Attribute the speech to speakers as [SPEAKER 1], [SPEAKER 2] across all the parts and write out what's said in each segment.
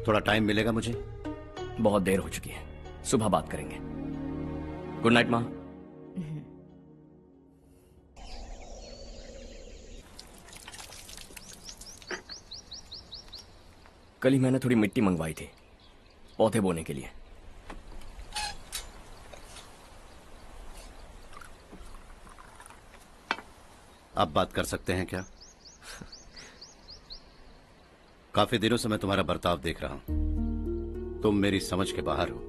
[SPEAKER 1] थोड़ा टाइम मिलेगा मुझे?
[SPEAKER 2] बहुत देर हो चुकी है, सुबह बात करेंगे। गुड नाइट माँ। कल ही मैंने थोड़ी मिट्टी मंगवाई थी पौधे बोने के लिए।
[SPEAKER 1] आप बात कर सकते हैं क्या? काफी दिनों से मैं तुम्हारा बर्ताव देख रहा हूं। तुम मेरी समझ के बाहर हो।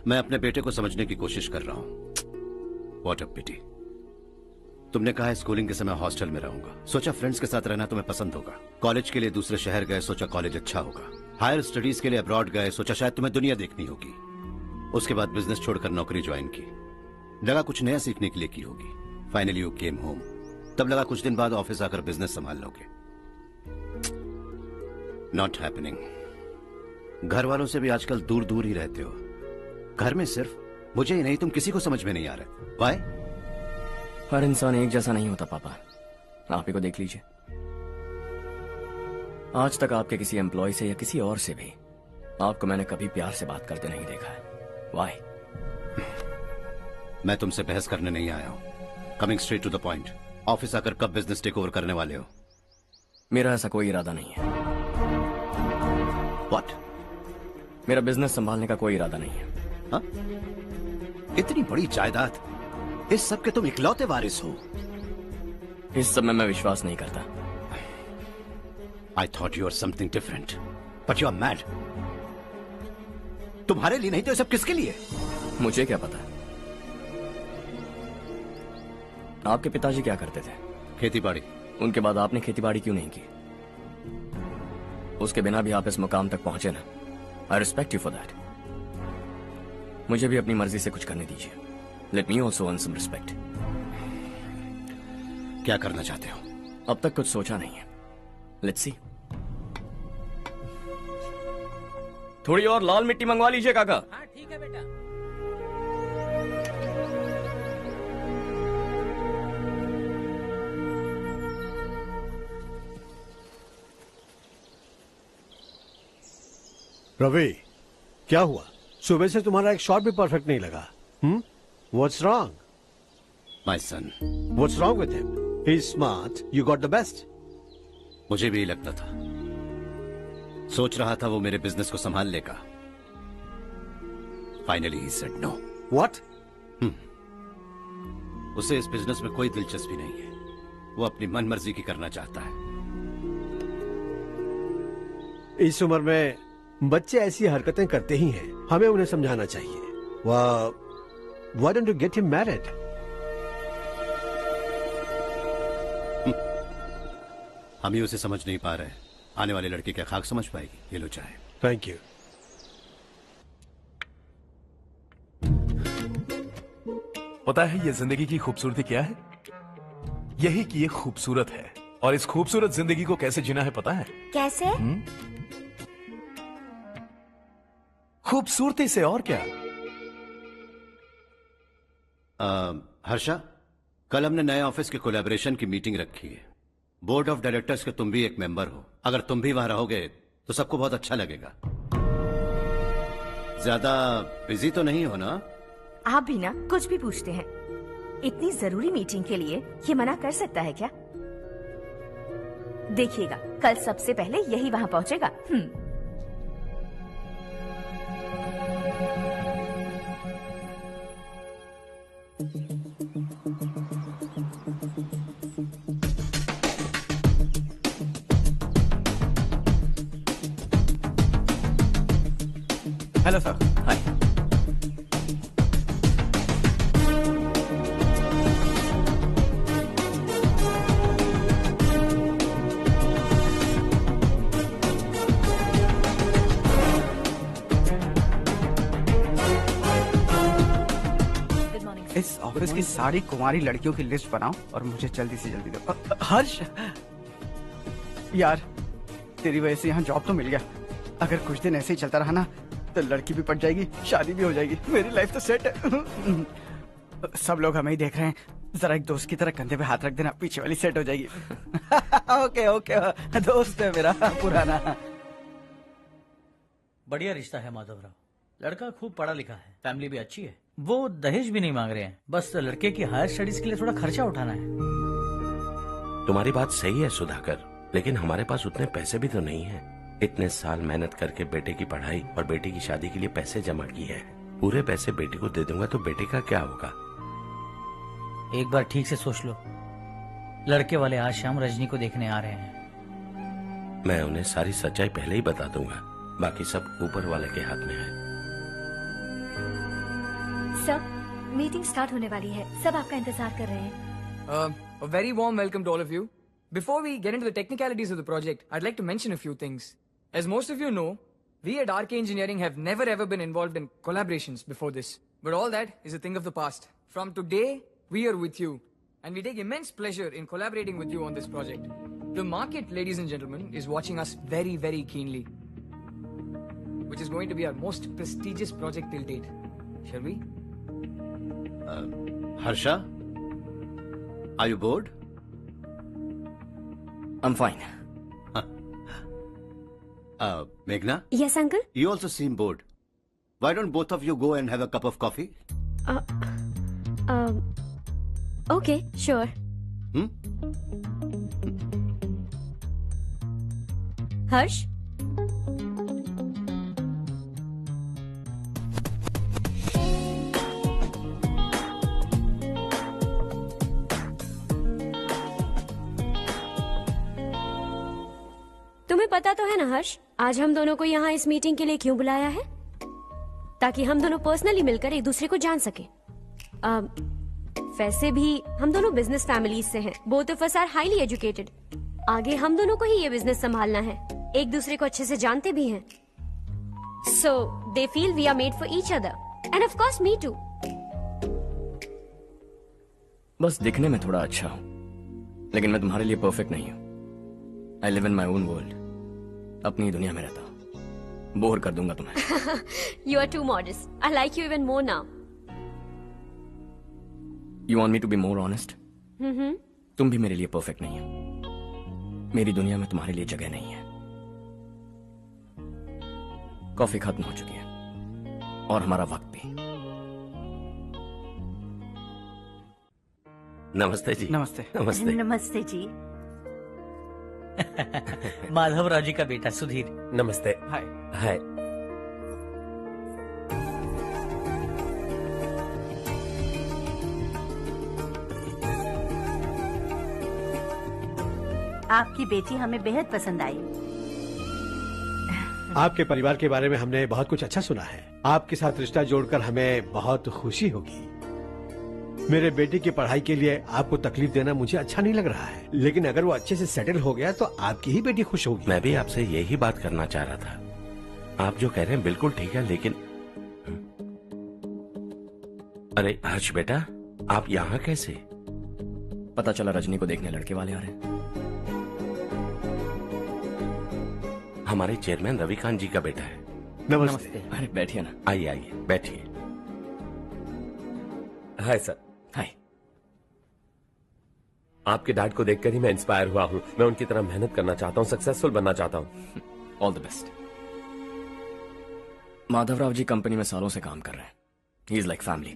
[SPEAKER 1] मैं अपने बेटे को समझने की कोशिश कर रहा हूं। व्हाट अ पिटी। तुमने कहा स्कूलिंग के समय हॉस्टल में रहूंगा, सोचा फ्रेंड्स के साथ रहना तुम्हें पसंद होगा। कॉलेज के लिए दूसरे शहर गए, सोचा कॉलेज अच्छा होगा। हायर स्टडीज के लिए अब्रॉड गए, सोचा शायद तुम्हें दुनिया देखनी होगी। उसके बाद बिजनेस छोड़कर नौकरी ज्वाइन की, लगा कुछ नया सीखने के लिए की होगी। Finally you came home. तब लगा कुछ दिन बाद ऑफिस आकर बिजनेस संभाल लोगे। Not happening. घर वालों से भी आजकल दूर दूर ही रहते हो। घर में सिर्फ मुझे ही नहीं, तुम किसी को समझ में नहीं आ रहे। वाई?
[SPEAKER 2] हर इंसान एक जैसा नहीं होता पापा, आप ही को देख लीजिए। आज तक आपके किसी एम्प्लॉय से या किसी और से भी आपको मैंने कभी प्यार से बात करते नहीं देखा है। वाई?
[SPEAKER 1] मैं तुमसे बहस करने नहीं आया हूं। Coming straight to the point, office आकर कब बिजनेस टेक ओवर करने वाले हो?
[SPEAKER 2] मेरा ऐसा कोई इरादा नहीं है।
[SPEAKER 1] व्हाट?
[SPEAKER 2] मेरा बिजनेस संभालने का कोई इरादा नहीं है।
[SPEAKER 1] हाँ? इतनी बड़ी जायदाद, इस सब के तुम इकलौते वारिस हो।
[SPEAKER 2] इस सब में मैं विश्वास नहीं करता।
[SPEAKER 1] I thought you were something different, but you are mad. तुम्हारे लिए नहीं तो ये सब किसके लिए?
[SPEAKER 2] मुझे क्या पता। आपके पिताजी क्या करते थे?
[SPEAKER 1] खेतीबाड़ी।
[SPEAKER 2] उनके बाद आपने खेतीबाड़ी क्यों नहीं की? उसके बिना भी आप इस मुकाम तक पहुंचे ना। I respect you for that. मुझे भी अपनी मर्जी से कुछ करने दीजिए। Let me also earn some respect.
[SPEAKER 1] क्या करना चाहते हो?
[SPEAKER 2] अब तक कुछ सोचा नहीं है। Let's see. थोड़ी और लाल मिट्टी मंगवा लीजिए काका।
[SPEAKER 3] हाँ ठीक है बेटा।
[SPEAKER 4] रवि, क्या हुआ? सुबह से तुम्हारा एक शॉट भी परफेक्ट नहीं लगा। What's wrong?
[SPEAKER 1] My son.
[SPEAKER 4] What's wrong with him? He's smart. You got the best.
[SPEAKER 1] मुझे भी लगता था। सोच रहा था वो मेरे बिजनेस को संभाल लेगा। Finally he said no.
[SPEAKER 4] What?
[SPEAKER 1] उसे इस बिजनेस में कोई दिलचस्पी नहीं है। वो अपनी मनमर्जी की करना चाहता है।
[SPEAKER 4] इस उम्र में बच्चे ऐसी हरकतें करते ही हैं। हमें उन्हें समझाना चाहिए। Why don't you get him married?
[SPEAKER 1] हम ही उसे समझ नहीं पा रहे। आने वाली लड़की क्या खाक समझ पाएगी? ये लो चाहे।
[SPEAKER 4] Thank you.
[SPEAKER 5] पता है ये जिंदगी की खूबसूरती क्या है? यही कि ये खूबसूरत है, और इस खूबसूरत जिंदगी को कैसे जीना है पता है?
[SPEAKER 6] कैसे?
[SPEAKER 5] खूबसूरती से। और क्या?
[SPEAKER 1] हर्षा, कल हमने नए ऑफिस के कोलैबोरेशन की मीटिंग रखी है। बोर्ड ऑफ डायरेक्टर्स के तुम भी एक मेंबर हो। अगर तुम भी वहां रहोगे तो सबको बहुत अच्छा लगेगा। ज्यादा बिजी तो नहीं हो ना?
[SPEAKER 6] आप भी ना कुछ भी पूछते हैं। इतनी जरूरी मीटिंग के लिए ये मना कर सकता है क्या? देखिएगा, कल सबसे पहले यही वहां पहुंचेगा।
[SPEAKER 3] Hello sir.
[SPEAKER 2] हाय।
[SPEAKER 3] इस ऑफिस की सारी कुंवारी लड़कियों की लिस्ट बनाओ और मुझे जल्दी से जल्दी दो। हर्ष यार, तेरी वजह से यहाँ जॉब तो मिल गया। अगर कुछ दिन ऐसे ही चलता रहा ना तो लड़की भी पट जाएगी, शादी भी हो जाएगी, मेरी लाइफ तो सेट है। सब लोग हमें ही देख रहे हैं, जरा एक दोस्त की तरह कंधे पे हाथ रख देना, पीछे वाली सेट हो जाएगी। ओके ओके, दोस्त है मेरा पुराना।
[SPEAKER 7] बढ़िया रिश्ता है माधवराव। लड़का खूब पढ़ा लिखा है, फैमिली भी अच्छी है। वो दहेज भी नहीं मांग रहे हैं, बस लड़के की हायर स्टडीज के लिए थोड़ा खर्चा उठाना है।
[SPEAKER 8] तुम्हारी बात सही है सुधाकर, लेकिन हमारे पास उतने पैसे भी तो नहीं है। इतने साल मेहनत करके बेटे की पढ़ाई और बेटे की शादी के लिए पैसे जमा किए हैं। पूरे पैसे बेटे को दे दूंगा तो बेटे का क्या होगा?
[SPEAKER 7] एक बार ठीक से सोच लो, लड़के वाले आज शाम रजनी को देखने आ रहे हैं।
[SPEAKER 8] मैं उन्हें सारी सच्चाई पहले ही बता दूंगा, बाकी सब ऊपर वाले के हाथ में है।
[SPEAKER 6] सब मीटिंग स्टार्ट होने वाली है, सब आपका इंतजार कर रहे हैं।
[SPEAKER 9] A very warm welcome to all of you. Before we get into the technicalities of the project, I'd like to mention a few things. As most of you know, we at RK Engineering have never ever been involved in collaborations before this. But all that is a thing of the past. From today, we are with you. And we take immense pleasure in collaborating with you on this project. The market, ladies and gentlemen, is watching us very, very keenly. Which is going to be our most prestigious project till date. Shall we?
[SPEAKER 1] Harsha? Are you bored?
[SPEAKER 2] I'm fine.
[SPEAKER 1] Meghna?
[SPEAKER 6] Yes uncle.
[SPEAKER 1] You also seem bored. Why don't both of you go and have a cup of coffee?
[SPEAKER 6] Okay sure. Harsh, तुम्हें पता तो है ना हर्ष, आज हम दोनों को यहाँ इस मीटिंग के लिए क्यों बुलाया है? ताकि हम दोनों पर्सनली मिलकर एक दूसरे को जान सके। वैसे भी हम दोनों बिजनेस फैमिलीज से हैं। Both of us are highly educated. आगे हम दोनों को ही ये बिजनेस संभालना है। एक दूसरे को अच्छे से जानते भी हैं। So they feel we are made for each other and of course me too.
[SPEAKER 2] बस दिखने में थोड़ा अच्छा हूं, लेकिन मैं तुम्हारे लिए परफेक्ट नहीं हूं। I live in my own world, अपनी दुनिया में रहता हूं। बोर कर दूंगा तुम्हें।
[SPEAKER 6] You are too modest. I like you even more now.
[SPEAKER 2] You want me to be more honest? तुम भी मेरे लिए परफेक्ट नहीं हो। मेरी दुनिया में तुम्हारे लिए जगह नहीं है। कॉफी खत्म हो चुकी है और हमारा वक्त भी।
[SPEAKER 8] नमस्ते जी।
[SPEAKER 3] नमस्ते।
[SPEAKER 8] नमस्ते।
[SPEAKER 6] नमस्ते जी।
[SPEAKER 7] माधवराव जी का बेटा सुधीर।
[SPEAKER 4] नमस्ते।
[SPEAKER 3] हाय।
[SPEAKER 8] हाय।
[SPEAKER 10] आपकी बेटी हमें बेहद पसंद आई।
[SPEAKER 4] आपके परिवार के बारे में हमने बहुत कुछ अच्छा सुना है। आपके साथ रिश्ता जोड़कर हमें बहुत खुशी होगी। मेरे बेटे की पढ़ाई के लिए आपको तकलीफ देना मुझे अच्छा नहीं लग रहा है, लेकिन अगर वो अच्छे से सेटल हो गया तो आपकी ही बेटी खुश होगी।
[SPEAKER 8] मैं भी आपसे यही बात करना चाह रहा था। आप जो कह रहे हैं बिल्कुल ठीक है, लेकिन अरे हर्ष बेटा, आप यहाँ कैसे?
[SPEAKER 2] पता चला रजनी को देखने लड़के वाले आ रहे हैं।
[SPEAKER 8] हमारे चेयरमैन रविकांत जी का बेटा है।
[SPEAKER 4] नमस्ते।
[SPEAKER 2] अरे बैठिए ना।
[SPEAKER 8] आइए आइए बैठिए।
[SPEAKER 11] Hi sir.
[SPEAKER 2] हाय।
[SPEAKER 11] आपके डैड को देखकर ही मैं इंस्पायर हुआ हूँ। मैं उनकी तरह मेहनत करना चाहता हूँ, सक्सेसफुल बनना चाहता हूँ।
[SPEAKER 2] All the best. Madhavrao ji company में सालों से काम कर रहे हैं। He is like family.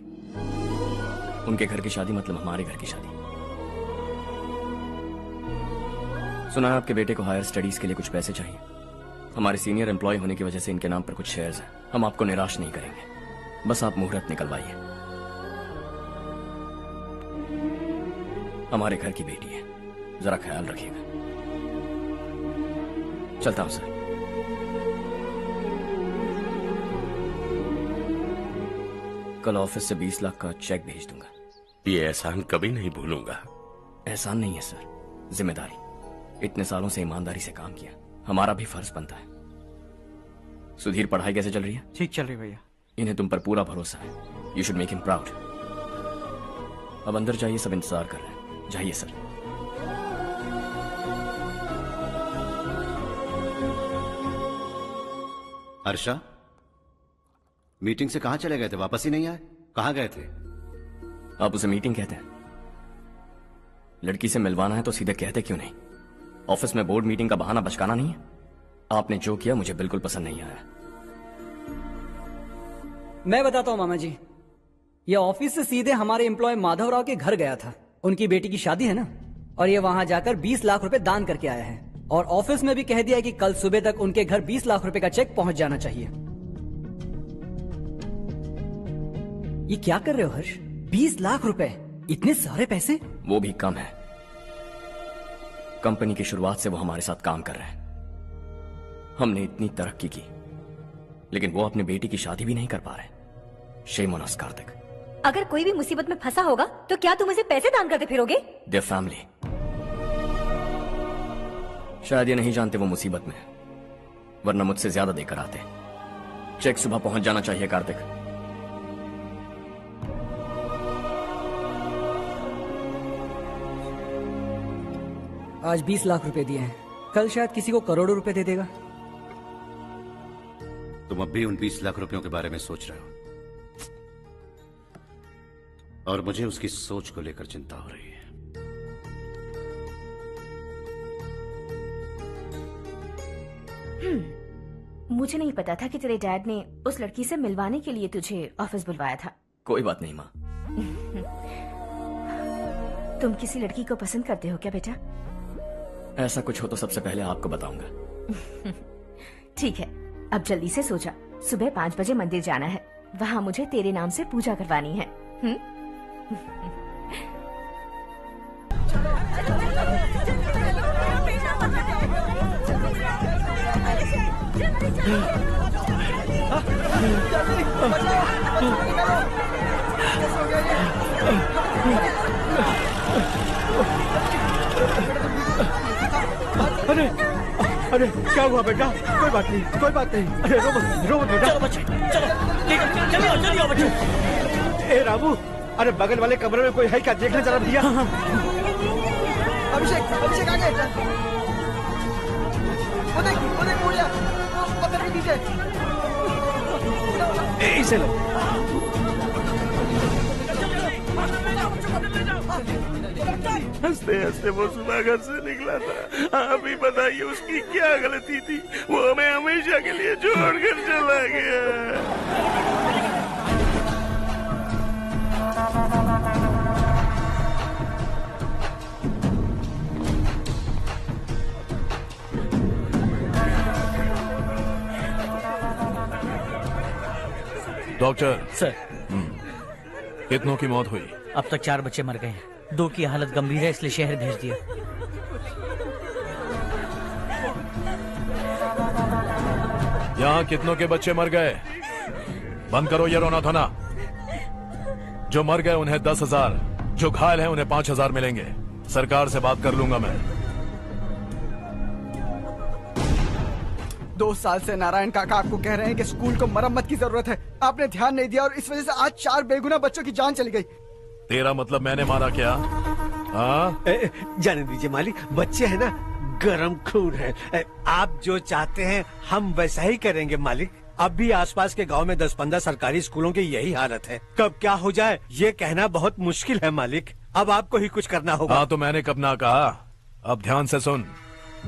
[SPEAKER 2] उनके घर की शादी मतलब हमारे घर की शादी। सुना है आपके बेटे को हायर स्टडीज के लिए कुछ पैसे चाहिए। हमारे सीनियर एम्प्लॉय होने की वजह से इनके नाम पर कुछ शेयर्स हैं। हम आपको निराश नहीं करेंगे, बस आप मुहूर्त निकलवाइए। हमारे घर की बेटी है, जरा ख्याल रखिएगा। चलता हूं सर। कल ऑफिस से 20 लाख का चेक भेज दूंगा।
[SPEAKER 8] ये एहसान कभी नहीं भूलूंगा।
[SPEAKER 2] एहसान नहीं है सर, जिम्मेदारी। इतने सालों से ईमानदारी से काम किया, हमारा भी फर्ज बनता है। सुधीर, पढ़ाई कैसे चल रही है?
[SPEAKER 3] ठीक चल रही भैया।
[SPEAKER 2] इन्हें तुम पर पूरा भरोसा है। You should make him proud. अब अंदर जाइए, सब इंतजार कर रहे हैं। जाइए सर।
[SPEAKER 1] हर्षा, मीटिंग से कहां चले गए थे? वापस ही नहीं आए? कहां गए थे?
[SPEAKER 2] आप उसे मीटिंग कहते हैं? लड़की से मिलवाना है तो सीधे कहते क्यों नहीं? ऑफिस में बोर्ड मीटिंग का बहाना बचकाना नहीं है। आपने जो किया मुझे बिल्कुल पसंद नहीं आया।
[SPEAKER 12] मैं बताता हूँ मामा जी, ये ऑफिस से सीधे हमारे एम्प्लॉय माधव राव के घर गया था। उनकी बेटी की शादी है ना, और ये वहां जाकर 20 लाख रुपए दान करके आया है। और ऑफिस में भी कह दिया कि कल सुबह तक उनके घर 20 लाख रुपए का चेक पहुंच जाना चाहिए। ये क्या कर रहे हो हर्ष? 20 लाख रुपए, इतने सारे पैसे?
[SPEAKER 2] वो भी कम है। कंपनी की शुरुआत से वो हमारे साथ काम कर रहे हैं। हमने इतनी तरक्की की, लेकिन वो अपनी बेटी की शादी भी नहीं कर पा रहे। Shame on us Kartik.
[SPEAKER 13] अगर कोई भी मुसीबत में फंसा होगा तो क्या तुम उसे पैसे दान करते फिरोगे?
[SPEAKER 2] Their family. शायद ये नहीं जानते वो मुसीबत में, वरना मुझसे ज्यादा देकर आते। चेक सुबह पहुंच जाना चाहिए कार्तिक।
[SPEAKER 12] आज 20 लाख रुपए दिए हैं, कल शायद किसी को करोड़ों रुपए दे देगा।
[SPEAKER 1] तुम अब भी उन 20 लाख रुपयों के बारे में सोच रहे हो, और मुझे उसकी सोच को लेकर चिंता हो रही है।
[SPEAKER 14] मुझे नहीं पता था कि तेरे डैड ने उस लड़की से मिलवाने के लिए तुझे ऑफिस बुलवाया था।
[SPEAKER 2] कोई बात नहीं माँ।
[SPEAKER 14] तुम किसी लड़की को पसंद करते हो क्या बेटा?
[SPEAKER 2] ऐसा कुछ हो तो सबसे पहले आपको बताऊंगा।
[SPEAKER 14] ठीक है, अब जल्दी से सो जा। सुबह 5 बजे मंदिर जाना है, वहाँ मुझे तेरे नाम से पूजा करवानी है।
[SPEAKER 4] अरे अरे क्या हुआ बेटा? कोई बात नहीं, कोई बात नहीं। अरे रो मत बेटा।
[SPEAKER 7] चलो बच्चे, चलो जल्दी आओ बच्चे।
[SPEAKER 4] ए रामू, अरे बगल वाले कमरे में कोई है क्या? देखना जरा भैया।
[SPEAKER 3] अभिषेक, अभिषेक आ गए। वो देख मुड़ जा, वो पत्थर के नीचे।
[SPEAKER 4] इसे लो।
[SPEAKER 8] हंसते हंसते वो सुबह घर से निकला था। आप ही बताइए उसकी क्या गलती थी? वो हमें हमेशा के लिए छोड़कर चला गया।
[SPEAKER 5] डॉक्टर
[SPEAKER 7] सर,
[SPEAKER 5] कितनों की मौत हुई?
[SPEAKER 7] अब तक 4 बच्चे मर गए हैं। 2 की हालत गंभीर है, इसलिए शहर भेज दिया।
[SPEAKER 5] यहाँ कितनों के बच्चे मर गए? बंद करो ये रोना धोना। जो मर गए उन्हें 10,000, जो घायल हैं उन्हें 5,000 मिलेंगे। सरकार से बात कर लूंगा मैं।
[SPEAKER 3] 2 साल से नारायण काका आपको कह रहे हैं कि स्कूल को मरम्मत की जरूरत है। आपने ध्यान नहीं दिया और इस वजह से आज 4 बेगुनाह बच्चों की जान चली गई।
[SPEAKER 5] तेरा मतलब मैंने मारा क्या? हाँ,
[SPEAKER 4] जाने दीजिए मालिक, बच्चे हैं ना, गरम खून है। आप जो चाहते हैं हम वैसा ही करेंगे मालिक। अब भी आसपास के गांव में 10-15 सरकारी स्कूलों की यही हालत है। कब क्या हो जाए ये कहना बहुत मुश्किल है मालिक। अब आपको ही कुछ करना होगा।
[SPEAKER 5] हाँ तो मैंने कब ना कहा। अब ध्यान से सुन,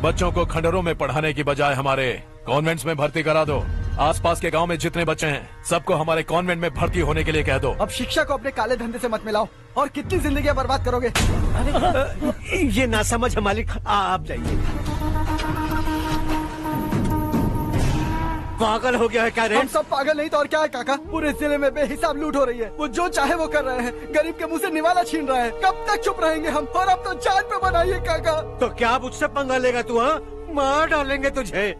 [SPEAKER 5] बच्चों को खंडरों में पढ़ाने की बजाय हमारे कॉन्वेंट्स में भर्ती करा दो। आसपास के गांव में जितने बच्चे हैं सबको हमारे कॉन्वेंट में भर्ती होने के लिए कह दो।
[SPEAKER 3] अब शिक्षा को अपने काले धंधे से मत मिलाओ। और कितनी जिंदगियां बर्बाद करोगे?
[SPEAKER 4] ये ना समझ है मालिक, आप जाइए। पागल हो गया है क्या रे?
[SPEAKER 3] हम सब पागल नहीं तो और क्या है काका। पूरे जिले में बेहिसाब लूट हो रही है। वो जो चाहे वो कर रहे हैं। गरीब के मुंह से निवाला छीन रहा है। कब तक चुप रहेंगे हम? और अब तो जान पे बनाइए काका।
[SPEAKER 4] तो क्या मुझसे पंगा लेगा तू? हाँ, मार डालेंगे तुझे।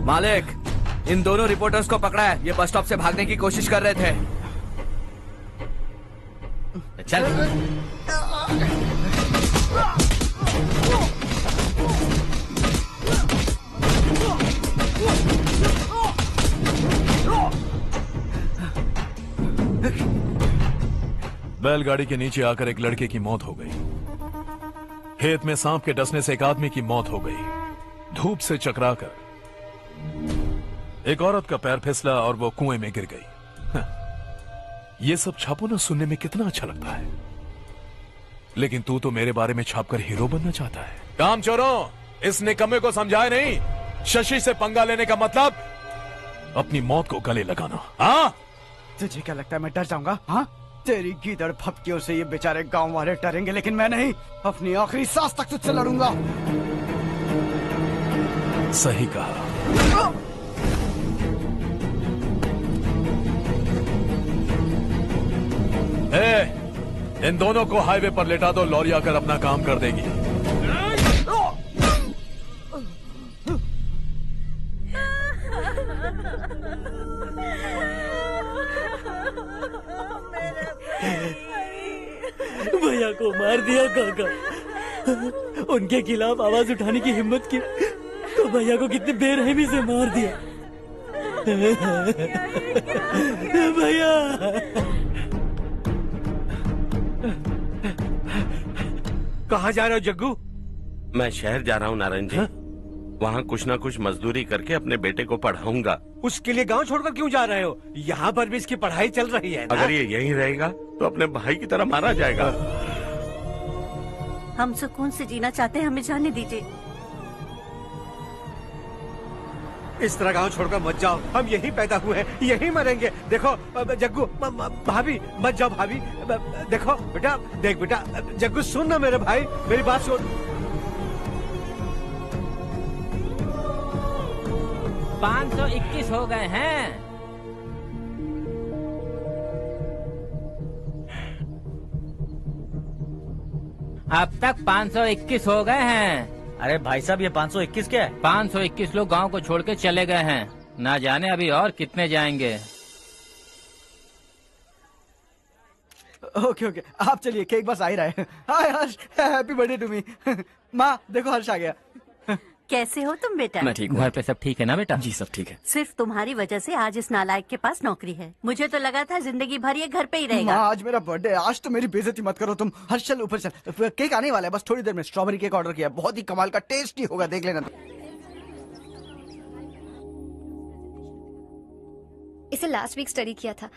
[SPEAKER 15] मालिक, इन दोनों रिपोर्टर्स को पकड़ा है। ये बस स्टॉप से भागने की कोशिश कर रहे थे।
[SPEAKER 2] चल।
[SPEAKER 5] बैलगाड़ी के नीचे आकर एक लड़के की मौत हो गई। खेत में सांप के डसने से एक आदमी की मौत हो गई। धूप से चकराकर एक औरत का पैर फिसला और वो कुएं में गिर गई। ये सब छापो ना सुनने में कितना अच्छा लगता है, लेकिन तू तो मेरे बारे में छापकर हीरो बनना चाहता है। काम चोरों, इस निकम्मे को समझाए नहीं। शशि से पंगा लेने का मतलब अपनी मौत को गले लगाना। हाँ,
[SPEAKER 3] तुझे क्या लगता है मैं डर जाऊंगा? हाँ, तेरी गीदड़ फपकियों से ये बेचारे गांव वाले डरेंगे, लेकिन मैं नहीं। अपनी आखिरी सांस तक तुझसे लड़ूंगा।
[SPEAKER 5] सही कहा। इन दोनों को हाईवे पर लेटा दो, लॉरी आकर अपना काम कर देगी।
[SPEAKER 12] भैया को मार दिया काका। उनके खिलाफ आवाज उठाने की हिम्मत की तो भैया को कितने बेरहमी से मार दिया। भैया
[SPEAKER 4] कहाँ जा रहे हो जग्गू?
[SPEAKER 8] मैं शहर जा रहा हूँ नारायण जी। वहाँ कुछ ना कुछ मजदूरी करके अपने बेटे को पढ़ाऊंगा।
[SPEAKER 4] उसके लिए गांव छोड़कर क्यों जा रहे हो? यहाँ पर भी इसकी पढ़ाई चल रही है ना?
[SPEAKER 8] अगर ये यहीं रहेगा तो अपने भाई की तरह मारा जाएगा।
[SPEAKER 10] हम सुकून से जीना चाहते हैं, हमें जाने दीजिए।
[SPEAKER 4] इस तरह गांव छोड़कर मत जाओ, हम यहीं पैदा हुए हैं, यहीं मरेंगे। देखो जग्गू, भाभी मत जाओ भाभी। देखो बेटा, देख बेटा, जग्गू सुन ना मेरे भाई, मेरी बात सुन।
[SPEAKER 16] 521 हो गए हैं। अब तक 521 हो गए हैं।
[SPEAKER 7] अरे भाई साहब, ये 521 क्या है?
[SPEAKER 16] 521 लोग गांव को छोड़ के चले गए हैं। ना जाने अभी और कितने जाएंगे।
[SPEAKER 3] ओके, आप चलिए, केक बस आ ही रहा है। हाय हर्ष, हैप्पी बर्थडे टू मी। माँ देखो, हर्ष आ गया।
[SPEAKER 10] कैसे हो तुम बेटा?
[SPEAKER 2] मैं ठीक हूँ।
[SPEAKER 16] घर पे सब ठीक है ना बेटा?
[SPEAKER 2] जी सब ठीक है।
[SPEAKER 10] सिर्फ तुम्हारी वजह से आज इस नालायक के पास नौकरी है। मुझे तो लगा था जिंदगी भर ये घर पे ही रहेगा।
[SPEAKER 3] माँ आज मेरा बर्थडे है, आज तो मेरी बेइज्जती मत करो तुम। हर्ष चल ऊपर चल, केक आने वाला है, बस थोड़ी देर में। स्ट्रॉबेरी केक ऑर्डर किया, बहुत ही कमाल का, टेस्टी होगा, देख लेना।
[SPEAKER 6] इसे लास्ट वीक स्टडी किया था।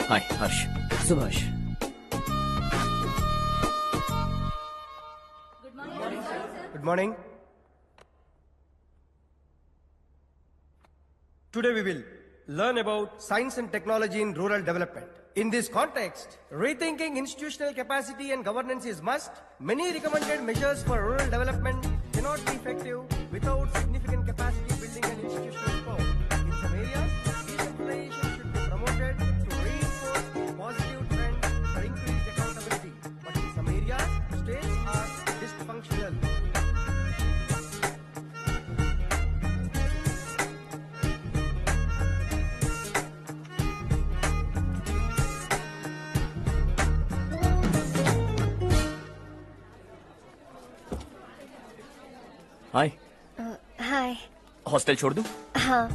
[SPEAKER 2] हाय हर्ष।
[SPEAKER 12] Subhash.
[SPEAKER 17] Good morning. Today we will learn about science and technology in rural development. In this context, rethinking institutional capacity and governance is must. Many recommended measures for rural development cannot be effective without significant capacity building and institutional support. In some areas, decentralization should be promoted to reinforce positive trends for increased accountability. But in some areas, states are dysfunctional.
[SPEAKER 2] Hi.
[SPEAKER 6] Hi.
[SPEAKER 2] Hostel छोड़ दूं?
[SPEAKER 6] हाँ।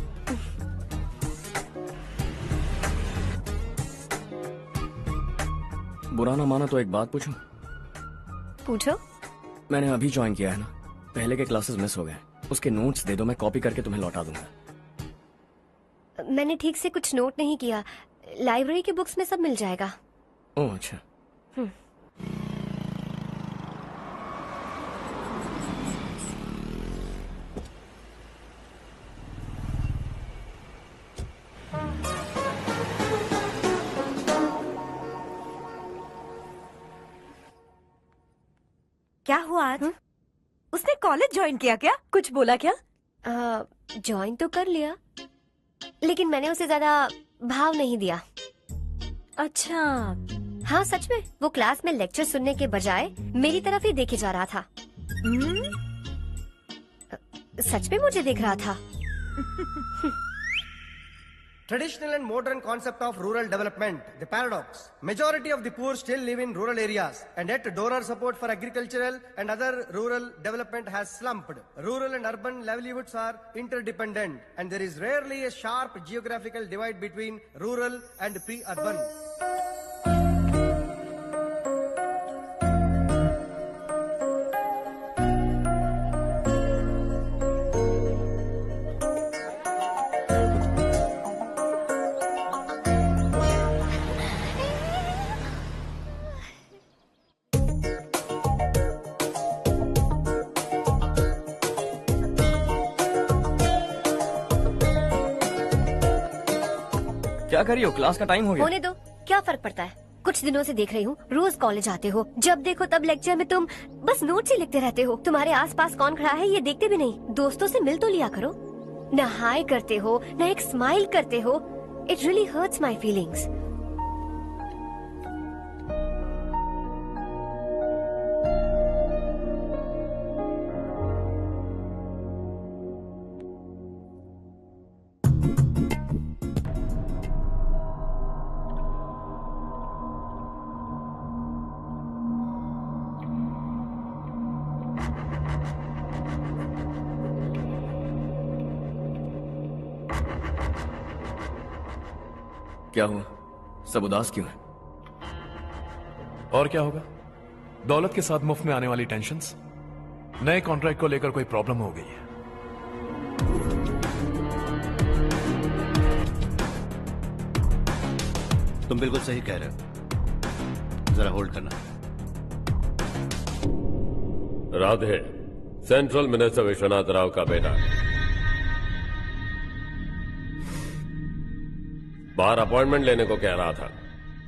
[SPEAKER 2] बुरा ना माना तो एक बात पूछूं?
[SPEAKER 6] पूछो।
[SPEAKER 2] मैंने अभी ज्वाइन किया है ना, पहले के क्लासेस मिस हो गए। उसके नोट्स दे दो, मैं कॉपी करके तुम्हें लौटा दूंगा।
[SPEAKER 6] मैंने ठीक से कुछ नोट नहीं किया। लाइब्रेरी की बुक्स में सब मिल जाएगा।
[SPEAKER 2] ओह अच्छा।
[SPEAKER 14] क्या हुआ आज? उसने कॉलेज ज्वाइन किया क्या? कुछ बोला क्या?
[SPEAKER 6] ज्वाइन तो कर लिया, लेकिन मैंने उसे ज्यादा भाव नहीं दिया।
[SPEAKER 14] अच्छा।
[SPEAKER 6] हाँ सच में, वो क्लास में लेक्चर सुनने के बजाय मेरी तरफ ही देखे जा रहा था। सच में मुझे देख रहा था।
[SPEAKER 17] Traditional and modern concept of rural development, the paradox. Majority of the poor still live in rural areas, and yet donor support for agricultural and other rural development has slumped. Rural and urban livelihoods are interdependent, and there is rarely a sharp geographical divide between rural and pre-urban.
[SPEAKER 2] क्या करिए हो, class का time हो गया।
[SPEAKER 13] होने दो, क्या फर्क पड़ता है। कुछ दिनों से देख रही हूँ, रोज कॉलेज आते हो, जब देखो तब लेक्चर में तुम बस नोट्स ही लिखते रहते हो। तुम्हारे आसपास कौन खड़ा है ये देखते भी नहीं। दोस्तों से मिल तो लिया करो। न हाय करते हो, न एक स्माइल करते हो। It really hurts my feelings.
[SPEAKER 2] क्या हुआ, सब उदास क्यों है?
[SPEAKER 5] और क्या होगा, दौलत के साथ मुफ्त में आने वाली टेंशन्स। नए कॉन्ट्रैक्ट को लेकर कोई प्रॉब्लम हो गई है।
[SPEAKER 1] तुम बिल्कुल सही कह रहे हो, जरा होल्ड करना।
[SPEAKER 11] राधे सेंट्रल मिनिस्टर विश्वनाथ राव का बेटा बाहर अपॉइंटमेंट लेने को कह रहा था।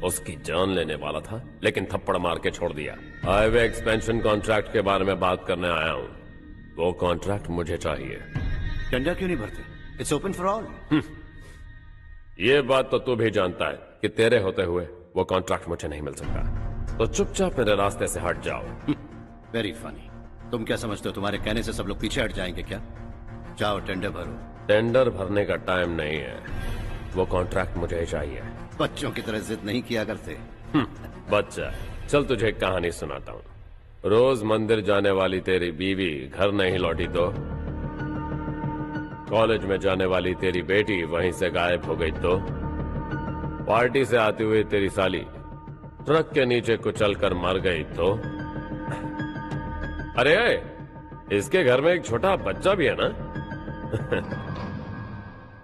[SPEAKER 11] उसकी जान लेने वाला था, लेकिन थप्पड़ मार के छोड़ दिया। हाईवे एक्सपेंशन कॉन्ट्रैक्ट के बारे में बात करने आया हूं। वो कॉन्ट्रैक्ट मुझे चाहिए।
[SPEAKER 1] टेंडर क्यों नहीं भरते? It's open for all.
[SPEAKER 11] ये बात तो तू भी जानता है कि तेरे होते हुए वो कॉन्ट्रैक्ट मुझे नहीं मिल सकता। तो चुपचाप मेरे रास्ते से हट जाओ।
[SPEAKER 1] Very funny. तुम क्या समझते हो, तुम्हारे कहने से सब लोग पीछे हट जाएंगे क्या? जाओ टेंडर भरो।
[SPEAKER 11] टेंडर भरने का टाइम नहीं है, वो कॉन्ट्रैक्ट मुझे ही चाहिए।
[SPEAKER 1] बच्चों की तरह जिद नहीं किया करते।
[SPEAKER 11] बच्चा, चल तुझे एक कहानी सुनाता हूँ। रोज मंदिर जाने वाली तेरी बीवी घर नहीं लौटी तो, कॉलेज में जाने वाली तेरी बेटी वहीं से गायब हो गई तो, पार्टी से आती हुई तेरी साली ट्रक के नीचे कुचल कर मर गई तो। अरे इसके घर में एक छोटा बच्चा भी है ना।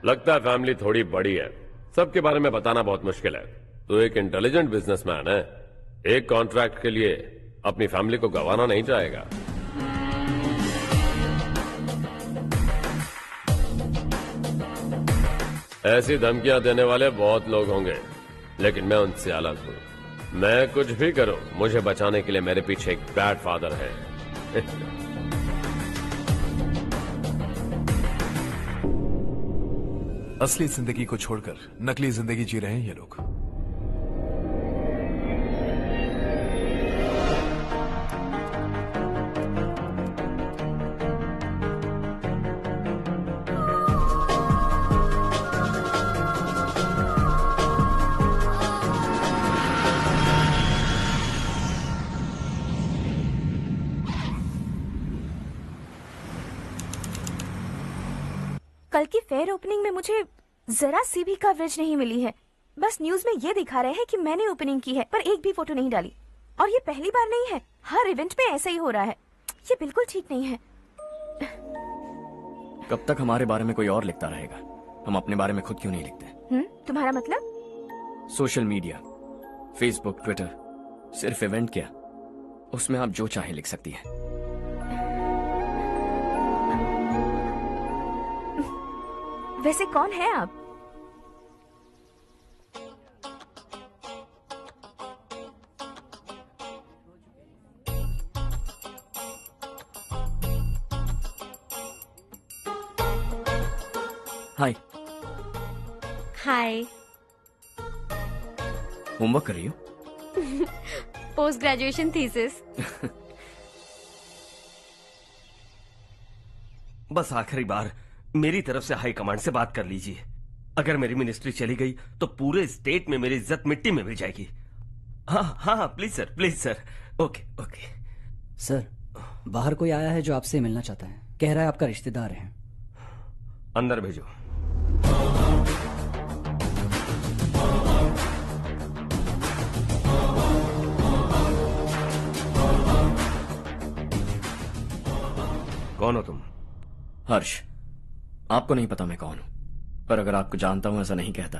[SPEAKER 11] लगता है फैमिली थोड़ी बड़ी है, सबके बारे में बताना बहुत मुश्किल है। तो एक इंटेलिजेंट बिजनेसमैन है, एक कॉन्ट्रैक्ट के लिए अपनी फैमिली को गंवाना नहीं चाहेगा। ऐसी धमकियां देने वाले बहुत लोग होंगे, लेकिन मैं उनसे अलग हूं। मैं कुछ भी करूं, मुझे बचाने के लिए मेरे पीछे एक बैड फादर है।
[SPEAKER 5] असली जिंदगी को छोड़कर नकली जिंदगी जी रहे हैं ये लोग।
[SPEAKER 14] कल की फेयर ओपनिंग में मुझे जरा सी भी कवरेज नहीं मिली है। बस न्यूज में ये दिखा रहे हैं कि मैंने ओपनिंग की है, पर एक भी फोटो नहीं डाली। और ये पहली बार नहीं है, हर इवेंट में ऐसा ही हो रहा है। ये बिल्कुल ठीक नहीं है।
[SPEAKER 2] कब तक हमारे बारे में कोई और लिखता रहेगा? हम अपने बारे में खुद क्यों नहीं लिखते?
[SPEAKER 14] तुम्हारा मतलब?
[SPEAKER 2] सोशल मीडिया, फेसबुक, ट्विटर, सिर्फ इवेंट क्या, उसमें आप जो चाहे लिख सकती हैं।
[SPEAKER 14] वैसे कौन है आप?
[SPEAKER 2] हाय।
[SPEAKER 6] हाय।
[SPEAKER 2] होमवर्क कर रही हो?
[SPEAKER 6] Post graduation thesis.
[SPEAKER 18] बस आखिरी बार मेरी तरफ से हाई कमांड से बात कर लीजिए। अगर मेरी मिनिस्ट्री चली गई तो पूरे स्टेट में मेरी इज्जत मिट्टी में मिल जाएगी। हाँ हाँ please sir, please sir. Okay okay
[SPEAKER 12] sir, बाहर कोई आया है जो आपसे मिलना चाहता है। कह रहा है आपका रिश्तेदार है।
[SPEAKER 11] अंदर भेजो। कौन हो तुम?
[SPEAKER 2] हर्ष। आपको नहीं पता मैं कौन हूं, पर अगर आपको जानता हूं ऐसा नहीं कहता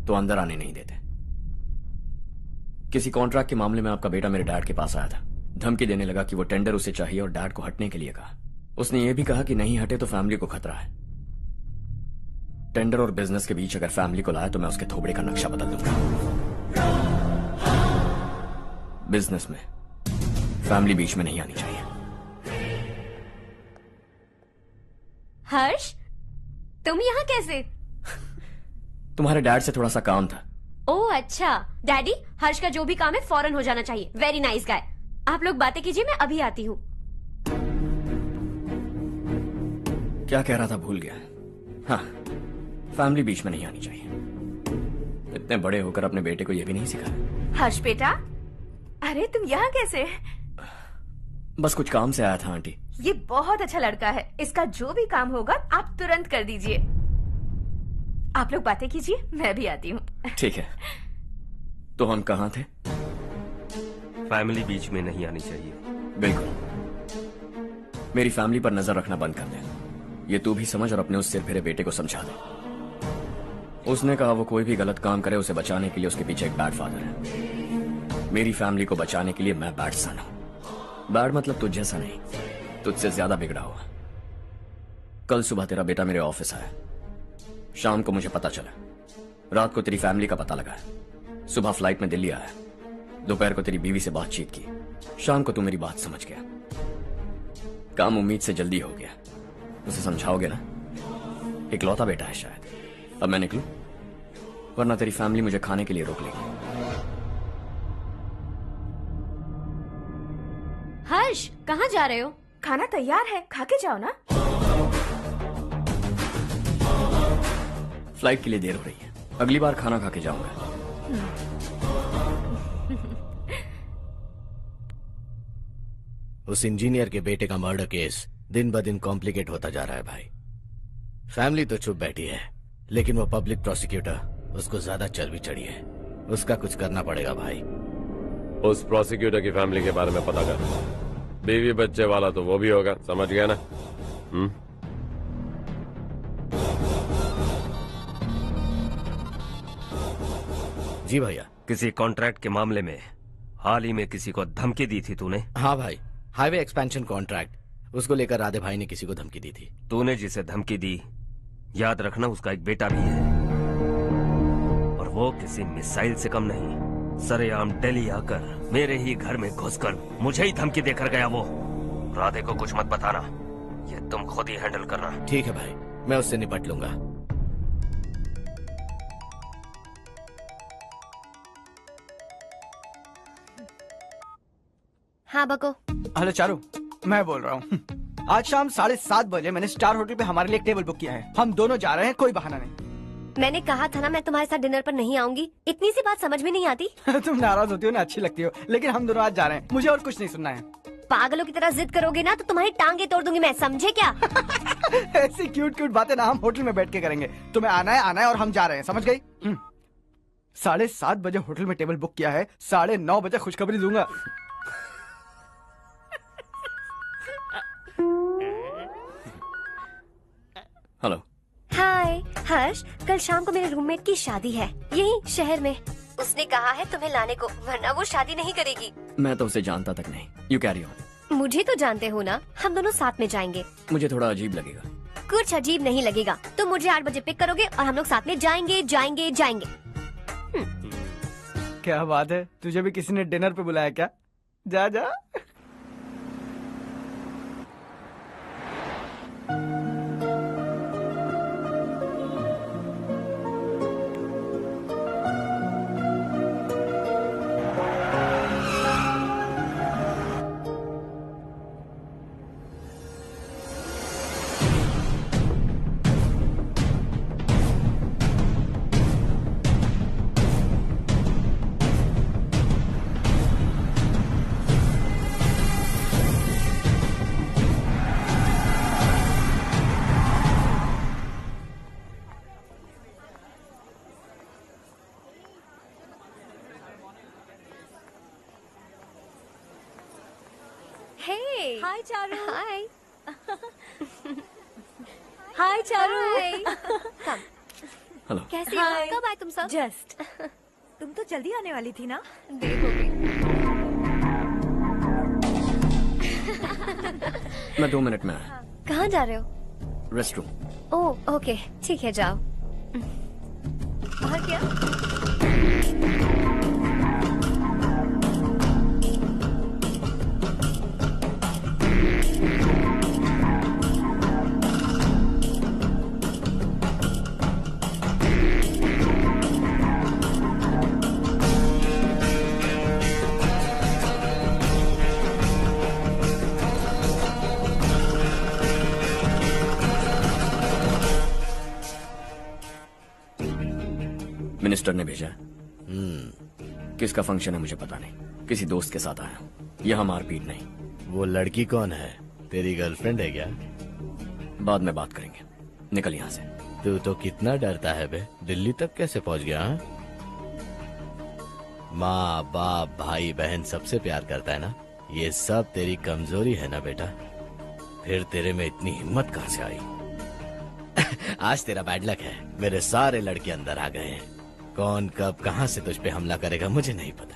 [SPEAKER 2] तो अंदर आने नहीं देते। किसी कॉन्ट्रैक्ट के मामले में आपका बेटा मेरे डैड के पास आया था। धमकी देने लगा कि वो टेंडर उसे चाहिए और डैड को हटने के लिए कहा। उसने ये भी कहा कि नहीं हटे तो फैमिली को खतरा है। टेंडर और बिजनेस के बीच अगर फैमिली को लाया तो मैं उसके थोबड़े का नक्शा बदल दूंगा। बिजनेस में फैमिली बीच में नहीं आनी चाहिए।
[SPEAKER 6] हर्ष, तुम यहाँ कैसे?
[SPEAKER 2] तुम्हारे डैड से थोड़ा सा काम था।
[SPEAKER 6] ओह अच्छा। डैडी, हर्ष का जो भी काम है फौरन हो जाना चाहिए। Very nice guy. आप लोग बातें कीजिए, मैं अभी आती हूँ।
[SPEAKER 2] क्या कह रहा था भूल गया। हाँ, फैमिली बीच में नहीं आनी चाहिए। इतने बड़े होकर अपने बेटे को यह भी नहीं सिखाया।
[SPEAKER 14] हर्ष बेटा, अरे तुम यहाँ कैसे?
[SPEAKER 2] बस कुछ काम से आया था आंटी।
[SPEAKER 14] ये बहुत अच्छा लड़का है। इसका जो भी काम होगा आप तुरंत कर दीजिए। आप लोग बातें कीजिए, मैं भी आती हूँ।
[SPEAKER 2] ठीक है। तो हम कहाँ थे?
[SPEAKER 18] फैमिली बीच में नहीं आनी चाहिए।
[SPEAKER 2] बिल्कुल। मेरी फैमिली पर नजर रखना बंद कर दे। ये तू भी समझ और अपने उस सिर फेरे बेटे को समझा दे। उसने कहा वो कोई भी गलत काम करे उसे बचाने के लिए उसके पीछे एक बैड फादर है। मेरी फैमिली को बचाने के लिए मैं बैड सन हूं। बैड मतलब तुझ जैसा नहीं, तुझसे ज्यादा बिगड़ा हुआ। कल सुबह तेरा बेटा मेरे ऑफिस आया। शाम को मुझे पता चला। रात को तेरी फैमिली का पता लगा। सुबह फ्लाइट में दिल्ली आया। दोपहर को तेरी बीवी से बातचीत की। शाम को तू मेरी बात समझ गया। काम उम्मीद से जल्दी हो गया। उसे समझाओगे ना? इकलौता बेटा है शायद। अब मैं निकलूं, वरना तेरी फैमिली मुझे खाने के लिए रोक लेगी।
[SPEAKER 6] हर्ष, कहाँ जा रहे हो?
[SPEAKER 14] खाना तैयार है, खा के जाओ ना।
[SPEAKER 2] फ्लाइट के लिए देर हो रही है। अगली बार खाना खा के जाऊंगा।
[SPEAKER 19] उस इंजीनियर के बेटे का मर्डर केस दिन ब दिन कॉम्प्लिकेट होता जा रहा है भाई। फैमिली तो चुप बैठी है, लेकिन वो पब्लिक प्रोसिक्यूटर उसको ज्यादा चर्बी चढ़ी है। उसका कुछ करना पड़ेगा भाई।
[SPEAKER 11] उस प्रोसिक्यूटर की फैमिली के बारे में पता कर। बीवी बच्चे वाला तो वो भी होगा, समझ गया ना?
[SPEAKER 19] जी भैया।
[SPEAKER 18] किसी कॉन्ट्रैक्ट के मामले में हाल ही में किसी को धमकी दी थी तूने?
[SPEAKER 19] हाँ भाई, हाईवे एक्सपेंशन कॉन्ट्रैक्ट, उसको लेकर राधे भाई ने किसी को धमकी दी थी।
[SPEAKER 18] तूने जिसे धमकी दी, याद रखना उसका एक बेटा भी है, और वो किसी मिसाइल से कम नहीं। सरेआम दिल्ली आकर मेरे ही घर में घुसकर मुझे ही धमकी देकर गया वो। राधे को कुछ मत बताना, ये तुम खुद ही हैंडल करना।
[SPEAKER 19] ठीक है भाई, मैं उससे निपट लूंगा।
[SPEAKER 13] हाँ बको।
[SPEAKER 3] हेलो चारू, मैं बोल रहा हूँ। आज शाम 7:30 बजे मैंने स्टार होटल पे हमारे लिए एक टेबल बुक किया है। हम दोनों जा रहे हैं, कोई बहाना नहीं।
[SPEAKER 13] मैंने कहा था ना मैं तुम्हारे साथ डिनर पर नहीं आऊंगी। इतनी सी बात समझ में नहीं आती?
[SPEAKER 3] तुम नाराज होती हो ना, अच्छी लगती हो, लेकिन हम दोनों आज जा रहे हैं। मुझे और कुछ नहीं सुनना है।
[SPEAKER 13] पागलों की तरह जिद करोगे ना तो तुम्हारी टांगे तोड़ दूंगी मैं, समझे क्या?
[SPEAKER 3] ऐसी क्यूट क्यूट बातें ना हम होटल में बैठ के करेंगे। तुम्हें आना है और हम जा रहे हैं, समझ गई? 7:30 बजे होटल में टेबल बुक किया है, 9:30 बजे खुशखबरी दूंगा।
[SPEAKER 2] हेलो।
[SPEAKER 13] हाय हर्ष, कल शाम को मेरे रूममेट की शादी है यही शहर में। उसने कहा है तुम्हें लाने को, वरना वो शादी नहीं करेगी।
[SPEAKER 2] मैं तो उसे जानता तक नहीं। You carry on.
[SPEAKER 13] मुझे तो जानते हो ना, हम दोनों साथ में जाएंगे।
[SPEAKER 2] मुझे थोड़ा अजीब लगेगा।
[SPEAKER 13] कुछ अजीब नहीं लगेगा। तुम मुझे 8 बजे पिक करोगे और हम लोग साथ में जाएंगे जाएंगे जाएंगे।
[SPEAKER 3] क्या बात है, तुझे भी किसी ने डिनर पे बुलाया क्या? जा जा।
[SPEAKER 13] हाय चारू। हाय।
[SPEAKER 14] हाय चारू।
[SPEAKER 2] हेलो।
[SPEAKER 13] कैसी हो? कब आए तुम सब?
[SPEAKER 14] जस्ट। तुम तो जल्दी आने वाली थी ना?
[SPEAKER 13] देर हो गई।
[SPEAKER 2] मैं 2 मिनट में आया।
[SPEAKER 13] कहाँ जा रहे हो?
[SPEAKER 2] रेस्टरूम।
[SPEAKER 13] ओह ओके, ठीक है जाओ। और क्या?
[SPEAKER 2] मिनिस्टर ने भेजा। किसका फंक्शन है मुझे पता नहीं, किसी दोस्त के साथ आया हूँ। यहाँ मारपीट नहीं।
[SPEAKER 19] वो लड़की कौन है? तेरी गर्लफ्रेंड है क्या?
[SPEAKER 2] बाद में बात करेंगे, निकल यहाँ से।
[SPEAKER 19] तू तो कितना डरता है बे, दिल्ली तक कैसे पहुँच गया? हाँ? माँ बाप भाई बहन सबसे प्यार करता है ना, ये सब तेरी कमजोरी है ना बेटा। फिर तेरे में इतनी हिम्मत कहाँ से आई? आज तेरा बैड लक है, मेरे सारे लड़के अंदर आ गए हैं। कौन कब कहां से तुझ पे हमला करेगा मुझे नहीं पता।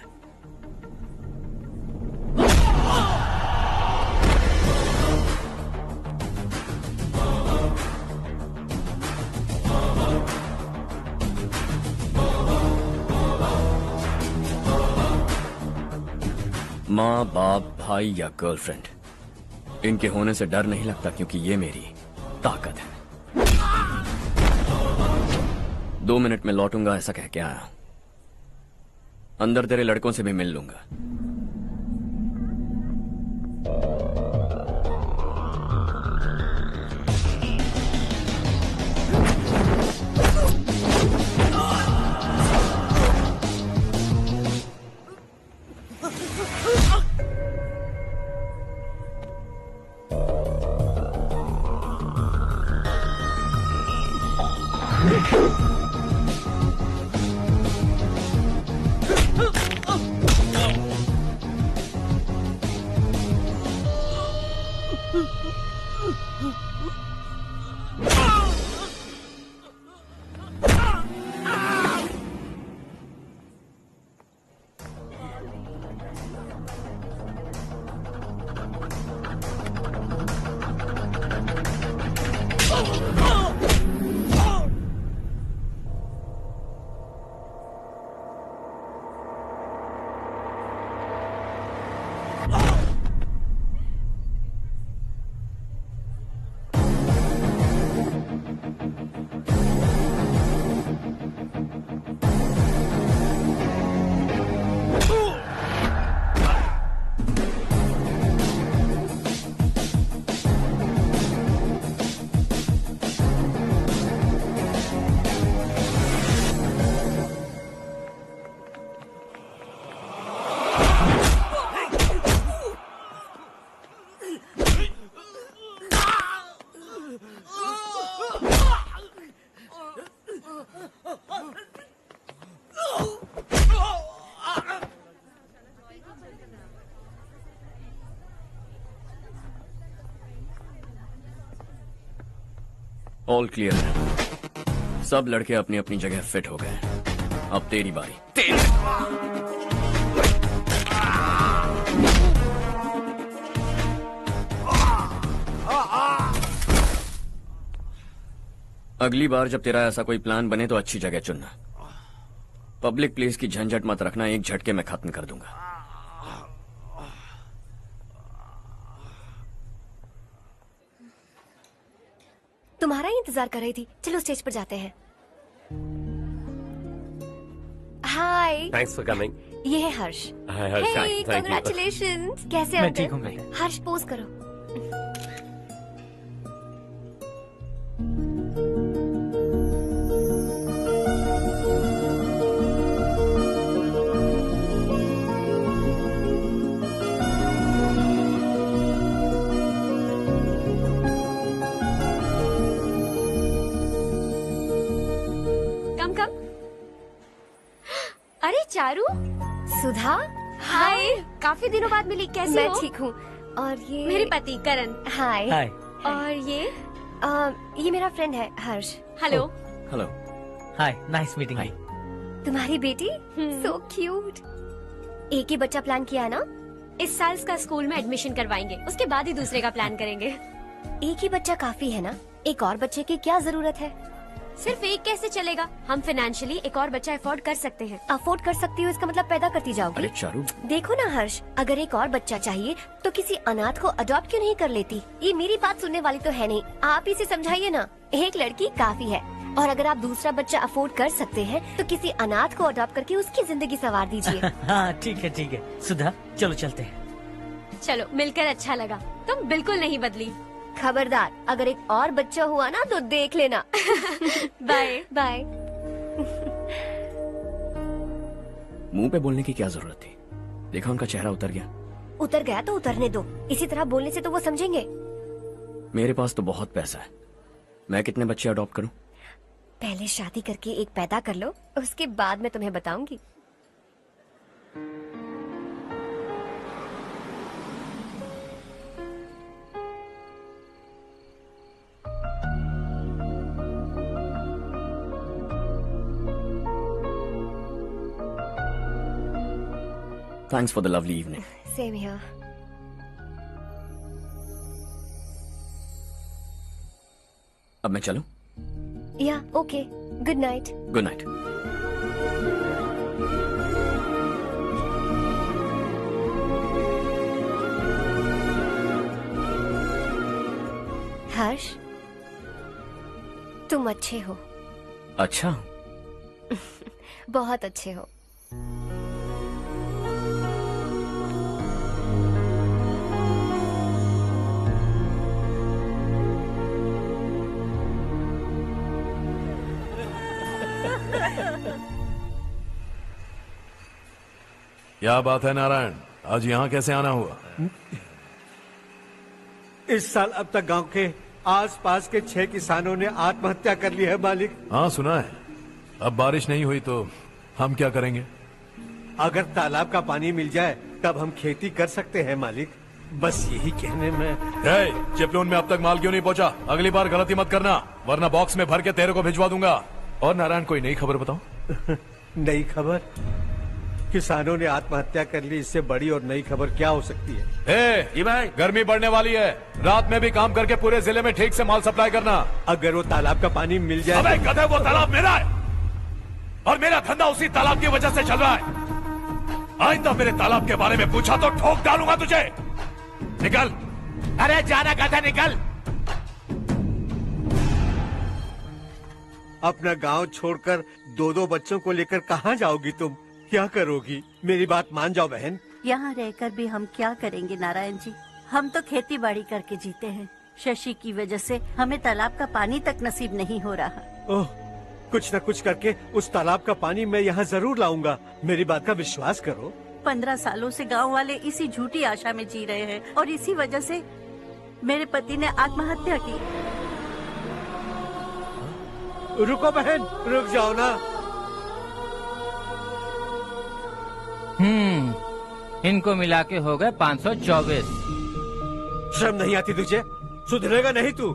[SPEAKER 2] माँ बाप भाई या गर्लफ्रेंड, इनके होने से डर नहीं लगता, क्योंकि ये मेरी ताकत है। 2 मिनट में लौटूंगा ऐसा कह के आया। अंदर तेरे लड़कों से भी मिल लूंगा। ऑल क्लियर है। सब लड़के अपनी अपनी जगह फिट हो गए। अब तेरी बारी। अगली बार जब तेरा ऐसा कोई प्लान बने तो अच्छी जगह चुनना। पब्लिक प्लेस की झंझट मत रखना, एक झटके में खत्म कर दूंगा।
[SPEAKER 13] तुम्हारा ही इंतजार कर रही थी। चलो स्टेज पर जाते हैं। हाय।
[SPEAKER 11] Thanks for coming.
[SPEAKER 13] ये है Harsh.
[SPEAKER 11] Hi Harsh, thank you.
[SPEAKER 13] Congratulations. कैसे
[SPEAKER 7] मैं
[SPEAKER 13] हो
[SPEAKER 7] ठीक
[SPEAKER 13] तुम?
[SPEAKER 7] हूँ।
[SPEAKER 13] हर्ष पोज करो।
[SPEAKER 6] अरे चारू।
[SPEAKER 13] सुधा।
[SPEAKER 6] हाय। काफी दिनों बाद मिली, कैसी
[SPEAKER 13] मैं
[SPEAKER 6] हो?
[SPEAKER 13] ठीक हूँ। और ये
[SPEAKER 6] मेरे पति करण।
[SPEAKER 13] हाय।
[SPEAKER 7] हाय।
[SPEAKER 6] और
[SPEAKER 13] ये मेरा फ्रेंड है हर्ष।
[SPEAKER 6] हेलो।
[SPEAKER 2] हेलो।
[SPEAKER 7] हाय, नाइस मीटिंग। हाय।
[SPEAKER 13] तुम्हारी बेटी सो क्यूट। एक ही बच्चा प्लान किया ना?
[SPEAKER 6] इस साल इसका स्कूल में एडमिशन करवाएंगे, उसके बाद ही दूसरे का प्लान करेंगे।
[SPEAKER 13] एक ही बच्चा काफी है ना? एक और बच्चे की क्या जरूरत है?
[SPEAKER 6] सिर्फ एक कैसे चलेगा? हम फाइनेंशियली एक और बच्चा अफोर्ड कर सकते हैं।
[SPEAKER 13] अफोर्ड कर सकती हो इसका मतलब पैदा करती जाओगी।
[SPEAKER 2] अरे चारू,
[SPEAKER 13] देखो ना हर्ष, अगर एक और बच्चा चाहिए तो किसी अनाथ को अडॉप्ट क्यों नहीं कर लेती? ये मेरी बात सुनने वाली तो है नहीं, आप इसे समझाइए ना। एक लड़की काफी है, और अगर आप दूसरा बच्चा अफोर्ड कर सकते हैं तो किसी अनाथ को अडॉप्ट करके उसकी जिंदगी संवार दीजिए।
[SPEAKER 7] हाँ ठीक है सुधा, चलो चलते हैं।
[SPEAKER 6] चलो, मिलकर अच्छा लगा। तुम बिल्कुल नहीं बदली।
[SPEAKER 13] खबरदार, अगर एक और बच्चा हुआ ना तो देख लेना।
[SPEAKER 6] Bye
[SPEAKER 13] bye.
[SPEAKER 2] मुंह पे बोलने की क्या जरूरत थी? देखा उनका चेहरा उतर गया।
[SPEAKER 13] उतर गया तो उतरने दो, इसी तरह बोलने से तो वो समझेंगे।
[SPEAKER 2] मेरे पास तो बहुत पैसा है, मैं कितने बच्चे अडॉप्ट करूं?
[SPEAKER 13] पहले शादी करके एक पैदा कर लो, उसके बाद मैं तुम्हें बताऊंगी।
[SPEAKER 2] Thanks for the lovely evening.
[SPEAKER 13] Same here.
[SPEAKER 2] अब मैं चलूं?
[SPEAKER 13] Yeah, okay. Good night.
[SPEAKER 2] Good night.
[SPEAKER 13] हर्ष, तुम अच्छे हो।
[SPEAKER 2] अच्छा?
[SPEAKER 13] बहुत अच्छे हो।
[SPEAKER 5] क्या बात है नारायण, आज यहाँ कैसे आना हुआ?
[SPEAKER 4] इस साल अब तक गांव के आसपास के 6 किसानों ने आत्महत्या कर ली है मालिक।
[SPEAKER 5] हाँ सुना है। अब बारिश नहीं हुई तो हम क्या करेंगे?
[SPEAKER 4] अगर तालाब का पानी मिल जाए तब हम खेती कर सकते हैं मालिक। बस यही कहने में।
[SPEAKER 5] चिपलून में अब तक माल क्यों नहीं पहुँचा? अगली बार गलती मत करना, वरना बॉक्स में भर के तेरे को भिजवा दूंगा। और नारायण, कोई नई खबर बताओ।
[SPEAKER 4] नई खबर? किसानों ने आत्महत्या कर ली, इससे बड़ी और नई खबर क्या हो सकती है?
[SPEAKER 5] जी भाई, गर्मी बढ़ने वाली है, रात में भी काम करके पूरे जिले में ठीक से माल सप्लाई करना।
[SPEAKER 4] अगर वो तालाब का पानी मिल जाए।
[SPEAKER 5] अबे गधे, वो तालाब मेरा है और मेरा धंधा उसी तालाब की वजह से चल रहा है। आइंदा मेरे तालाब के बारे में पूछा तो ठोक डालूंगा तुझे। निकल। अरे जाना गधा, निकल।
[SPEAKER 4] अपना गांव छोड़कर 2-2 बच्चों को लेकर कहाँ जाओगी तुम? क्या करोगी? मेरी बात मान जाओ बहन।
[SPEAKER 10] यहाँ रहकर भी हम क्या करेंगे नारायण जी? हम तो खेती बाड़ी करके जीते हैं। शशि की वजह से हमें तालाब का पानी तक नसीब नहीं हो रहा।
[SPEAKER 4] ओह, कुछ न कुछ करके उस तालाब का पानी मैं यहाँ जरूर लाऊंगा। मेरी बात का विश्वास करो।
[SPEAKER 10] 15 सालों से गांव वाले इसी झूठी आशा में जी रहे हैं और इसी वजह से मेरे पति ने आत्महत्या की।
[SPEAKER 4] रुको बहन, रुक जाओ ना।
[SPEAKER 16] इनको मिला के हो गए 524।
[SPEAKER 4] शर्म नहीं आती तुझे? सुधरेगा नहीं तू?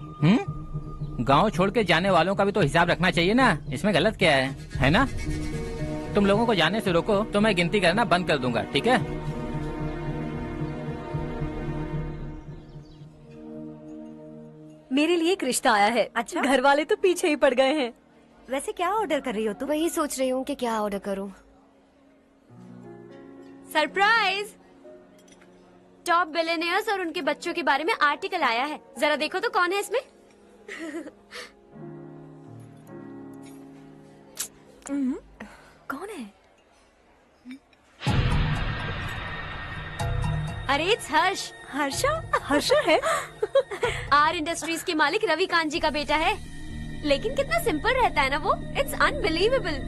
[SPEAKER 16] गांव छोड़ के जाने वालों का भी तो हिसाब रखना चाहिए ना। इसमें गलत क्या है ना? तुम लोगों को जाने से रोको तो मैं गिनती करना बंद कर दूंगा, ठीक है?
[SPEAKER 13] मेरे लिए एक रिश्ता आया है।
[SPEAKER 14] अच्छा?
[SPEAKER 13] घर वाले तो पीछे ही पड़ गए हैं। वैसे क्या ऑर्डर कर रही हो तुम? वही सोच रही हूँ कि क्या ऑर्डर करूँ।
[SPEAKER 6] सरप्राइज! टॉप बिलियनियर्स और उनके बच्चों के बारे में आर्टिकल आया है, जरा देखो तो कौन है इसमें।
[SPEAKER 14] कौन है?
[SPEAKER 6] अरे इट्स हर्ष।
[SPEAKER 14] हर्षा है?
[SPEAKER 6] आर इंडस्ट्रीज के मालिक रवि कांत जी का बेटा है। लेकिन कितना सिंपल रहता है ना वो। It's unbelievable.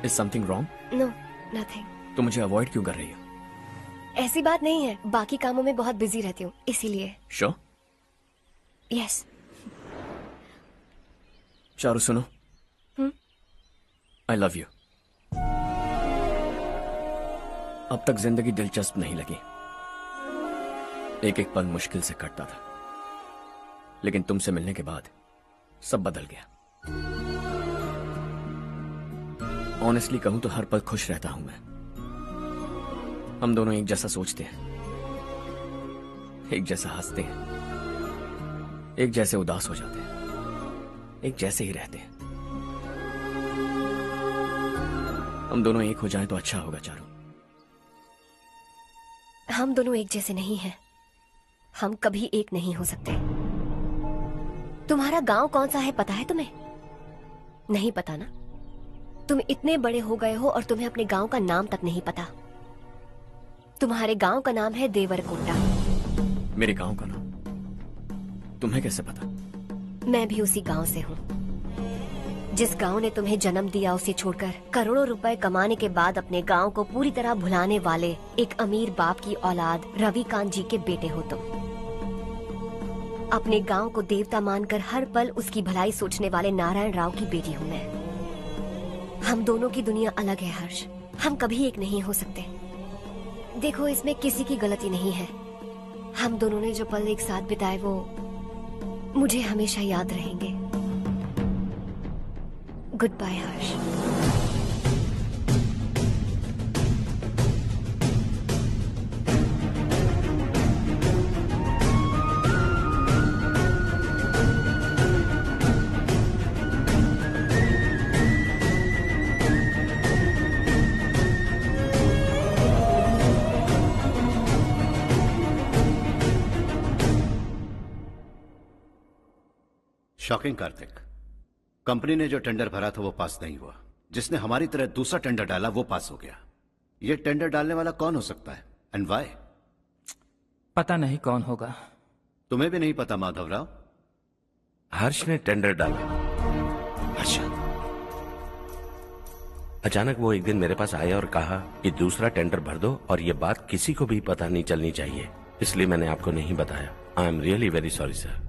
[SPEAKER 2] Is something wrong?
[SPEAKER 13] No, nothing.
[SPEAKER 2] तो मुझे अवॉइड क्यों कर रही हो?
[SPEAKER 13] ऐसी बात नहीं है, बाकी कामों में बहुत बिजी रहती हूँ इसीलिए।
[SPEAKER 2] श्योर?
[SPEAKER 13] यस।
[SPEAKER 2] चारू सुनो, आई लव यू। अब तक जिंदगी दिलचस्प नहीं लगी, एक एक पल मुश्किल से कटता था, लेकिन तुमसे मिलने के बाद सब बदल गया। ऑनेस्टली कहूं तो हर पल खुश रहता हूं मैं। हम दोनों एक जैसा सोचते हैं, एक जैसा हंसते हैं, एक जैसे उदास हो जाते हैं, एक जैसे ही रहते हैं। हम दोनों एक हो जाएं तो अच्छा होगा चारू।
[SPEAKER 13] हम दोनों एक जैसे नहीं हैं, हम कभी एक नहीं हो सकते। तुम्हारा गांव कौन सा है पता है तुम्हें? नहीं पता ना? तुम इतने बड़े हो गए हो और तुम्हें अपने गांव का नाम तक नहीं पता। तुम्हारे गांव का नाम है देवरकोटा।
[SPEAKER 2] मेरे गांव का नाम तुम्हें कैसे पता?
[SPEAKER 13] मैं भी उसी गांव से हूँ। जिस गांव ने तुम्हें जन्म दिया उसे छोड़कर करोड़ों रुपए कमाने के बाद अपने गांव को पूरी तरह भुलाने वाले एक अमीर बाप की औलाद रविकांत जी के बेटे हो तुम। अपने गांव को देवता मानकर हर पल उसकी भलाई सोचने वाले नारायण राव की बेटी हूँ मैं। हम दोनों की दुनिया अलग है हर्ष, हम कभी एक नहीं हो सकते। देखो इसमें किसी की गलती नहीं है। हम दोनों ने जो पल एक साथ बिताए वो मुझे हमेशा याद रहेंगे। गुड बाय हर्ष।
[SPEAKER 1] शॉकिंग कार्तिक, कंपनी ने जो टेंडर भरा था वो पास नहीं हुआ। जिसने हमारी तरह दूसरा टेंडर डाला वो पास हो गया। ये टेंडर डालने वाला कौन हो सकता है एंड व्हाई?
[SPEAKER 16] पता नहीं कौन होगा।
[SPEAKER 1] तुम्हें भी नहीं पता माधवराव?
[SPEAKER 8] हर्ष ने टेंडर डाला। हर्ष अचानक वो एक दिन मेरे पास आया और कहा कि दूसरा टेंडर भर दो और ये बात किसी को भी पता नहीं चलनी चाहिए, इसलिए मैंने आपको नहीं बताया। I am really very sorry sir.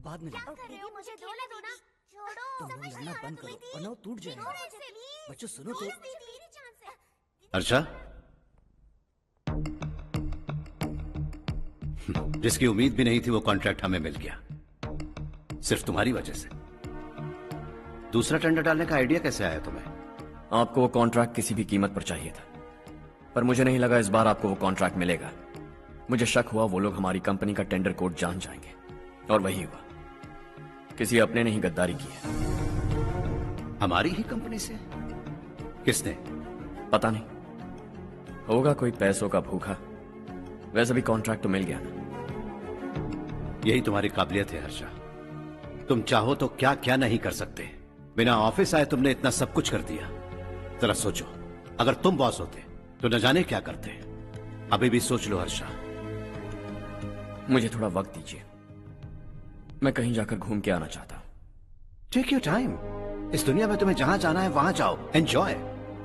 [SPEAKER 12] बाद में
[SPEAKER 13] मुझे धोने दो ना।
[SPEAKER 12] तुम लोग लड़ना बंद करो वरना वो टूट जाएगा। बच्चों सुनो तो।
[SPEAKER 1] अर्षा, जिसकी उम्मीद भी नहीं थी वो कॉन्ट्रैक्ट हमें मिल गया, सिर्फ तुम्हारी वजह से। दूसरा टेंडर डालने का आइडिया कैसे आया तुम्हें?
[SPEAKER 2] आपको वो कॉन्ट्रैक्ट किसी भी कीमत पर चाहिए था, पर मुझे नहीं लगा इस बार आपको वो कॉन्ट्रैक्ट मिलेगा। मुझे शक हुआ वो लोग हमारी कंपनी का टेंडर कोड जान जाएंगे, और वही हुआ। किसी अपने ने ही गद्दारी की है।
[SPEAKER 1] हमारी ही कंपनी से? किसने?
[SPEAKER 2] पता नहीं, होगा कोई पैसों का भूखा। वैसे भी कॉन्ट्रैक्ट तो मिल गया ना।
[SPEAKER 1] यही तुम्हारी काबिलियत है हर्षा, तुम चाहो तो क्या क्या नहीं कर सकते। बिना ऑफिस आए तुमने इतना सब कुछ कर दिया। जरा सोचो, अगर तुम बॉस होते तो न जाने क्या करते। अभी भी सोच लो हर्षा।
[SPEAKER 2] मुझे थोड़ा वक्त दीजिए, मैं कहीं जाकर घूम के आना चाहता हूं।
[SPEAKER 1] Take your time. इस दुनिया में तुम्हें जहां जाना है वहां जाओ, एंजॉय,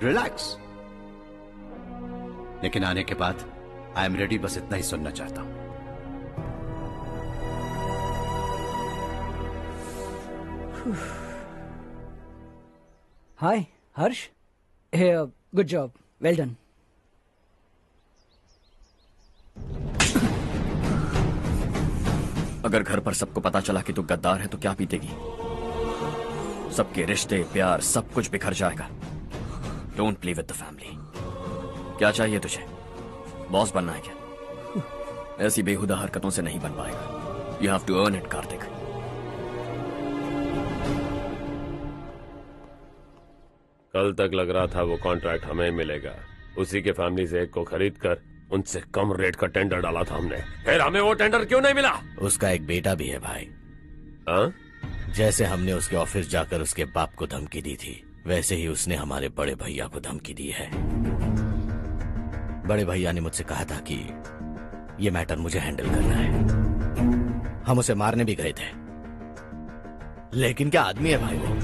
[SPEAKER 1] रिलैक्स। लेकिन आने के बाद आई एम रेडी, बस इतना ही सुनना चाहता हूं।
[SPEAKER 12] हाय हर्ष, गुड जॉब, वेल डन।
[SPEAKER 2] अगर घर पर सबको पता चला कि तू गद्दार है तो क्या पीतेगी? सबके रिश्ते प्यार सब कुछ बिखर जाएगा। Don't play with the family. क्या चाहिए तुझे? बॉस बनना है क्या? ऐसी बेहुदा हरकतों से नहीं बन पाएगा। You have to earn it Kartik.
[SPEAKER 11] कल तक लग रहा था वो कॉन्ट्रैक्ट हमें मिलेगा, उसी के फैमिली से एक को खरीद कर उनसे कम रेट का टेंडर डाला था हमने, फिर हमें वो टेंडर क्यों नहीं मिला?
[SPEAKER 19] उसका एक बेटा भी है भाई।
[SPEAKER 11] हाँ?
[SPEAKER 19] जैसे हमने उसके ऑफिस जाकर उसके बाप को धमकी दी थी, वैसे ही उसने हमारे बड़े भैया को धमकी दी है। बड़े भैया ने मुझसे कहा था कि ये मैटर मुझे हैंडल करना है। हम उसे मारने भी गए थे, लेकिन क्या आदमी है भाई वो।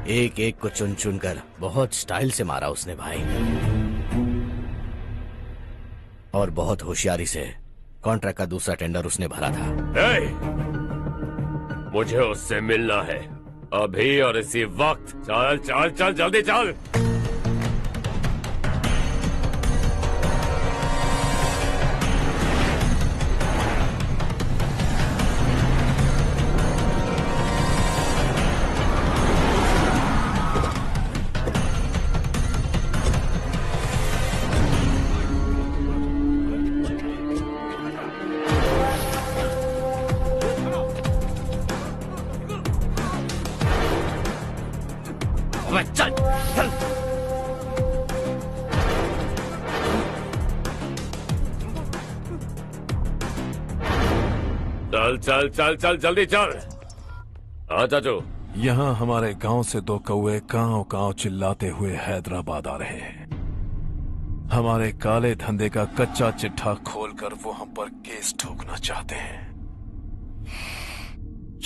[SPEAKER 19] एक एक को चुन चुन कर बहुत स्टाइल से मारा उसने भाई, और बहुत होशियारी से कॉन्ट्रैक्ट का दूसरा टेंडर उसने भरा था।
[SPEAKER 11] मुझे उससे मिलना है अभी और इसी वक्त। चल चल चल जल्दी चल।
[SPEAKER 18] चल चल।
[SPEAKER 11] चल चल चल चल जल्दी चल। हाँ चाचू।
[SPEAKER 5] यहाँ हमारे गांव से 2 कौवे कांव कांव चिल्लाते हुए हैदराबाद आ रहे हैं। हमारे काले धंधे का कच्चा चिट्ठा खोलकर वो हम पर केस ठोकना चाहते हैं।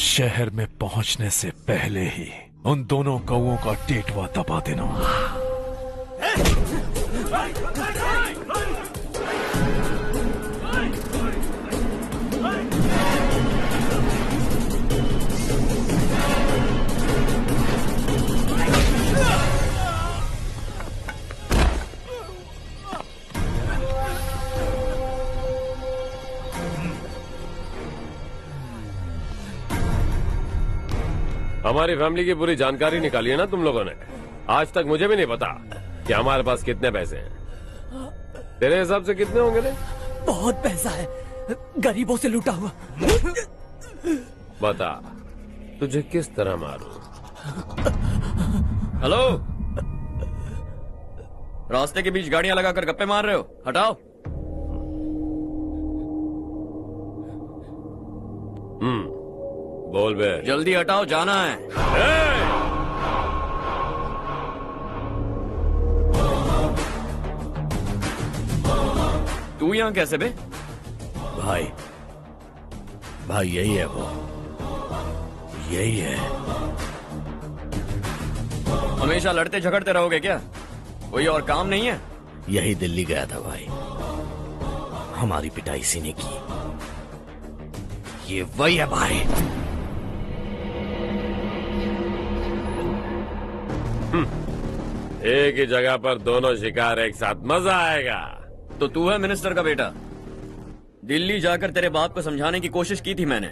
[SPEAKER 5] शहर में पहुंचने से पहले ही उन दोनों कौवों का टेटवा दबा देना।
[SPEAKER 11] हमारी फैमिली की पूरी जानकारी निकाली है ना तुम लोगों ने। आज तक मुझे भी नहीं पता कि हमारे पास कितने पैसे हैं। तेरे हिसाब से कितने होंगे रे?
[SPEAKER 12] बहुत पैसा है, गरीबों से लूटा हुआ।
[SPEAKER 11] बता तुझे किस तरह मारूं?
[SPEAKER 2] हेलो, रास्ते के बीच गाड़ियां लगाकर गप्पे मार रहे हो? हटाओ।
[SPEAKER 11] बोल बे।
[SPEAKER 2] जल्दी हटाओ, जाना है। तू यहाँ कैसे बे?
[SPEAKER 19] भाई भाई यही है वो, यही है।
[SPEAKER 2] हमेशा लड़ते झगड़ते रहोगे क्या? कोई और काम नहीं है?
[SPEAKER 19] यही दिल्ली गया था भाई, हमारी पिटाई इसी ने की। ये वही है भाई।
[SPEAKER 11] एक ही जगह पर दोनों शिकार एक साथ, मजा आएगा।
[SPEAKER 2] तो तू है मिनिस्टर का बेटा? दिल्ली जाकर तेरे बाप को समझाने की कोशिश की थी मैंने,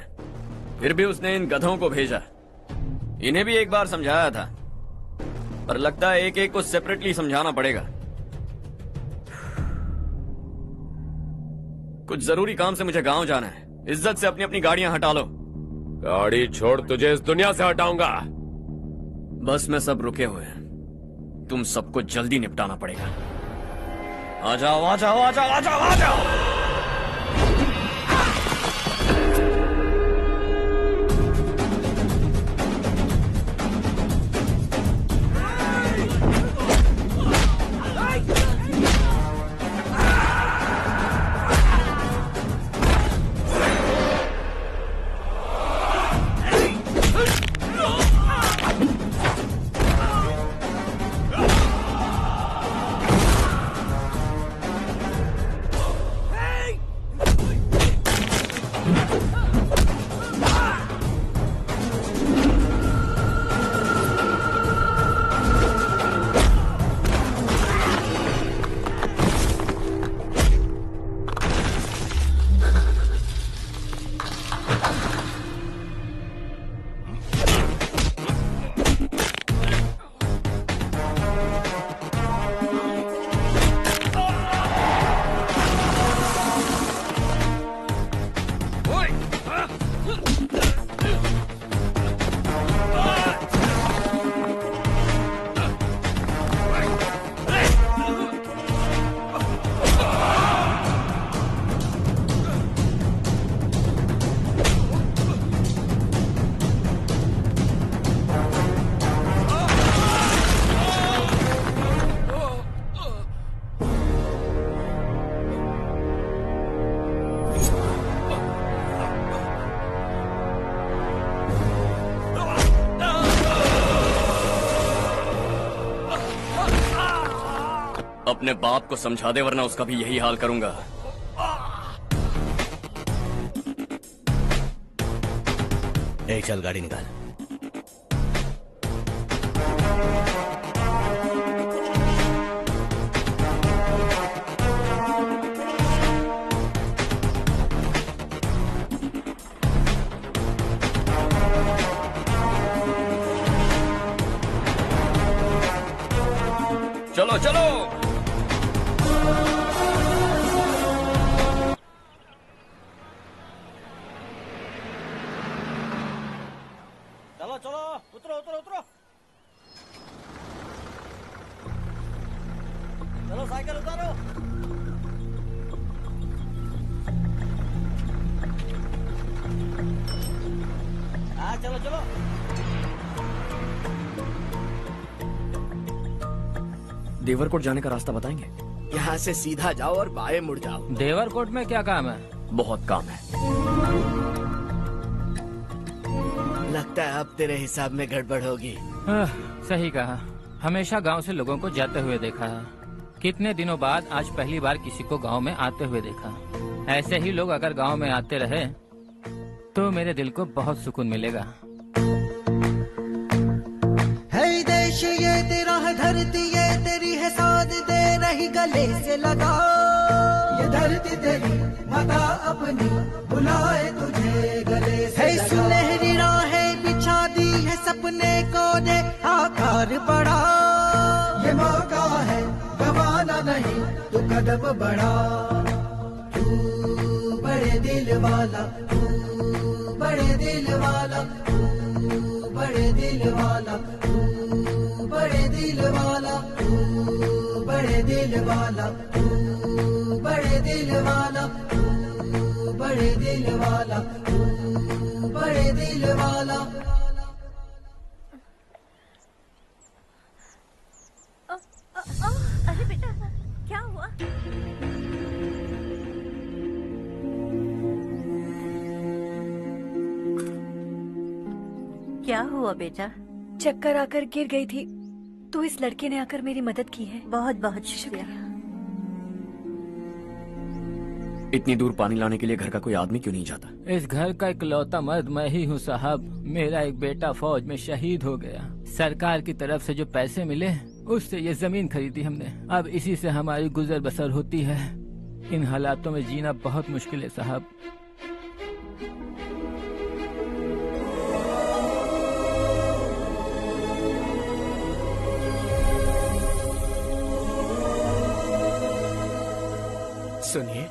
[SPEAKER 2] फिर भी उसने इन गधों को भेजा। इन्हें भी एक बार समझाया था, पर लगता है एक एक को सेपरेटली समझाना पड़ेगा। कुछ जरूरी काम से मुझे गांव जाना है। इज्जत से अपनी अपनी गाड़ियां हटा लो।
[SPEAKER 11] गाड़ी छोड़, तुझे इस दुनिया से हटाऊंगा।
[SPEAKER 2] बस में सब रुके हुए हैं, तुम सबको जल्दी निपटाना पड़ेगा। आ जाओ आ जाओ आ जाओ आ जाओ आ जाओ। अपने बाप को समझा दे वरना उसका भी यही हाल करूंगा।
[SPEAKER 19] चल गाड़ी निकाल।
[SPEAKER 2] चलो चलो।
[SPEAKER 7] चलो चलो, उतरो उतरो उतरो। चलो साइकिल उतारो। हाँ चलो चलो।
[SPEAKER 2] देवरकोट जाने का रास्ता बताएंगे?
[SPEAKER 19] यहाँ से सीधा जाओ और बाएं मुड़ जाओ।
[SPEAKER 16] देवरकोट में क्या काम है?
[SPEAKER 2] बहुत काम है।
[SPEAKER 19] लगता है अब तेरे हिसाब में गड़बड़ होगी।
[SPEAKER 16] सही कहा। हमेशा गांव से लोगों को जाते हुए देखा है। कितने दिनों बाद आज पहली बार किसी को गांव में आते हुए देखा। ऐसे ही लोग अगर गांव में आते रहे तो मेरे दिल को बहुत सुकून मिलेगा।
[SPEAKER 20] है देश ये तेरा है, धरती ये तेरी है, साथ दे रही गले से लगा। ये धरती तेरी माता अपनी बुलाए तुझे गले से लगा। सुनहरी राहें बिछा दी है, सपने को दे आकार बढ़ा। ये मौका है गवाना नहीं, तू कदम बढ़ा। तू बड़े दिल वाला, तू बड़े दिल वाला, तू बड़े दिल वाला, तू बड़े दिल वाला, तू बड़े दिल वाला, तू बड़े दिल वाला, तू बड़े दिल वाला, तू बड़े दिल वाला।
[SPEAKER 10] अरे बेटा क्या हुआ? क्या हुआ बेटा?
[SPEAKER 14] चक्कर आकर गिर गई थी तो इस लड़के ने आकर मेरी मदद की है।
[SPEAKER 10] बहुत बहुत शुक्रिया।
[SPEAKER 2] इतनी दूर पानी लाने के लिए घर का कोई आदमी क्यों नहीं जाता?
[SPEAKER 16] इस घर का इकलौता मर्द मैं ही हूँ साहब। मेरा एक बेटा फौज में शहीद हो गया। सरकार की तरफ से जो पैसे मिले उससे ये जमीन खरीदी हमने। अब इसी से हमारी गुजर बसर होती है। इन हालातों में जीना बहुत मुश्किल है साहब।
[SPEAKER 19] सुनिए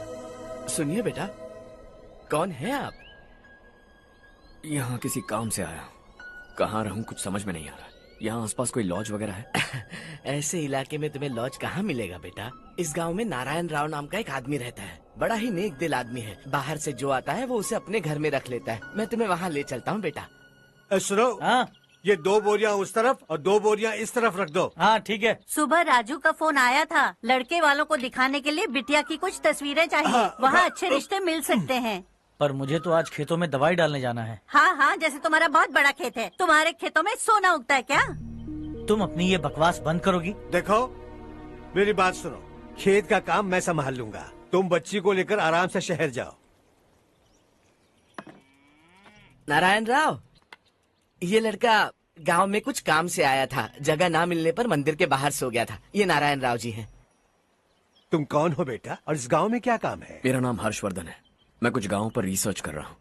[SPEAKER 19] सुनिए बेटा, कौन है आप?
[SPEAKER 2] यहाँ किसी काम से आया। कहाँ रहूँ कुछ समझ में नहीं आ रहा। यहाँ आसपास कोई लॉज वगैरह है?
[SPEAKER 19] ऐसे इलाके में तुम्हें लॉज कहाँ मिलेगा बेटा? इस गांव में नारायण राव नाम का एक आदमी रहता है। बड़ा ही नेक दिल आदमी है। बाहर से जो आता है वो उसे अपने घर में रख लेता है। मैं तुम्हें वहाँ ले चलता हूँ बेटा।
[SPEAKER 4] सुनो, ये 2 बोरियां उस तरफ और 2 बोरियां इस तरफ रख दो।
[SPEAKER 7] हाँ ठीक है।
[SPEAKER 10] सुबह राजू का फोन आया था। लड़के वालों को दिखाने के लिए बिटिया की कुछ तस्वीरें चाहिए। वहाँ अच्छे रिश्ते मिल सकते हैं।
[SPEAKER 7] पर मुझे तो आज खेतों में दवाई डालने जाना है।
[SPEAKER 10] हाँ हाँ, जैसे तुम्हारा बहुत बड़ा खेत है। तुम्हारे खेतों में सोना उगता है क्या?
[SPEAKER 7] तुम अपनी ये बकवास बंद करोगी?
[SPEAKER 4] देखो मेरी बात सुनो, खेत का काम मैं संभाल लूंगा। तुम बच्ची को लेकर आराम से शहर जाओ।
[SPEAKER 19] नारायण राव, ये लड़का गांव में कुछ काम से आया था। जगह ना मिलने पर मंदिर के बाहर सो गया था। ये नारायण राव जी हैं।
[SPEAKER 4] तुम कौन हो बेटा और इस गांव में क्या काम है?
[SPEAKER 2] मेरा नाम हर्षवर्धन है। मैं कुछ गाँव पर रिसर्च कर रहा हूँ।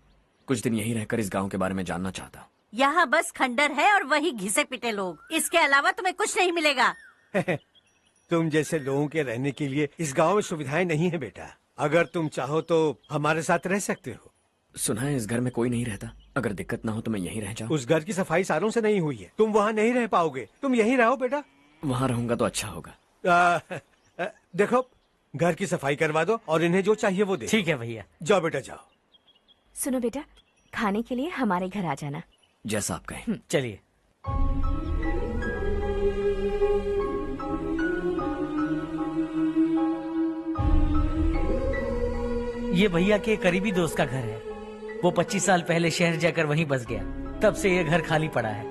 [SPEAKER 2] कुछ दिन यहीं रहकर इस गाँव के बारे में जानना चाहता हूँ।
[SPEAKER 10] यहाँ बस खंडर है और वही घिसे पिटे लोग। इसके अलावा तुम्हें कुछ नहीं मिलेगा।
[SPEAKER 4] तुम जैसे लोगों के रहने के लिए इस गांव में सुविधाएं नहीं है बेटा। अगर तुम चाहो तो हमारे साथ रह सकते हो।
[SPEAKER 2] सुना है इस घर में कोई नहीं रहता। अगर दिक्कत ना हो तो मैं यहीं रह जाऊँ।
[SPEAKER 4] उस घर की सफाई सालों से नहीं हुई है। तुम वहाँ नहीं रह पाओगे। तुम यहीं रहो बेटा।
[SPEAKER 2] वहाँ रहूंगा तो अच्छा होगा।
[SPEAKER 4] देखो, घर की सफाई करवा दो और इन्हें जो चाहिए वो दे।
[SPEAKER 7] ठीक है भैया।
[SPEAKER 4] जाओ बेटा जाओ।
[SPEAKER 14] सुनो बेटा, खाने के लिए हमारे घर आ जाना।
[SPEAKER 2] जैसा आप कहें।
[SPEAKER 7] चलिए। ये भैया के करीबी दोस्त का घर है। वो 25 साल पहले शहर जाकर वहीं बस गया। तब से ये घर खाली पड़ा है।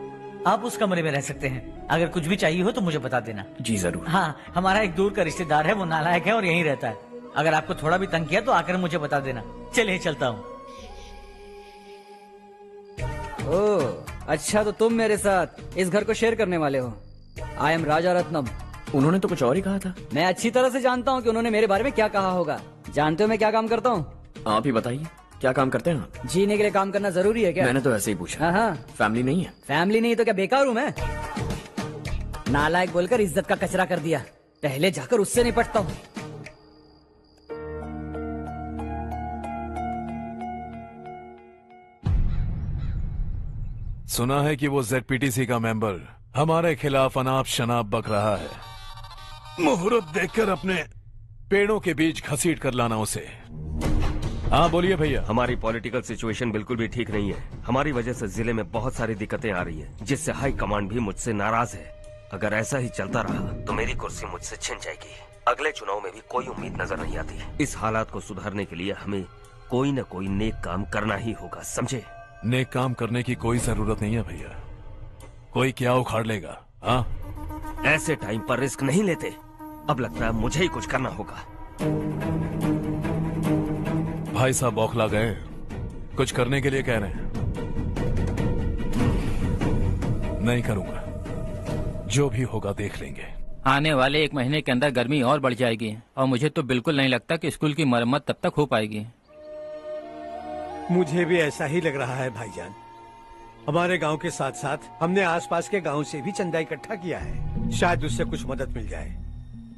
[SPEAKER 7] आप उस कमरे में रह सकते हैं। अगर कुछ भी चाहिए हो तो मुझे बता देना।
[SPEAKER 2] जी जरूर।
[SPEAKER 7] हाँ, हमारा एक दूर का रिश्तेदार है, वो नालायक है और यहीं रहता है। अगर आपको थोड़ा भी तंग किया तो आकर मुझे बता देना। चलिए चलता हूँ।
[SPEAKER 12] ओह अच्छा, तो तुम मेरे साथ इस घर को शेयर करने वाले हो। आई एम राजा रत्नम।
[SPEAKER 2] उन्होंने तो कुछ और ही कहा था।
[SPEAKER 12] मैं अच्छी तरह से जानता हूँ कि उन्होंने मेरे बारे में क्या कहा होगा। जानते हो मैं क्या काम करता हूँ?
[SPEAKER 2] आप ही बताइए, क्या काम करते हैं आप?
[SPEAKER 12] जीने के लिए काम करना जरूरी है क्या?
[SPEAKER 2] मैंने तो ऐसे ही पूछा।
[SPEAKER 12] हाँ हाँ।
[SPEAKER 2] फैमिली नहीं है?
[SPEAKER 12] फैमिली नहीं तो क्या बेकार हूँ मैं? नालायक बोलकर इज्जत का कचरा कर दिया। पहले जाकर उससे निपटता हूँ।
[SPEAKER 5] सुना है कि वो ZPTC का मेंबर हमारे खिलाफ अनाप शनाप बक रहा है। मुहूर्त देखकर अपने पेड़ों के बीच घसीट कर लाना उसे। हाँ बोलिए भैया।
[SPEAKER 18] हमारी पॉलिटिकल सिचुएशन बिल्कुल भी ठीक नहीं है। हमारी वजह से जिले में बहुत सारी दिक्कतें आ रही है, जिससे हाई कमांड भी मुझसे नाराज है। अगर ऐसा ही चलता रहा तो मेरी कुर्सी मुझसे छिन जाएगी। अगले चुनाव में भी कोई उम्मीद नजर नहीं आती। इस हालात को सुधारने के लिए हमें कोई न कोई नेक काम करना ही होगा, समझे?
[SPEAKER 5] नेक काम करने की कोई जरूरत नहीं है भैया। कोई क्या उखाड़ लेगा? हाँ,
[SPEAKER 18] ऐसे टाइम पर रिस्क नहीं लेते। अब लगता है मुझे ही कुछ करना होगा।
[SPEAKER 5] भाई साहब बौखला गए, कुछ करने के लिए कह रहे हैं। नहीं करूंगा, जो भी होगा देख लेंगे।
[SPEAKER 16] आने वाले 1 महीने के अंदर गर्मी और बढ़ जाएगी और मुझे तो बिल्कुल नहीं लगता कि स्कूल की मरम्मत तब तक हो पाएगी।
[SPEAKER 4] मुझे भी ऐसा ही लग रहा है भाईजान। हमारे गांव के साथ साथ हमने आसपास के गांव से भी चंदा इकट्ठा किया है, शायद उससे कुछ मदद मिल जाए।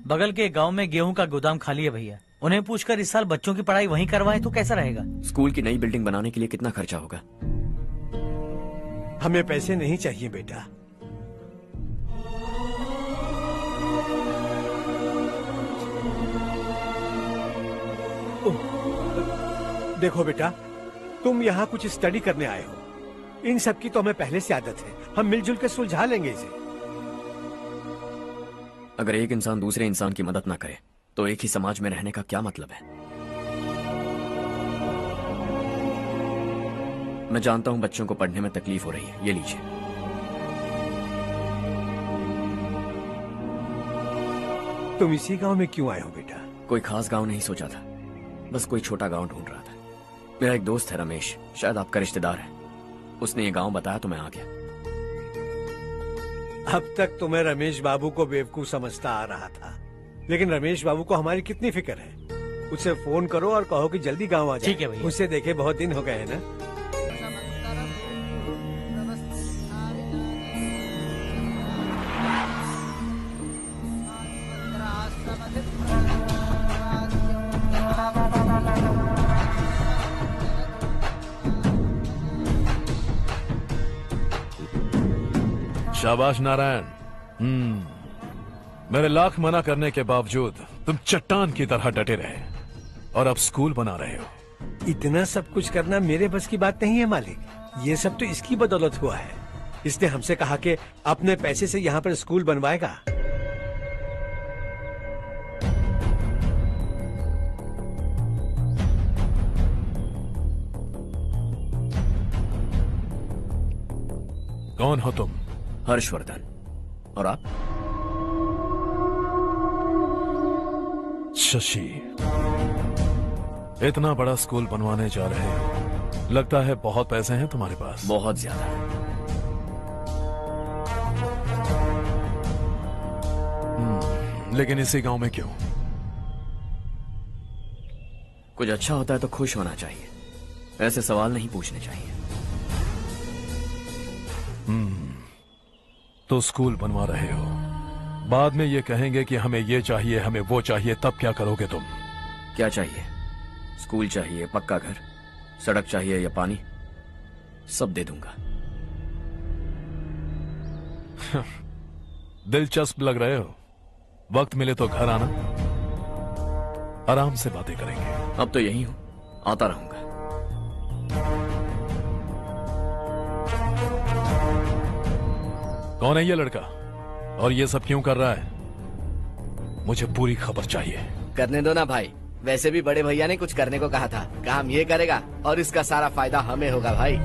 [SPEAKER 7] बगल के गांव में गेहूं का गोदाम खाली है भैया। उन्हें पूछकर इस साल बच्चों की पढ़ाई वहीं करवाएं तो कैसा रहेगा?
[SPEAKER 2] स्कूल की नई बिल्डिंग बनाने के लिए कितना खर्चा होगा?
[SPEAKER 4] हमें पैसे नहीं चाहिए बेटा। देखो बेटा, तुम यहाँ कुछ स्टडी करने आए हो। इन सब की तो हमें पहले से आदत है। हम मिलजुल के सुलझा लेंगे इसे।
[SPEAKER 2] अगर एक इंसान दूसरे इंसान की मदद ना करे तो एक ही समाज में रहने का क्या मतलब है? मैं जानता हूं बच्चों को पढ़ने में तकलीफ हो रही है, ये लीजिए।
[SPEAKER 4] तुम इसी गांव में क्यों आए हो बेटा?
[SPEAKER 2] कोई खास गांव नहीं सोचा था, बस कोई छोटा गांव ढूंढ रहा था। मेरा एक दोस्त है रमेश, शायद आपका रिश्तेदार है। उसने ये गांव बताया तो मैं आ गया।
[SPEAKER 4] अब तक तो मैं रमेश बाबू को बेवकूफ समझता आ रहा था, लेकिन रमेश बाबू को हमारी कितनी फिक्र है। उसे फोन करो और कहो कि जल्दी गांव आ जाए।
[SPEAKER 7] ठीक है भैया।
[SPEAKER 4] उसे देखे बहुत दिन हो गए हैं ना।
[SPEAKER 5] शाबाश नारायण। मेरे लाख मना करने के बावजूद तुम चट्टान की तरह डटे रहे और अब स्कूल बना रहे हो।
[SPEAKER 4] इतना सब कुछ करना मेरे बस की बात नहीं है मालिक। ये सब तो इसकी बदौलत हुआ है। इसने हमसे कहा कि अपने पैसे से यहाँ पर स्कूल बनवाएगा।
[SPEAKER 5] कौन हो तुम?
[SPEAKER 2] हर्षवर्धन। और आप?
[SPEAKER 5] शशि। इतना बड़ा स्कूल बनवाने जा रहे हो, लगता है बहुत पैसे हैं तुम्हारे पास।
[SPEAKER 2] बहुत ज्यादा।
[SPEAKER 5] लेकिन इसी गांव में क्यों?
[SPEAKER 2] कुछ अच्छा होता है तो खुश होना चाहिए, ऐसे सवाल नहीं पूछने चाहिए।
[SPEAKER 5] तो स्कूल बनवा रहे हो, बाद में ये कहेंगे कि हमें ये चाहिए, हमें वो चाहिए, तब क्या करोगे तुम?
[SPEAKER 2] क्या चाहिए? स्कूल चाहिए, पक्का घर, सड़क चाहिए या पानी, सब दे दूंगा।
[SPEAKER 5] दिलचस्प लग रहे हो। वक्त मिले तो घर आना, आराम से बातें करेंगे।
[SPEAKER 2] अब तो यही हूं, आता रहूंगा।
[SPEAKER 5] कौन है ये लड़का और ये सब क्यों कर रहा है? मुझे पूरी खबर चाहिए।
[SPEAKER 19] करने दो ना भाई, वैसे भी बड़े भैया ने कुछ करने को कहा था। काम ये करेगा और इसका सारा फायदा हमें होगा भाई।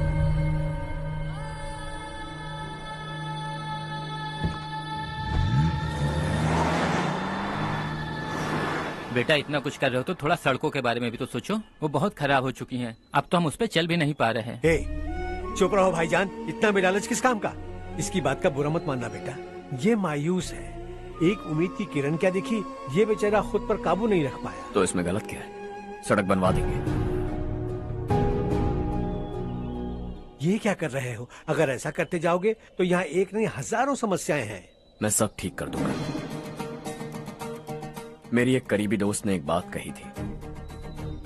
[SPEAKER 16] बेटा इतना कुछ कर रहे हो तो थोड़ा सड़कों के बारे में भी तो सोचो, वो बहुत खराब हो चुकी हैं। अब तो हम उस पर चल भी नहीं पा रहे हैं।
[SPEAKER 4] हे, चुप रहो भाईजान, इतना बेलालच किस काम का? इसकी बात का बुरा मत मानना बेटा, ये मायूस है। एक उम्मीद की किरण क्या दिखी, ये बेचारा खुद पर काबू नहीं रख पाया।
[SPEAKER 2] तो इसमें गलत क्या है? सड़क बनवा देंगे।
[SPEAKER 4] ये क्या कर रहे हो? अगर ऐसा करते जाओगे तो यहाँ एक नहीं हजारों समस्याएं हैं।
[SPEAKER 2] मैं सब ठीक कर दूंगा। मेरी एक करीबी दोस्त ने एक बात कही थी,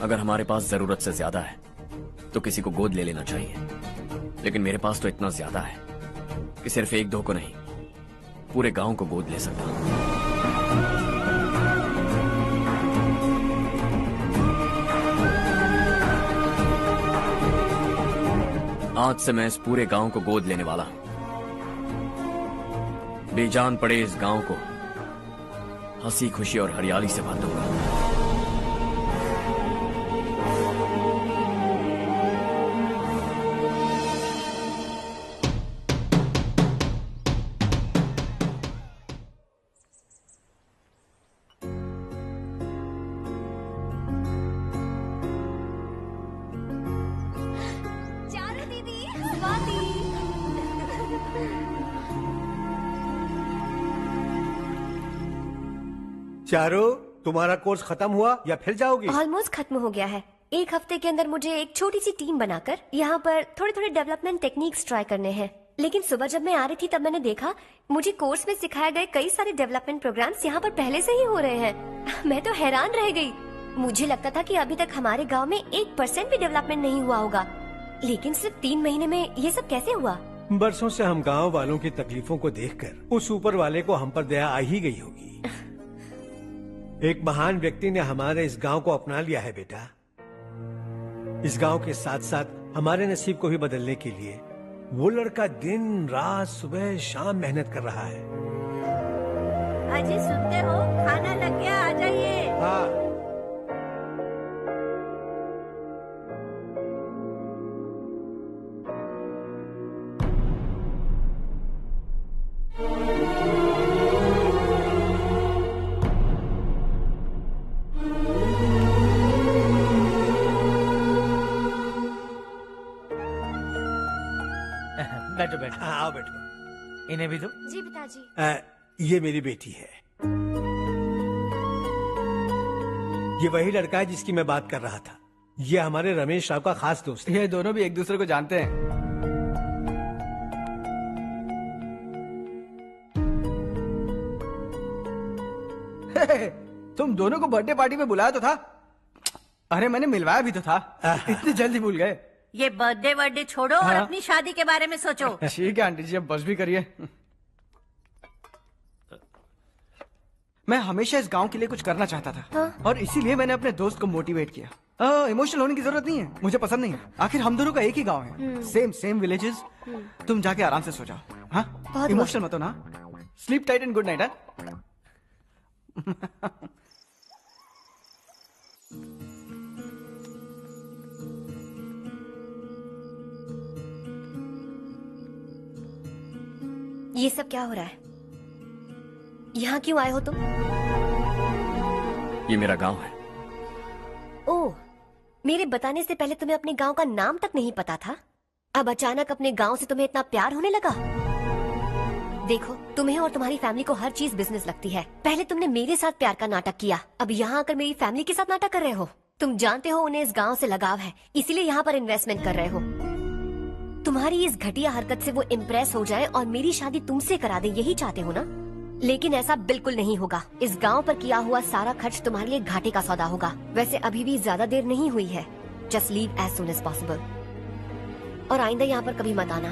[SPEAKER 2] अगर हमारे पास जरूरत से ज्यादा है तो किसी को गोद ले लेना चाहिए, लेकिन मेरे पास तो इतना ज्यादा है कि सिर्फ एक दो को नहीं, पूरे गांव को गोद ले सकता हूं। आज से मैं इस पूरे गांव को गोद लेने वाला हूं। बेजान पड़े इस गांव को हंसी खुशी और हरियाली से भर दूंगा।
[SPEAKER 3] चारू, तुम्हारा कोर्स खत्म हुआ या फिर जाओगी?
[SPEAKER 13] ऑलमोस्ट खत्म हो गया है। एक हफ्ते के अंदर मुझे एक छोटी सी टीम बनाकर यहाँ पर थोड़े थोड़े डेवलपमेंट टेक्निक्स ट्राई करने हैं। लेकिन सुबह जब मैं आ रही थी तब मैंने देखा मुझे कोर्स में सिखाए गए कई सारे डेवलपमेंट प्रोग्राम्स यहाँ पर पहले से ही हो रहे हैं। मैं तो हैरान रह गई। मुझे लगता था कि अभी तक हमारे गाँव में 1% भी डेवलपमेंट नहीं हुआ होगा, लेकिन सिर्फ 3 महीने में ये सब कैसे हुआ?
[SPEAKER 4] बरसों से हम गांव वालों की तकलीफों को देखकर उस ऊपर वाले को हम पर दया आ ही गई होगी। एक महान व्यक्ति ने हमारे इस गांव को अपना लिया है बेटा। इस गांव के साथ साथ हमारे नसीब को भी बदलने के लिए वो लड़का दिन रात सुबह शाम मेहनत कर रहा है।
[SPEAKER 10] अजी सुनते हो, खाना लग गया, आ जाइए।
[SPEAKER 4] हाँ।
[SPEAKER 7] बैठो बैठो।
[SPEAKER 4] आओ बैठो।
[SPEAKER 7] इन्हें भी दो।
[SPEAKER 13] जी पिताजी।
[SPEAKER 4] ये मेरी बेटी है। ये वही लड़का है जिसकी मैं बात कर रहा था। ये हमारे रमेश राव का खास दोस्त है।
[SPEAKER 3] ये दोनों भी एक दूसरे को जानते हैं। तुम दोनों को बर्थडे पार्टी में बुलाया तो था। अरे मैंने मिलवाया भी तो था। इतनी जल्दी भूल गए।
[SPEAKER 10] ये बर्थडे छोड़ो और
[SPEAKER 3] हाँ?
[SPEAKER 10] अपनी शादी के बारे में सोचो।
[SPEAKER 3] ठीक है आंटी जी, अब बस भी करिए। मैं हमेशा इस गांव के लिए कुछ करना चाहता था।
[SPEAKER 13] हाँ?
[SPEAKER 3] और इसीलिए मैंने अपने दोस्त को मोटिवेट किया। इमोशनल होने की जरूरत नहीं है, मुझे पसंद नहीं है। आखिर हम दोनों का एक ही गांव है, सेम विलेजेस। तुम जाके आराम से सो जाओ। हाँ, इमोशनल मत हो ना। Sleep tight and good night.
[SPEAKER 13] ये सब क्या हो रहा है? यहाँ क्यों आए हो तुम?
[SPEAKER 2] ये मेरा गांव है।
[SPEAKER 13] ओह, मेरे बताने से पहले तुम्हें अपने गांव का नाम तक नहीं पता था? अब अचानक अपने गांव से तुम्हें इतना प्यार होने लगा? देखो, तुम्हें और तुम्हारी फैमिली को हर चीज बिजनेस लगती है। पहले तुमने मेरे साथ प्यार का नाटक किया, अब यहाँ आकर मेरी फैमिली के साथ नाटक कर रहे हो। तुम जानते हो उन्हें इस गांव से लगाव है, इसीलिए यहाँ पर इन्वेस्टमेंट कर रहे हो। तुम्हारी इस घटिया हरकत से वो इम्प्रेस हो जाए और मेरी शादी तुमसे करा दे, यही चाहते हो ना? लेकिन ऐसा बिल्कुल नहीं होगा। इस गांव पर किया हुआ सारा खर्च तुम्हारे लिए घाटे का सौदा होगा। वैसे अभी भी ज्यादा देर नहीं हुई है। Just leave as soon as possible और आइंदा यहाँ पर कभी मत आना।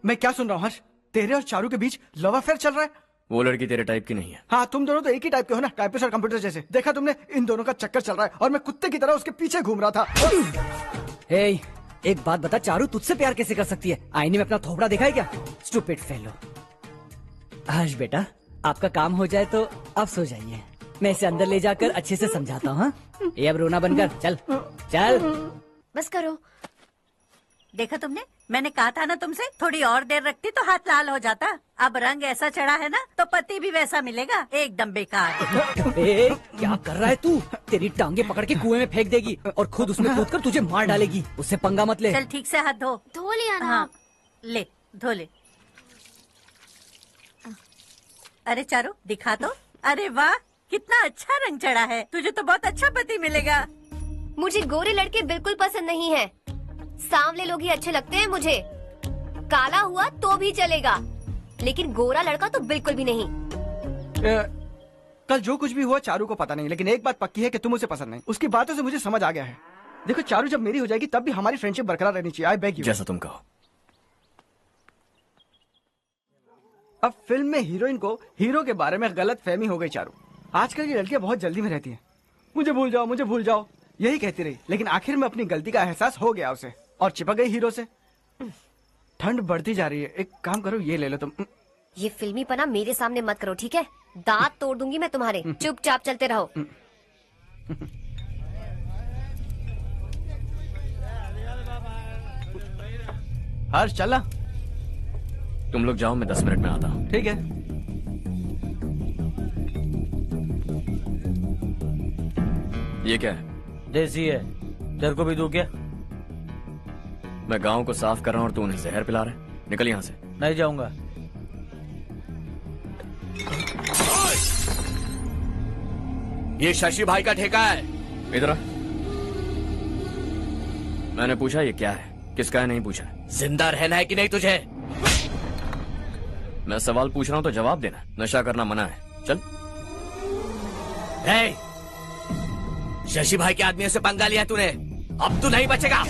[SPEAKER 3] मैं क्या सुन रहा हूँ हर्ष? तेरे और चारू के बीच लव अफेयर चल रहा है?
[SPEAKER 2] वो लड़की तेरे टाइप की नहीं है।
[SPEAKER 3] हाँ, तुम दोनों तो एक ही टाइप के हो ना, टाइपिस्ट और कंप्यूटर जैसे। देखा तुमने, इन दोनों का चक्कर चल रहा है और मैं कुत्ते की तरह उसके पीछे घूम रहा था।
[SPEAKER 12] हे, एक बात बता, चारू तुझसे प्यार कैसे कर सकती है? आईने में अपना थोबड़ा देखा है क्या? Stupid fellow. हर्ष बेटा, आपका काम हो जाए तो आप सो जाइए। मैं इसे अंदर ले जाकर अच्छे से समझाता हूँ। ये अब रोना बनकर चल चल।
[SPEAKER 13] बस करो।
[SPEAKER 10] देखा तुमने, मैंने कहा था ना तुमसे, थोड़ी और देर रखती तो हाथ लाल हो जाता। अब रंग ऐसा चढ़ा है ना तो पति भी वैसा मिलेगा, एकदम बेकार।
[SPEAKER 12] ए, क्या कर रहा है तू? तेरी टांगे पकड़ के कुएं में फेंक देगी और खुद उसमें कूदकर तुझे मार डालेगी। उससे पंगा मत ले।
[SPEAKER 10] चल ठीक से हाथ धो।
[SPEAKER 13] धो लिया ना।
[SPEAKER 10] हाँ, ले धो ले। अरे चारू दिखा तो। अरे वाह, कितना अच्छा रंग चढ़ा है। तुझे तो बहुत अच्छा पति मिलेगा।
[SPEAKER 13] मुझे गोरे लड़के बिल्कुल पसंद नहीं है। सांवले लोग ही अच्छे लगते हैं मुझे। काला हुआ तो भी चलेगा, लेकिन गोरा लड़का तो बिल्कुल भी नहीं।
[SPEAKER 3] कल जो कुछ भी हुआ चारू को पता नहीं, लेकिन एक बात पक्की है कि तुम उसे पसंद नहीं। उसकी बातों से मुझे समझ आ गया है। देखो चारू जब मेरी हो जाएगी तब भी हमारी फ्रेंडशिप बरकरार रहनी चाहिए। I beg you.
[SPEAKER 2] जैसा तुम कहो।
[SPEAKER 3] अब फिल्म में हीरोइन को हीरो के बारे में गलत फहमी हो गई चारू। आजकल की लड़कियां बहुत जल्दी में रहती हैं। मुझे भूल जाओ, मुझे भूल जाओ, यही कहती रही, लेकिन आखिर में अपनी गलती का एहसास हो गया उसे और चिपक गई हीरो से। ठंड बढ़ती जा रही है, एक काम करो, ये ले लो तुम।
[SPEAKER 13] ये फिल्मी पना मेरे सामने मत करो, ठीक है? दांत तोड़ दूंगी मैं तुम्हारे। चुपचाप चलते रहो।
[SPEAKER 3] हर्ष चला।
[SPEAKER 2] तुम लोग जाओ, मैं 10 मिनट में आता हूँ।
[SPEAKER 3] ठीक है।
[SPEAKER 2] ये क्या है?
[SPEAKER 7] देसी है। तेरे को भी दूं क्या?
[SPEAKER 2] मैं गांव को साफ कर रहा हूँ और तू उन्हें जहर पिला रहा है। निकल यहाँ से।
[SPEAKER 7] नहीं जाऊंगा।
[SPEAKER 2] ये शशि भाई का ठेका है। इधर आ। मैंने पूछा ये क्या है, किसका है नहीं पूछा। जिंदा रहना है कि नहीं तुझे? मैं सवाल पूछ रहा हूं तो जवाब देना। नशा करना मना है। चल। हे, शशि भाई के आदमियों से पंगा लिया तूने, अब तू नहीं बचेगा।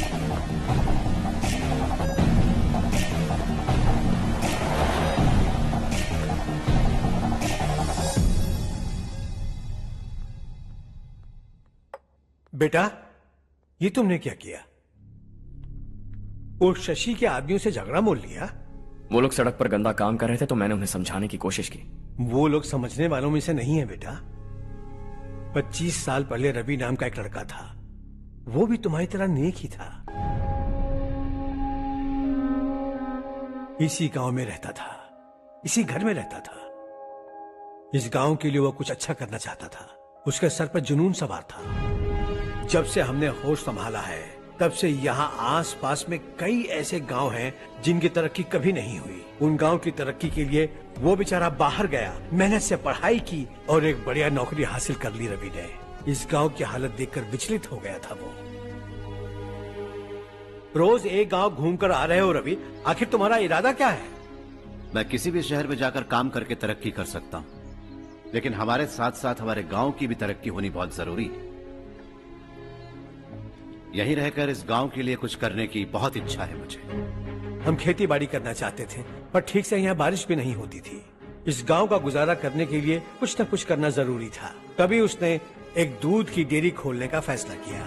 [SPEAKER 4] बेटा, ये तुमने क्या किया? वो शशि के आदमियों से झगड़ा मोल लिया?
[SPEAKER 2] वो लोग सड़क पर गंदा काम कर रहे थे तो मैंने उन्हें समझाने की कोशिश की।
[SPEAKER 4] वो लोग समझने वालों में से नहीं है बेटा। 25 साल पहले रवि नाम का एक लड़का था, वो भी तुम्हारी तरह नेक ही था। इसी गांव में रहता था, इसी घर में रहता था। इस गांव के लिए वो कुछ अच्छा करना चाहता था। उसके सर पर जुनून सवार था। जब से हमने होश संभाला है तब से यहाँ आस पास में कई ऐसे गांव हैं जिनकी तरक्की कभी नहीं हुई। उन गांव की तरक्की के लिए वो बेचारा बाहर गया, मेहनत से पढ़ाई की और एक बढ़िया नौकरी हासिल कर ली रवि ने। इस गांव की हालत देखकर विचलित हो गया था वो। रोज एक गांव घूमकर आ रहे हो रवि, आखिर तुम्हारा इरादा क्या है?
[SPEAKER 1] मैं किसी भी शहर में जाकर काम करके तरक्की कर सकता हूँ, लेकिन हमारे साथ साथ हमारे गांव की भी तरक्की होनी बहुत जरूरी है। यहीं रहकर इस गांव के लिए कुछ करने की बहुत इच्छा है मुझे।
[SPEAKER 4] हम खेती बाड़ी करना चाहते थे, पर ठीक से यहाँ बारिश भी नहीं होती थी। इस गांव का गुजारा करने के लिए कुछ न कुछ करना जरूरी था। तभी उसने एक दूध की डेयरी खोलने का फैसला किया।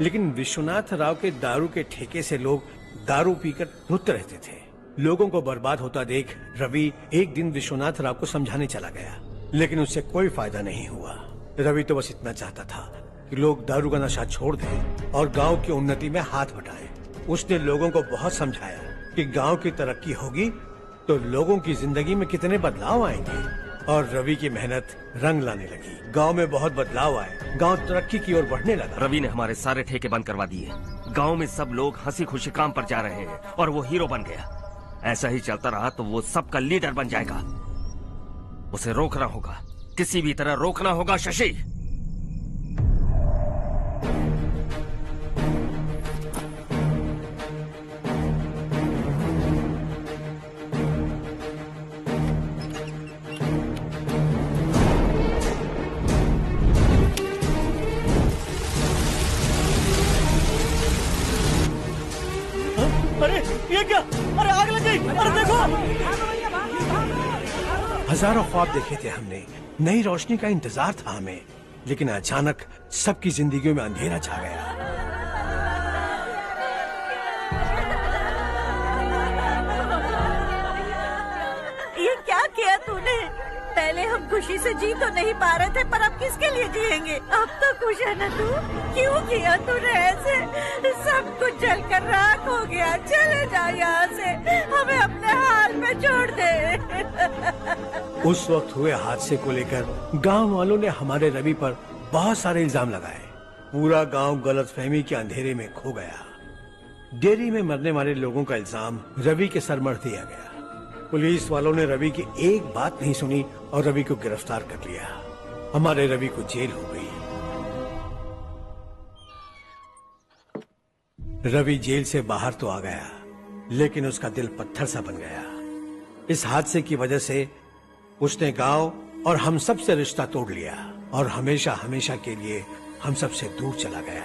[SPEAKER 4] लेकिन विश्वनाथ राव के दारू के ठेके से लोग दारू पीकर धुत रहते थे। लोगों को बर्बाद होता देख रवि एक दिन विश्वनाथ राव को समझाने चला गया, लेकिन उससे कोई फायदा नहीं हुआ। रवि तो बस इतना चाहता था कि लोग दारू का नशा छोड़ दें और गांव की उन्नति में हाथ बटाएं। उसने लोगों को बहुत समझाया कि गांव की तरक्की होगी तो लोगों की जिंदगी में कितने बदलाव आएंगे, और रवि की मेहनत रंग लाने लगी। गांव में बहुत बदलाव आए, गांव तरक्की की ओर बढ़ने लगा।
[SPEAKER 18] रवि ने हमारे सारे ठेके बंद करवा दिए। गांव में सब लोग हंसी खुशी काम पर जा रहे हैं और वो हीरो बन गया। ऐसा ही चलता रहा तो वो सबका लीडर बन जाएगा। उसे रोकना होगा, किसी भी तरह रोकना होगा शशि।
[SPEAKER 12] अरे ये क्या? अरे आग लग गई! अरे देखो!
[SPEAKER 4] हजारों ख्वाब देखे थे हमने, नई रोशनी का इंतजार था हमें, लेकिन अचानक सबकी जिंदगियों में अंधेरा छा गया।
[SPEAKER 10] ये क्या किया तूने? पहले पहले हम खुशी से जी तो नहीं पा रहे थे, पर अब किसके लिए जिएंगे? अब तो खुश है ना तू? क्यों किया तूने ऐसे? सब कुछ जलकर राख हो गया। चले जा यहाँ से, हमें अपने हाल में छोड़ दे।
[SPEAKER 4] उस वक्त हुए हादसे को लेकर गांव वालों ने हमारे रवि पर बहुत सारे इल्जाम लगाए। पूरा गांव गलतफहमी के अंधेरे में खो गया। डेयरी में मरने वाले लोगों का इल्जाम रवि के सर मढ़ दिया गया। पुलिस वालों ने रवि की एक बात नहीं सुनी और रवि को गिरफ्तार कर लिया। हमारे रवि को जेल हो गई। रवि जेल से बाहर तो आ गया, लेकिन उसका दिल पत्थर सा बन गया। इस हादसे की वजह से उसने गांव और हम सब से रिश्ता तोड़ लिया और हमेशा हमेशा के लिए हम सब से दूर चला गया।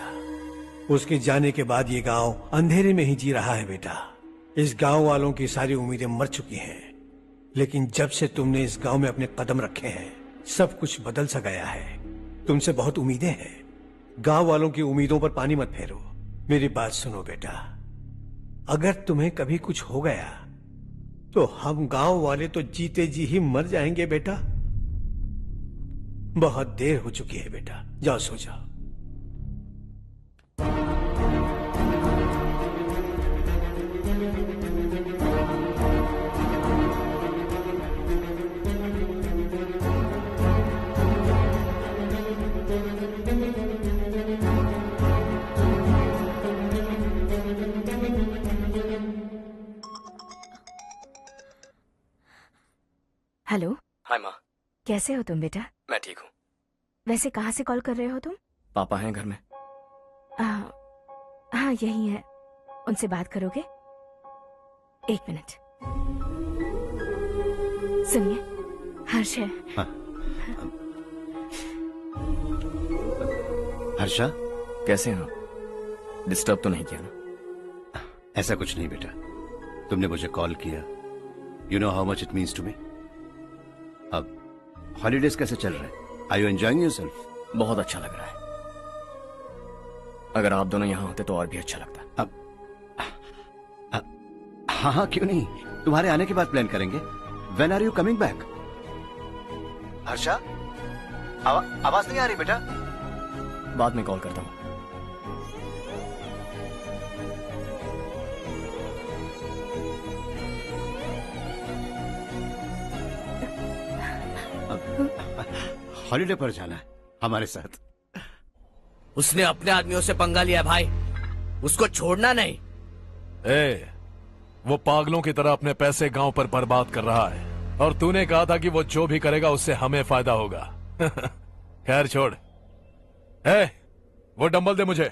[SPEAKER 4] उसके जाने के बाद ये गांव अंधेरे में ही जी रहा है बेटा। इस गांव वालों की सारी उम्मीदें मर चुकी हैं, लेकिन जब से तुमने इस गांव में अपने कदम रखे हैं, सब कुछ बदल सा गया है। तुमसे बहुत उम्मीदें हैं। गांव वालों की उम्मीदों पर पानी मत फेरो। मेरी बात सुनो बेटा, अगर तुम्हें कभी कुछ हो गया तो हम गांव वाले तो जीते जी ही मर जाएंगे बेटा। बहुत देर हो चुकी है बेटा, जाओ सो जाओ।
[SPEAKER 14] हेलो।
[SPEAKER 2] हाय माँ।
[SPEAKER 14] कैसे हो तुम बेटा?
[SPEAKER 2] मैं ठीक हूँ।
[SPEAKER 14] वैसे कहाँ से कॉल कर रहे हो तुम?
[SPEAKER 2] पापा हैं घर में।
[SPEAKER 14] हाँ यही है। उनसे बात करोगे? एक मिनट। सुनिए, हर्ष है।
[SPEAKER 1] हर्षा,
[SPEAKER 2] कैसे हैं आप? डिस्टर्ब तो नहीं किया ना?
[SPEAKER 1] ऐसा कुछ नहीं बेटा, तुमने मुझे कॉल किया। You know how much it means to me. अब हॉलीडेज कैसे चल रहे हैं? Are you enjoying yourself?
[SPEAKER 2] बहुत अच्छा लग रहा है। अगर आप दोनों यहाँ होते तो और भी अच्छा लगता।
[SPEAKER 1] अब हाँ हाँ क्यों नहीं, तुम्हारे आने के बाद प्लान करेंगे। When are you coming back? Harsha, आवाज नहीं आ रही बेटा।
[SPEAKER 2] बाद में कॉल करता हूँ।
[SPEAKER 1] हॉलीडे पर जाना है हमारे साथ।
[SPEAKER 19] उसने अपने आदमियों से पंगा लिया भाई, उसको छोड़ना नहीं।
[SPEAKER 5] वो पागलों की तरह अपने पैसे गांव पर बर्बाद कर रहा है और तूने कहा था कि वो जो भी करेगा उससे हमें फायदा होगा। खैर छोड़। वो डंबल दे मुझे।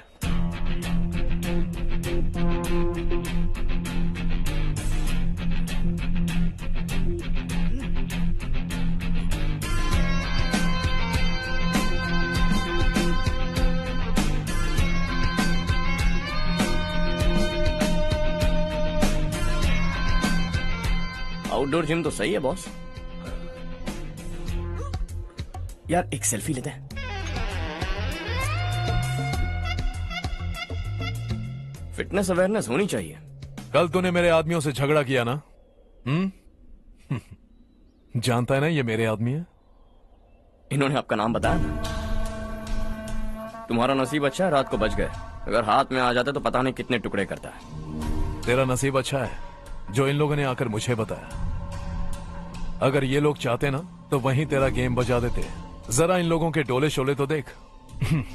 [SPEAKER 2] आउटडोर जिम तो सही है बॉस। यार एक सेल्फी लेते हैं। फिटनेस अवेयरनेस होनी चाहिए।
[SPEAKER 5] कल तूने मेरे आदमियों से झगड़ा किया ना? जानता है ना ये मेरे आदमी है।
[SPEAKER 2] इन्होंने आपका नाम बताया? तुम्हारा नसीब अच्छा है, रात को बच गए। अगर हाथ में आ जाते तो पता नहीं कितने टुकड़े करता है।
[SPEAKER 5] तेरा नसीब अच्छा है जो इन लोगों ने आकर मुझे बताया। अगर ये लोग चाहते ना तो वहीं तेरा गेम बजा देते। जरा इन लोगों के डोले शोले तो देख।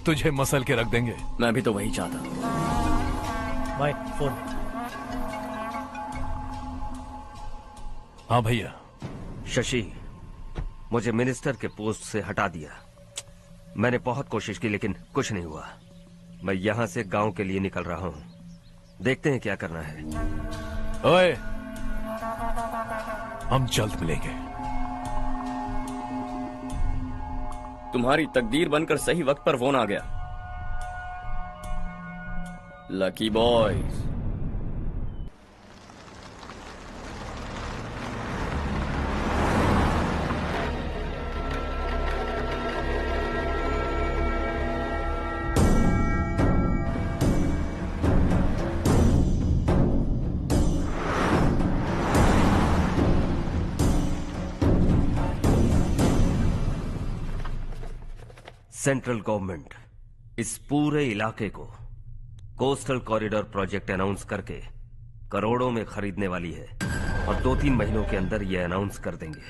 [SPEAKER 5] तुझे मसल के रख देंगे।
[SPEAKER 2] मैं भी तो वही चाहता।
[SPEAKER 7] By phone.
[SPEAKER 5] हाँ भैया।
[SPEAKER 18] शशि, मुझे मिनिस्टर के पोस्ट से हटा दिया। मैंने बहुत कोशिश की लेकिन कुछ नहीं हुआ। मैं यहां से गांव के लिए निकल रहा हूं। देखते हैं क्या करना है।
[SPEAKER 5] ओए, हम जल्द मिलेंगे।
[SPEAKER 2] तुम्हारी तकदीर बनकर सही वक्त पर फोन आ गया। Lucky boys.
[SPEAKER 18] सेंट्रल गवर्नमेंट इस पूरे इलाके को कोस्टल कॉरिडोर प्रोजेक्ट अनाउंस करके करोड़ों में खरीदने वाली है और 2-3 महीनों के अंदर ये अनाउंस कर देंगे।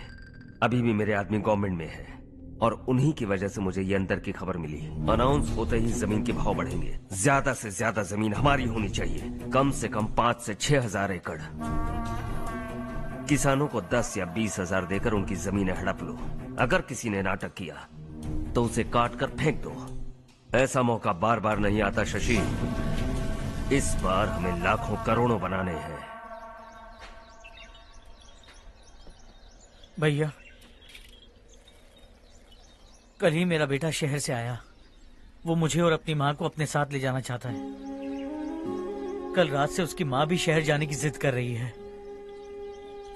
[SPEAKER 18] अभी भी मेरे आदमी गवर्नमेंट में है और उन्हीं की वजह से मुझे ये अंदर की खबर मिली। अनाउंस होते ही जमीन के भाव बढ़ेंगे। ज्यादा से ज्यादा जमीन हमारी होनी चाहिए, कम से कम 5 से 6 हजार एकड़। किसानों को 10 या 20 हजार देकर उनकी जमीनें हड़प लो। अगर किसी ने नाटक किया तो उसे काट कर फेंक दो। ऐसा मौका बार बार नहीं आता शशि। इस बार हमें लाखों करोड़ों बनाने हैं।
[SPEAKER 7] भैया, कल ही मेरा बेटा शहर से आया। वो मुझे और अपनी माँ को अपने साथ ले जाना चाहता है। कल रात से उसकी माँ भी शहर जाने की जिद कर रही है।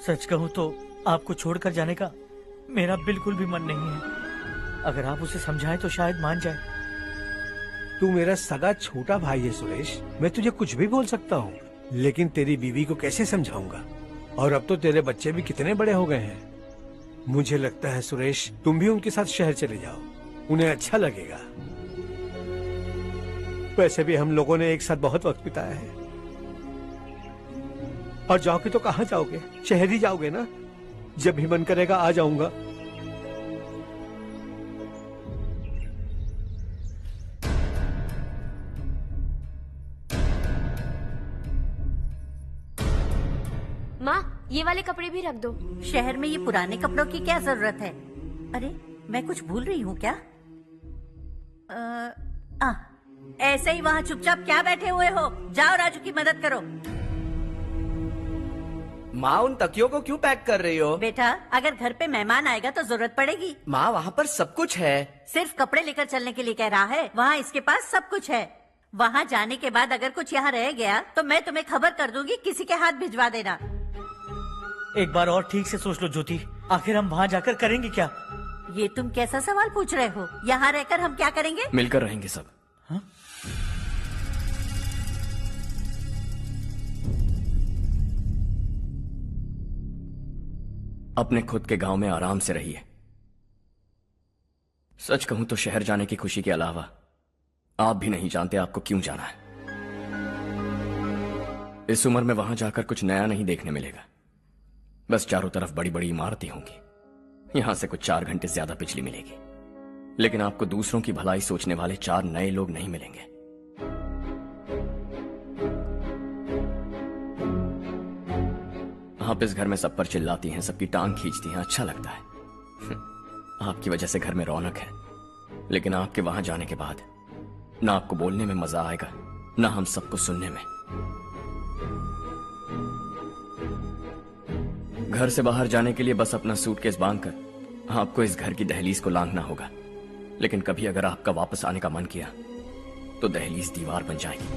[SPEAKER 7] सच कहूँ तो आपको छोड़कर जाने का मेरा बिल्कुल भी मन नहीं है। अगर आप उसे समझाएं तो शायद मान जाए।
[SPEAKER 4] तू मेरा सगा छोटा भाई है सुरेश, मैं तुझे कुछ भी बोल सकता हूँ, लेकिन तेरी बीवी को कैसे समझाऊंगा? और अब तो तेरे बच्चे भी कितने बड़े हो गए हैं। मुझे लगता है सुरेश, तुम भी उनके साथ शहर चले जाओ, उन्हें अच्छा लगेगा। वैसे भी हम लोगों ने एक साथ बहुत वक्त बिताया है। और जाओगे तो कहाँ जाओगे? शहर ही जाओगे ना? जब भी मन करेगा आ जाऊंगा।
[SPEAKER 6] माँ, ये वाले कपड़े भी रख दो।
[SPEAKER 10] शहर में ये पुराने कपड़ों की क्या जरूरत है? अरे, मैं कुछ भूल रही हूँ क्या? ऐसे ही वहाँ चुपचाप क्या बैठे हुए हो? जाओ राजू की मदद करो।
[SPEAKER 15] माँ, उन तकियों को क्यों पैक कर रही हो?
[SPEAKER 10] बेटा, अगर घर पे मेहमान आएगा तो जरूरत पड़ेगी।
[SPEAKER 15] माँ, वहाँ पर सब कुछ है।
[SPEAKER 10] सिर्फ कपड़े लेकर चलने के लिए कह रहा है? वहाँ इसके पास सब कुछ है। वहाँ जाने के बाद अगर कुछ यहाँ रह गया तो मैं तुम्हें खबर कर दूंगी, किसी के हाथ भिजवा देना।
[SPEAKER 7] एक बार और ठीक से सोच लो ज्योति, आखिर हम वहाँ जाकर करेंगे क्या?
[SPEAKER 10] ये तुम कैसा सवाल पूछ रहे हो? यहाँ रहकर हम क्या करेंगे?
[SPEAKER 2] मिलकर रहेंगे सब।
[SPEAKER 7] हाँ?
[SPEAKER 2] अपने खुद के गांव में आराम से रहिए। सच कहूं तो शहर जाने की खुशी के अलावा आप भी नहीं जानते आपको क्यों जाना है। इस उम्र में वहां जाकर कुछ नया नहीं देखने मिलेगा। बस चारों तरफ बड़ी बड़ी इमारतें होंगी। यहां से कुछ 4 घंटे ज्यादा बिजली मिलेगी, लेकिन आपको दूसरों की भलाई सोचने वाले 4 नए लोग नहीं मिलेंगे। आप इस घर में सब पर चिल्लाती हैं, सबकी टांग खींचती हैं, अच्छा लगता है। आपकी वजह से घर में रौनक है, लेकिन आपके वहां जाने के बाद ना आपको बोलने में मजा आएगा, ना हम सबको सुनने में। घर से बाहर जाने के लिए बस अपना सूटकेस बांधकर आपको इस घर की दहलीज को लांघना होगा। लेकिन कभी अगर आपका वापस आने का मन किया तो दहलीज दीवार बन जाएगी।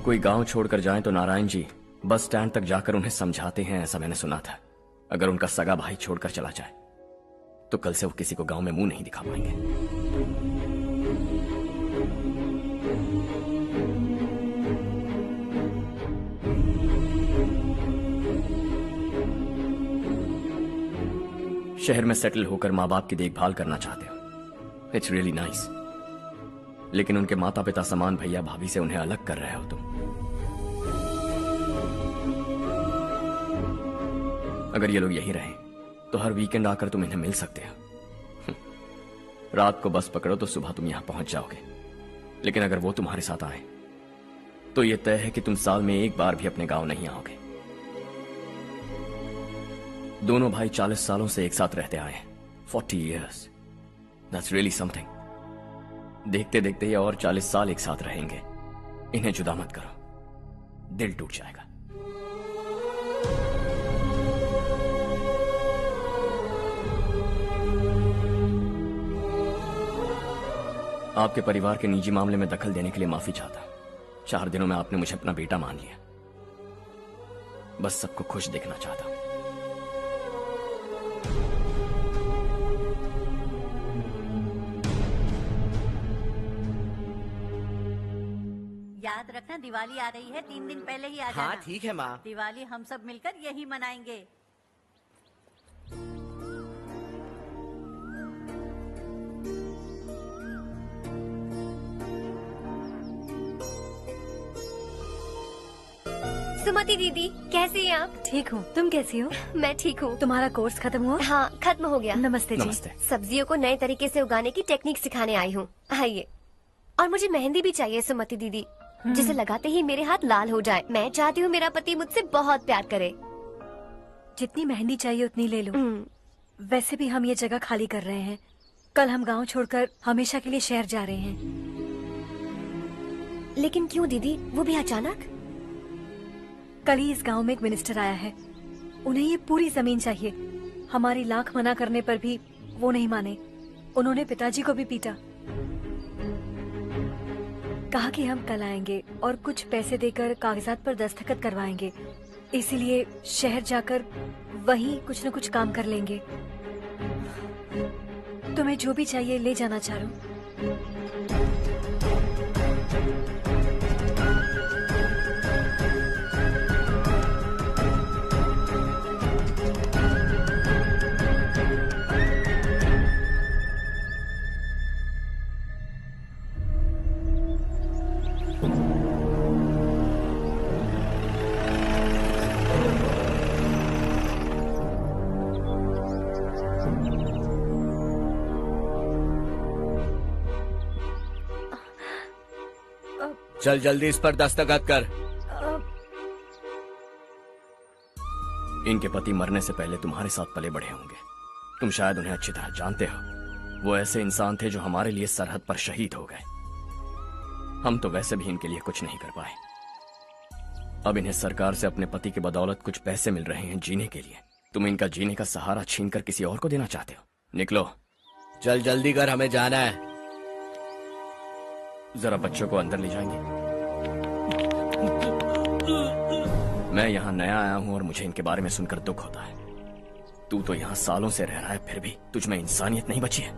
[SPEAKER 2] कोई गांव छोड़कर जाएं तो नारायण जी बस स्टैंड तक जाकर उन्हें समझाते हैं, ऐसा मैंने सुना था। अगर उनका सगा भाई छोड़कर चला जाए तो कल से वो किसी को गांव में मुंह नहीं दिखा पाएंगे। शहर में सेटल होकर माँ बाप की देखभाल करना चाहते हो, इट्स रियली नाइस। लेकिन उनके माता पिता समान भैया भाभी से उन्हें अलग कर रहे हो तुम। अगर ये लोग यहीं रहें तो हर वीकेंड आकर तुम इन्हें मिल सकते हो। रात को बस पकड़ो तो सुबह तुम यहां पहुंच जाओगे। लेकिन अगर वो तुम्हारे साथ आए तो यह तय है कि तुम साल में एक बार भी अपने गांव नहीं आओगे। दोनों भाई 40 सालों से एक साथ रहते आए हैं, 40 years, that's really something। देखते देखते ये और 40 साल एक साथ रहेंगे। इन्हें जुदा मत करो, दिल टूट जाएगा। आपके परिवार के निजी मामले में दखल देने के लिए माफी चाहता हूं। 4 दिनों में आपने मुझे अपना बेटा मान लिया। बस सबको खुश देखना चाहता हूं।
[SPEAKER 10] याद रखना, दिवाली आ रही है, 3 दिन पहले ही आ जाना।
[SPEAKER 15] हाँ ठीक है माँ।
[SPEAKER 10] दिवाली हम सब मिलकर यही मनाएंगे।
[SPEAKER 13] सुमति दीदी, कैसी हैं आप?
[SPEAKER 21] ठीक हूँ, तुम कैसी हो?
[SPEAKER 13] मैं ठीक हूँ।
[SPEAKER 21] तुम्हारा कोर्स खत्म हुआ?
[SPEAKER 13] हाँ, खत्म हो गया।
[SPEAKER 21] नमस्ते जी।
[SPEAKER 2] नमस्ते।
[SPEAKER 13] सब्जियों को नए तरीके से उगाने की टेक्निक सिखाने आई हूँ। आइए। और मुझे मेहंदी भी चाहिए सुमति दीदी, जिसे लगाते ही मेरे हाथ लाल हो जाए। मैं चाहती हूँ मेरा पति मुझसे बहुत प्यार करे।
[SPEAKER 21] जितनी मेहंदी चाहिए उतनी ले लो। वैसे भी हम ये जगह खाली कर रहे हैं। कल हम गांव छोड़कर हमेशा के लिए शहर जा रहे हैं।
[SPEAKER 13] लेकिन क्यों दीदी, वो भी अचानक?
[SPEAKER 21] कल ही इस गांव में एक मिनिस्टर आया है। उन्हें ये पूरी जमीन चाहिए। हमारी लाख मना करने पर भी वो नहीं माने। उन्होंने पिताजी को भी पीटा। कहा कि हम कल आएंगे और कुछ पैसे देकर कागजात पर दस्तखत करवाएंगे। इसीलिए शहर जाकर वहीं कुछ न कुछ काम कर लेंगे। तुम्हें जो भी चाहिए ले जाना चारू।
[SPEAKER 2] चल जल्दी इस पर दस्तखत कर। इनके पति मरने से पहले तुम्हारे साथ पले बढ़े होंगे। तुम शायद उन्हें अच्छी तरह जानते हो। वो ऐसे इंसान थे जो हमारे लिए सरहद पर शहीद हो गए। हम तो वैसे भी इनके लिए कुछ नहीं कर पाए। अब इन्हें सरकार से अपने पति की बदौलत कुछ पैसे मिल रहे हैं जीने के लिए। तुम इनका जीने का सहारा छीनकर किसी और को देना चाहते हो। निकलो।
[SPEAKER 19] चल जल्दी कर, हमें जाना है।
[SPEAKER 2] जरा बच्चों को अंदर ले जाएंगे। मैं यहाँ नया आया हूँ और मुझे इनके बारे में सुनकर दुख होता है। तू तो यहाँ सालों से रह रहा है, फिर भी तुझ में इंसानियत नहीं बची है।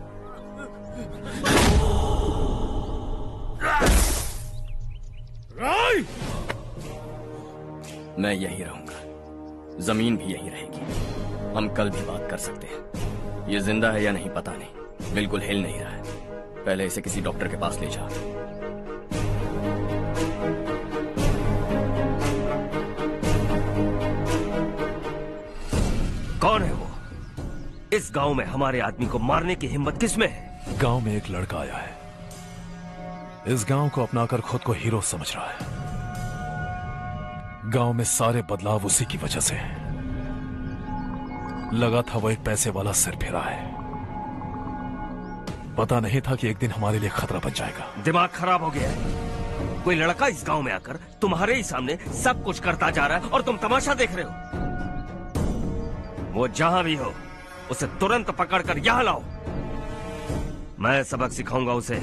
[SPEAKER 2] मैं यही रहूंगा, जमीन भी यही रहेगी। हम कल भी बात कर सकते हैं। ये जिंदा है या नहीं पता नहीं, बिल्कुल हिल नहीं रहा है। पहले इसे किसी डॉक्टर के पास ले जा।
[SPEAKER 18] कौन है वो? इस गांव में हमारे आदमी को मारने की हिम्मत किसमें है?
[SPEAKER 5] गांव में एक लड़का आया है। इस गांव को अपनाकर खुद को हीरो समझ रहा है। गांव में सारे बदलाव उसी की वजह से हैं। लगा था वो एक पैसे वाला सिरफिरा है। पता नहीं था कि एक दिन हमारे लिए खतरा बन जाएगा।
[SPEAKER 18] दिमाग खराब हो गया है। कोई लड़का इस गांव में आकर तुम्हारे ही सामने सब कुछ करता जा रहा है और तुम तमाशा देख रहे हो। वो जहां भी हो उसे तुरंत पकड़कर यहां लाओ। मैं सबक सिखाऊंगा उसे।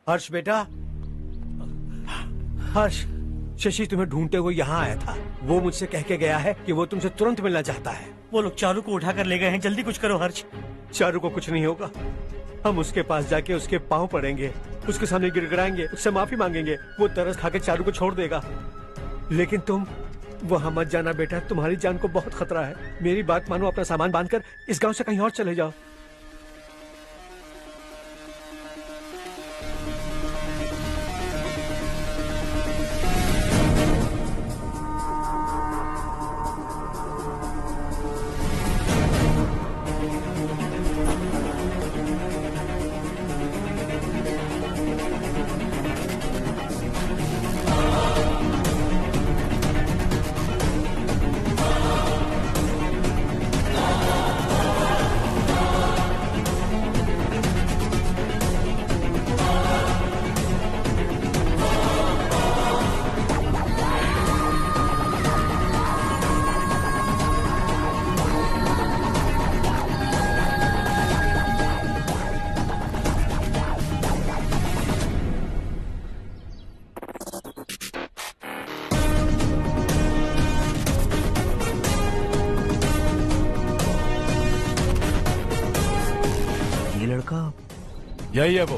[SPEAKER 4] हर्ष बेटा, हर्ष, शशि तुम्हें ढूंढते हुए यहाँ आया था। वो मुझसे कह के गया है कि वो तुमसे तुरंत मिलना चाहता है।
[SPEAKER 7] वो लोग चारू को उठाकर ले गए हैं। जल्दी कुछ करो हर्ष।
[SPEAKER 4] चारू को कुछ नहीं होगा। हम उसके पास जाके उसके पांव पड़ेंगे, उसके सामने गिड़गिड़ाएंगे, उससे माफी मांगेंगे। वो तरस खा के चारू को छोड़ देगा। लेकिन तुम वहां मत जाना बेटा, तुम्हारी जान को बहुत खतरा है। मेरी बात मानो, अपना सामान बांधकर इस गांव से कहीं और चले जाओ।
[SPEAKER 5] यही है वो।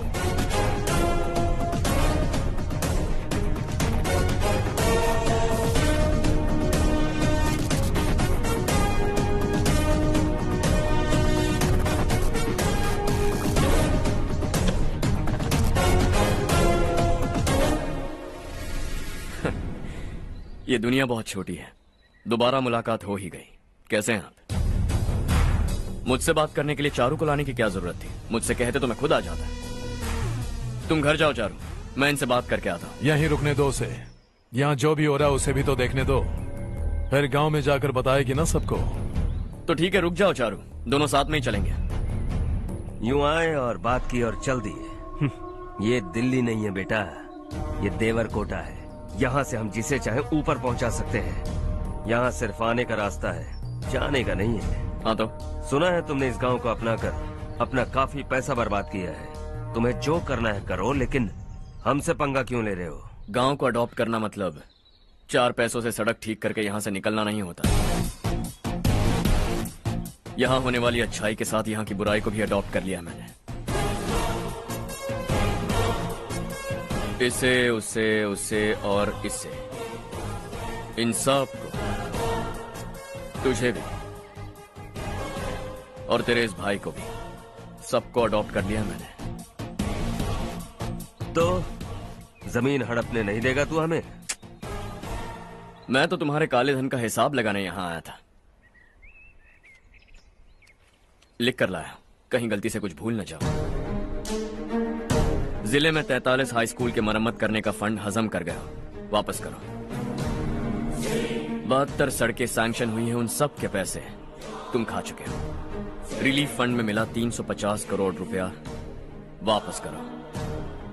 [SPEAKER 2] ये दुनिया बहुत छोटी है, दोबारा मुलाकात हो ही गई। कैसे हैं आप? मुझसे बात करने के लिए चारू को लाने की क्या जरूरत थी? मुझसे कहते तो मैं खुद आ जाता। तुम घर जाओ चारू, मैं इनसे बात करके आता हूँ।
[SPEAKER 5] यहीं रुकने दो उसे। यहाँ जो भी हो रहा है उसे भी तो देखने दो, फिर गांव में जाकर बताएगी ना सबको।
[SPEAKER 2] तो ठीक है, रुक जाओ चारू, दोनों साथ में ही चलेंगे।
[SPEAKER 18] यूं आए और बात की और चल दिए। ये दिल्ली नहीं है बेटा, ये देवरकोटा है। यहाँ से हम जिसे चाहे ऊपर पहुँचा सकते हैं। यहाँ सिर्फ आने का रास्ता है, जाने का नहीं है।
[SPEAKER 2] हाँ तो
[SPEAKER 18] सुना है तुमने इस गांव को अपना कर अपना काफी पैसा बर्बाद किया है। तुम्हें जो करना है करो, लेकिन हमसे पंगा क्यों ले रहे हो?
[SPEAKER 2] गांव को अडॉप्ट करना मतलब 4 पैसों से सड़क ठीक करके यहाँ से निकलना नहीं होता। यहाँ होने वाली अच्छाई के साथ यहाँ की बुराई को भी अडॉप्ट कर लिया मैंने। इसे, उससे, उससे और इससे, इन सब को, तुझे भी और तेरे इस भाई को भी, सबको अडॉप्ट कर लिया मैंने।
[SPEAKER 18] तो जमीन हड़पने नहीं देगा तू हमें?
[SPEAKER 2] मैं तो तुम्हारे काले धन का हिसाब लगाने यहां आया था। लिख कर लाया, कहीं गलती से कुछ भूल न जाओ। जिले में 43 हाई स्कूल के मरम्मत करने का फंड हजम कर गया, वापस करो। 72 सड़कें सैंक्शन हुई हैं, उन सब के पैसे तुम खा चुके हो। रिलीफ फंड में मिला 350 करोड़ रुपया, वापस करो।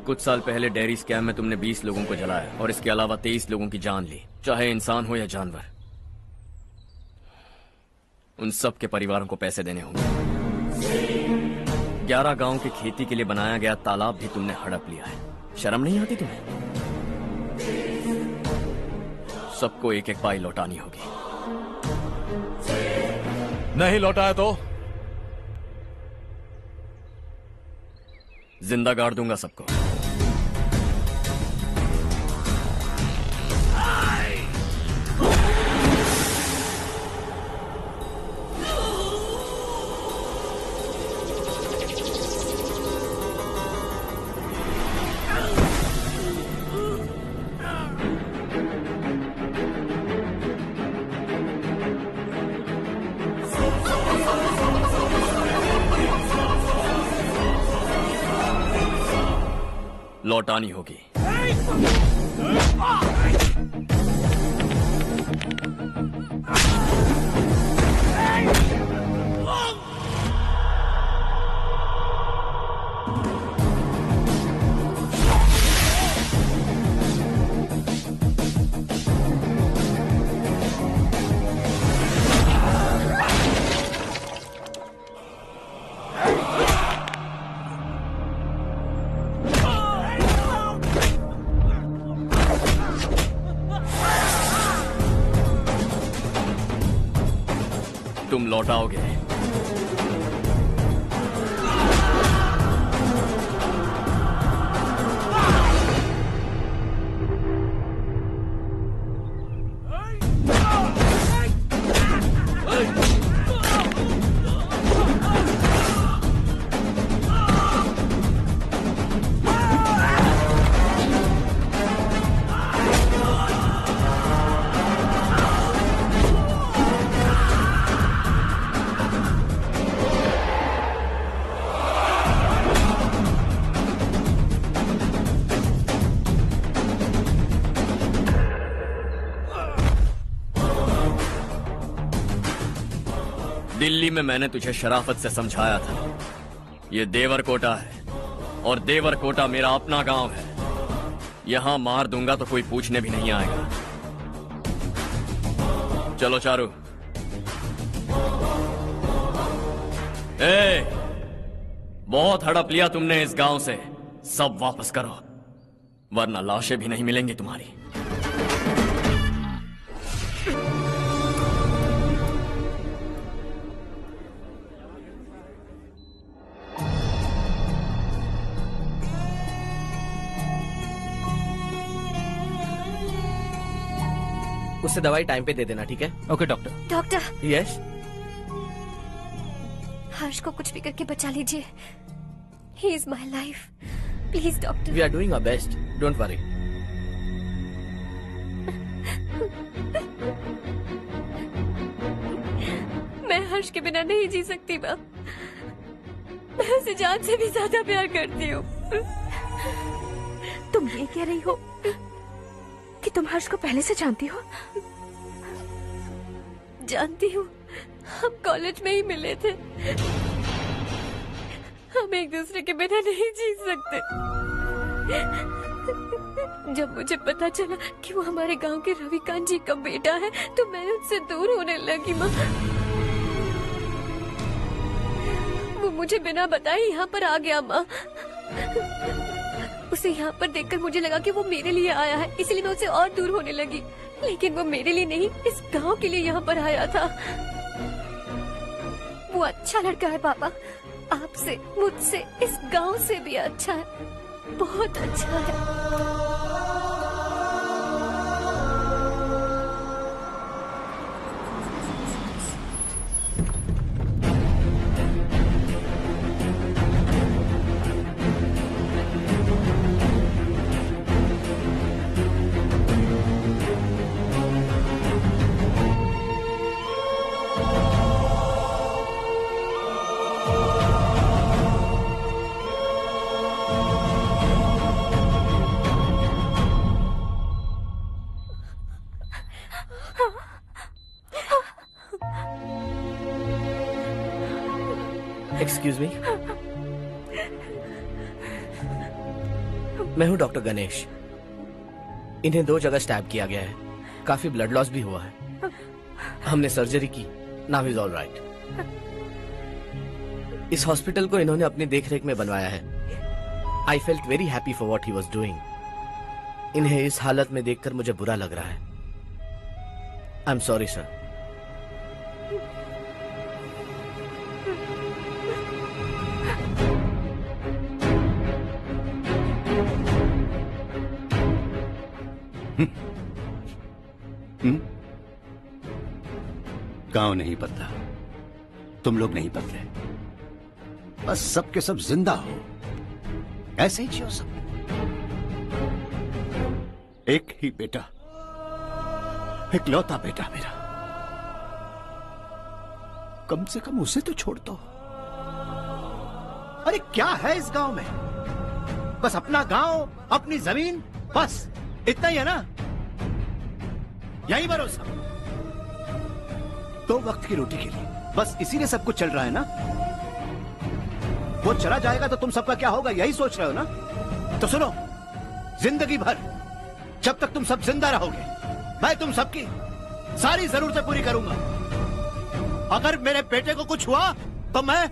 [SPEAKER 2] कुछ साल पहले डेयरी स्कैम में तुमने 20 लोगों को जलाया और इसके अलावा 23 लोगों की जान ली, चाहे इंसान हो या जानवर। उन सब के परिवारों को पैसे देने होंगे। 11 गांव की खेती के लिए बनाया गया तालाब भी तुमने हड़प लिया है। शर्म नहीं आती तुम्हें? सबको एक एक पाई लौटानी होगी।
[SPEAKER 5] नहीं लौटाया तो
[SPEAKER 2] जिंदा गाड़ दूंगा सबको। लौटानी होगी। तुम लौटाओगे। दिल्ली में मैंने तुझे शराफत से समझाया था, ये देवरकोटा है और देवरकोटा मेरा अपना गांव है। यहां मार दूंगा तो कोई पूछने भी नहीं आएगा। चलो चारू। बहुत हड़प लिया तुमने इस गांव से, सब वापस करो वरना लाशें भी नहीं मिलेंगी तुम्हारी।
[SPEAKER 15] उससे दवाई टाइम पे दे देना, ठीक है?
[SPEAKER 16] Okay doctor.
[SPEAKER 13] Doctor.
[SPEAKER 15] Yes.
[SPEAKER 13] Harsh को कुछ भी करके बचा लीजिए। He is my life, please doctor.
[SPEAKER 15] We are doing our best, don't worry.
[SPEAKER 6] Harsh के बिना नहीं जी सकती माँ। मैं उसे जान से भी ज्यादा प्यार करती हूँ।
[SPEAKER 14] तुम ये कह रही हो कि तुम हर्ष को पहले से जानती हो?
[SPEAKER 6] जानती हूँ, हम कॉलेज में ही मिले थे। हम एक दूसरे के बिना नहीं जी सकते। जब मुझे पता चला कि वो हमारे गांव के रविकांत जी का बेटा है तो मैं उससे दूर होने लगी माँ। वो मुझे बिना बताए यहाँ पर आ गया माँ। उसे यहाँ पर देखकर मुझे लगा कि वो मेरे लिए आया है, इसलिए मैं उससे और दूर होने लगी। लेकिन वो मेरे लिए नहीं, इस गांव के लिए यहाँ पर आया था। वो अच्छा लड़का है पापा, आपसे, मुझसे, इस गांव से भी अच्छा है, बहुत अच्छा है।
[SPEAKER 19] एक्सक्यूज मी, मैं हूं डॉक्टर गणेश। इन्हें 2 जगह स्टैब किया गया है, काफी ब्लड लॉस भी हुआ है। हमने सर्जरी की, नाउ इज ऑल राइट। इस हॉस्पिटल को इन्होंने अपनी देखरेख में बनवाया है। I felt very happy for what he was doing. इन्हें इस हालत में देखकर मुझे बुरा लग रहा है। I am sorry sir.
[SPEAKER 1] गांव नहीं बदला, तुम लोग नहीं बदले, बस सबके सब जिंदा हो, ऐसे ही जियो सब। एक ही बेटा, इकलौता बेटा मेरा, कम से कम उसे तो छोड़ दो। अरे क्या है इस गांव में? बस अपना गांव, अपनी जमीन, बस इतना ही है ना? यही भरोसा, 2 वक्त की रोटी के लिए, बस इसीलिए सब कुछ चल रहा है ना? वो चला जाएगा तो तुम सबका क्या होगा, यही सोच रहे हो ना? तो सुनो, जिंदगी भर जब तक तुम सब जिंदा रहोगे, मैं तुम सबकी सारी जरूरतें पूरी करूंगा। अगर मेरे बेटे को कुछ हुआ तो मैं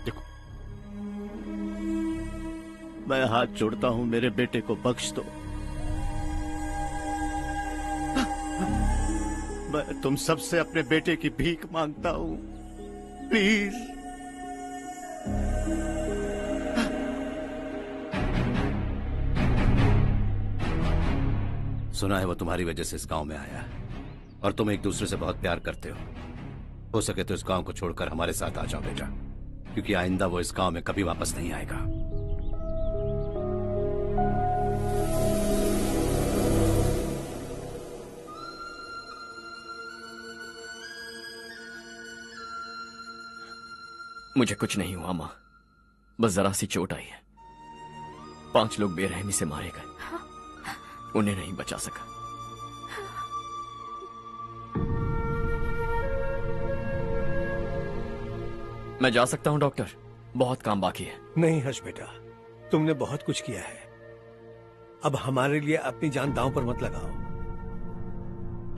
[SPEAKER 1] देखो, मैं हाथ जोड़ता हूं, मेरे बेटे को बख्श दो। मैं तुम सबसे अपने बेटे की भीख मांगता हूं, प्लीज। सुना है वो तुम्हारी वजह से इस गांव में आया है और तुम एक दूसरे से बहुत प्यार करते हो सके तो इस गांव को छोड़कर हमारे साथ आ जाओ बेटा, क्योंकि आइंदा वो इस गांव में कभी वापस नहीं आएगा।
[SPEAKER 2] मुझे कुछ नहीं हुआ माँ, बस जरा सी चोट आई है। 5 लोग बेरहमी से मारे गए, उन्हें नहीं बचा सका। मैं जा सकता हूं डॉक्टर, बहुत काम बाकी है।
[SPEAKER 4] नहीं हर्ष बेटा, तुमने बहुत कुछ किया है, अब हमारे लिए अपनी जान दांव पर मत लगाओ।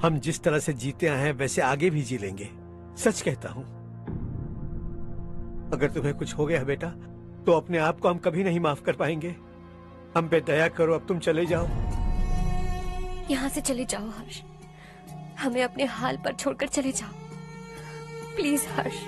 [SPEAKER 4] हम जिस तरह से जीते आए हैं वैसे आगे भी जी लेंगे, सच कहता हूं। अगर तुम्हें कुछ हो गया बेटा तो अपने आप को हम कभी नहीं माफ कर पाएंगे। हम पे दया करो, अब तुम चले जाओ।
[SPEAKER 6] यहाँ से चले जाओ हर्ष, हमें अपने हाल पर छोड़कर चले जाओ, प्लीज हर्ष।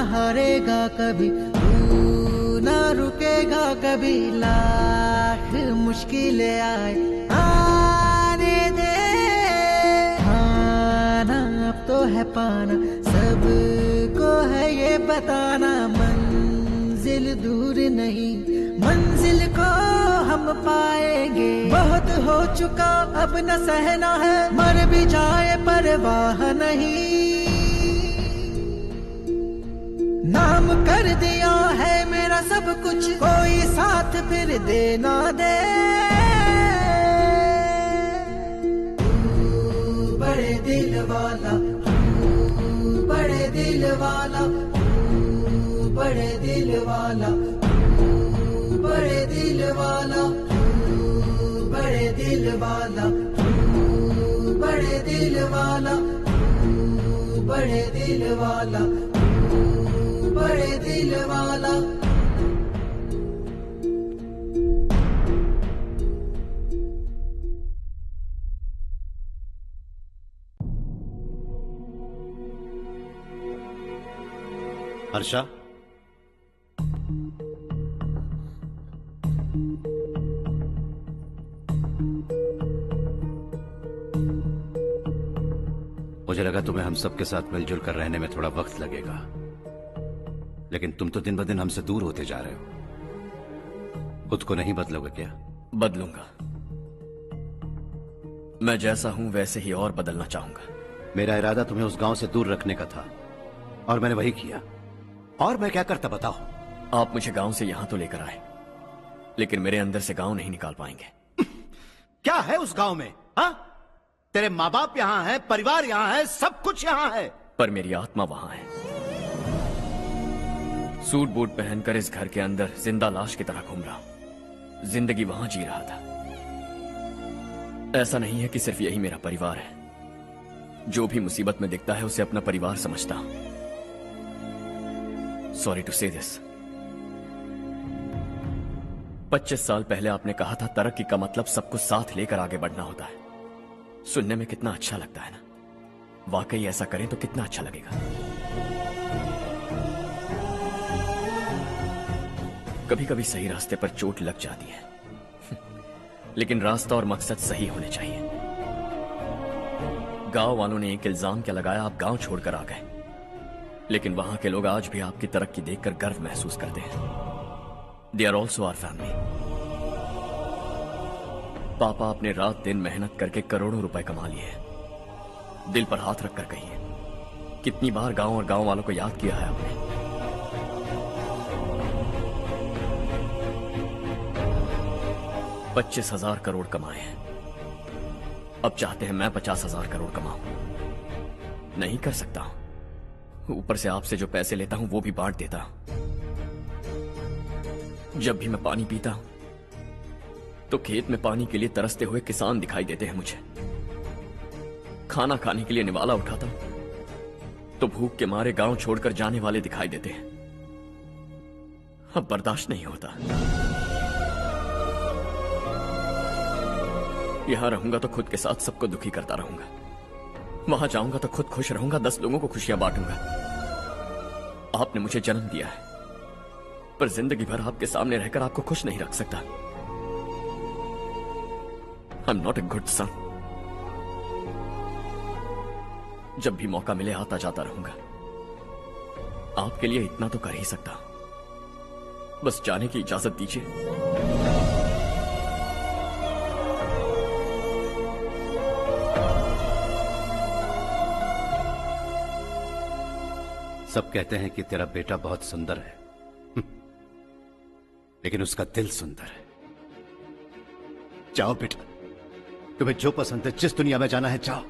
[SPEAKER 20] हारेगा कभी, तू ना रुकेगा कभी, लाख साथ मुश्किलें आए आने दे। आना अब तो है पाना, सबको है ये बताना, मंजिल दूर नहीं, मंजिल को हम पाएंगे। बहुत हो चुका अब न सहना है, मर भी जाए परवाह नहीं। नाम कर दिया है मेरा सब कुछ, कोई साथ फिर देना दे। तू बड़े दिल वाला, तू बड़े दिल वाला, तू बड़े दिल वाला, तू बड़े दिल वाला, तू बड़े दिल वाला, तू बड़े दिल वाला, तू बड़े दिल वाला, बड़े दिल वाला।
[SPEAKER 1] हर्षा, मुझे लगा तुम्हें हम सबके साथ मिलजुल कर रहने में थोड़ा वक्त लगेगा, लेकिन तुम तो दिन ब दिन हमसे दूर होते जा रहे हो। खुद को नहीं बदलोगे क्या?
[SPEAKER 2] बदलूंगा। मैं जैसा हूं वैसे ही और बदलना चाहूंगा।
[SPEAKER 1] मेरा इरादा तुम्हें उस गांव से दूर रखने का था और मैंने वही किया। और मैं क्या करता बताओ?
[SPEAKER 2] आप मुझे गांव से यहां तो लेकर आए, लेकिन मेरे अंदर से गांव नहीं निकाल पाएंगे।
[SPEAKER 1] क्या है उस गांव में? हाँ, तेरे माँ बाप यहाँ है, परिवार यहाँ है, सब कुछ यहाँ है,
[SPEAKER 2] पर मेरी आत्मा वहां है। सूट बूट पहनकर इस घर के अंदर जिंदा लाश की तरह घूम रहा हूं। जिंदगी वहां जी रहा था। ऐसा नहीं है कि सिर्फ यही मेरा परिवार है। जो भी मुसीबत में दिखता है उसे अपना परिवार समझता हूं। सॉरी टू से दिस। 25 साल पहले आपने कहा था तरक्की का मतलब सबको साथ लेकर आगे बढ़ना होता है। सुनने में कितना अच्छा लगता है ना? वाकई ऐसा करें तो कितना अच्छा लगेगा। कभी कभी सही रास्ते पर चोट लग जाती है, लेकिन रास्ता और मकसद सही होने चाहिए। गांव वालों ने एक इल्जाम क्या लगाया, आप गांव छोड़कर आ गए, लेकिन वहां के लोग आज भी आपकी तरक्की देखकर गर्व महसूस करते हैं। They are also our family. पापा आपने रात दिन मेहनत करके करोड़ों रुपए कमा लिए हैं। दिल पर हाथ रखकर कहिए, कितनी बार गांव और गांव वालों को याद किया है आपने? 25,000 करोड़ कमाए हैं। अब चाहते हैं मैं 50,000 करोड़ कमाऊं। नहीं कर सकता हूं। ऊपर से आपसे जो पैसे लेता हूं वो भी बांट देता हूं। जब भी मैं पानी पीता हूं तो खेत में पानी के लिए तरसते हुए किसान दिखाई देते हैं मुझे। खाना खाने के लिए निवाला उठाता हूं तो भूख के मारे गांव छोड़कर जाने वाले दिखाई देते हैं। अब बर्दाश्त नहीं होता। यहां रहूंगा तो खुद के साथ सबको दुखी करता रहूंगा। वहां जाऊंगा तो खुद खुश रहूंगा, 10 लोगों को खुशियां बांटूंगा। आपने मुझे जन्म दिया है, पर जिंदगी भर आपके सामने रहकर आपको खुश नहीं रख सकता। I am not a good son. जब भी मौका मिले आता जाता रहूंगा। आपके लिए इतना तो कर ही सकता हूं। बस जाने की इजाजत दीजिए।
[SPEAKER 1] सब कहते हैं कि तेरा बेटा बहुत सुंदर है, लेकिन उसका दिल सुंदर है। जाओ बेटा, तुम्हें जो पसंद है, जिस दुनिया में जाना है जाओ।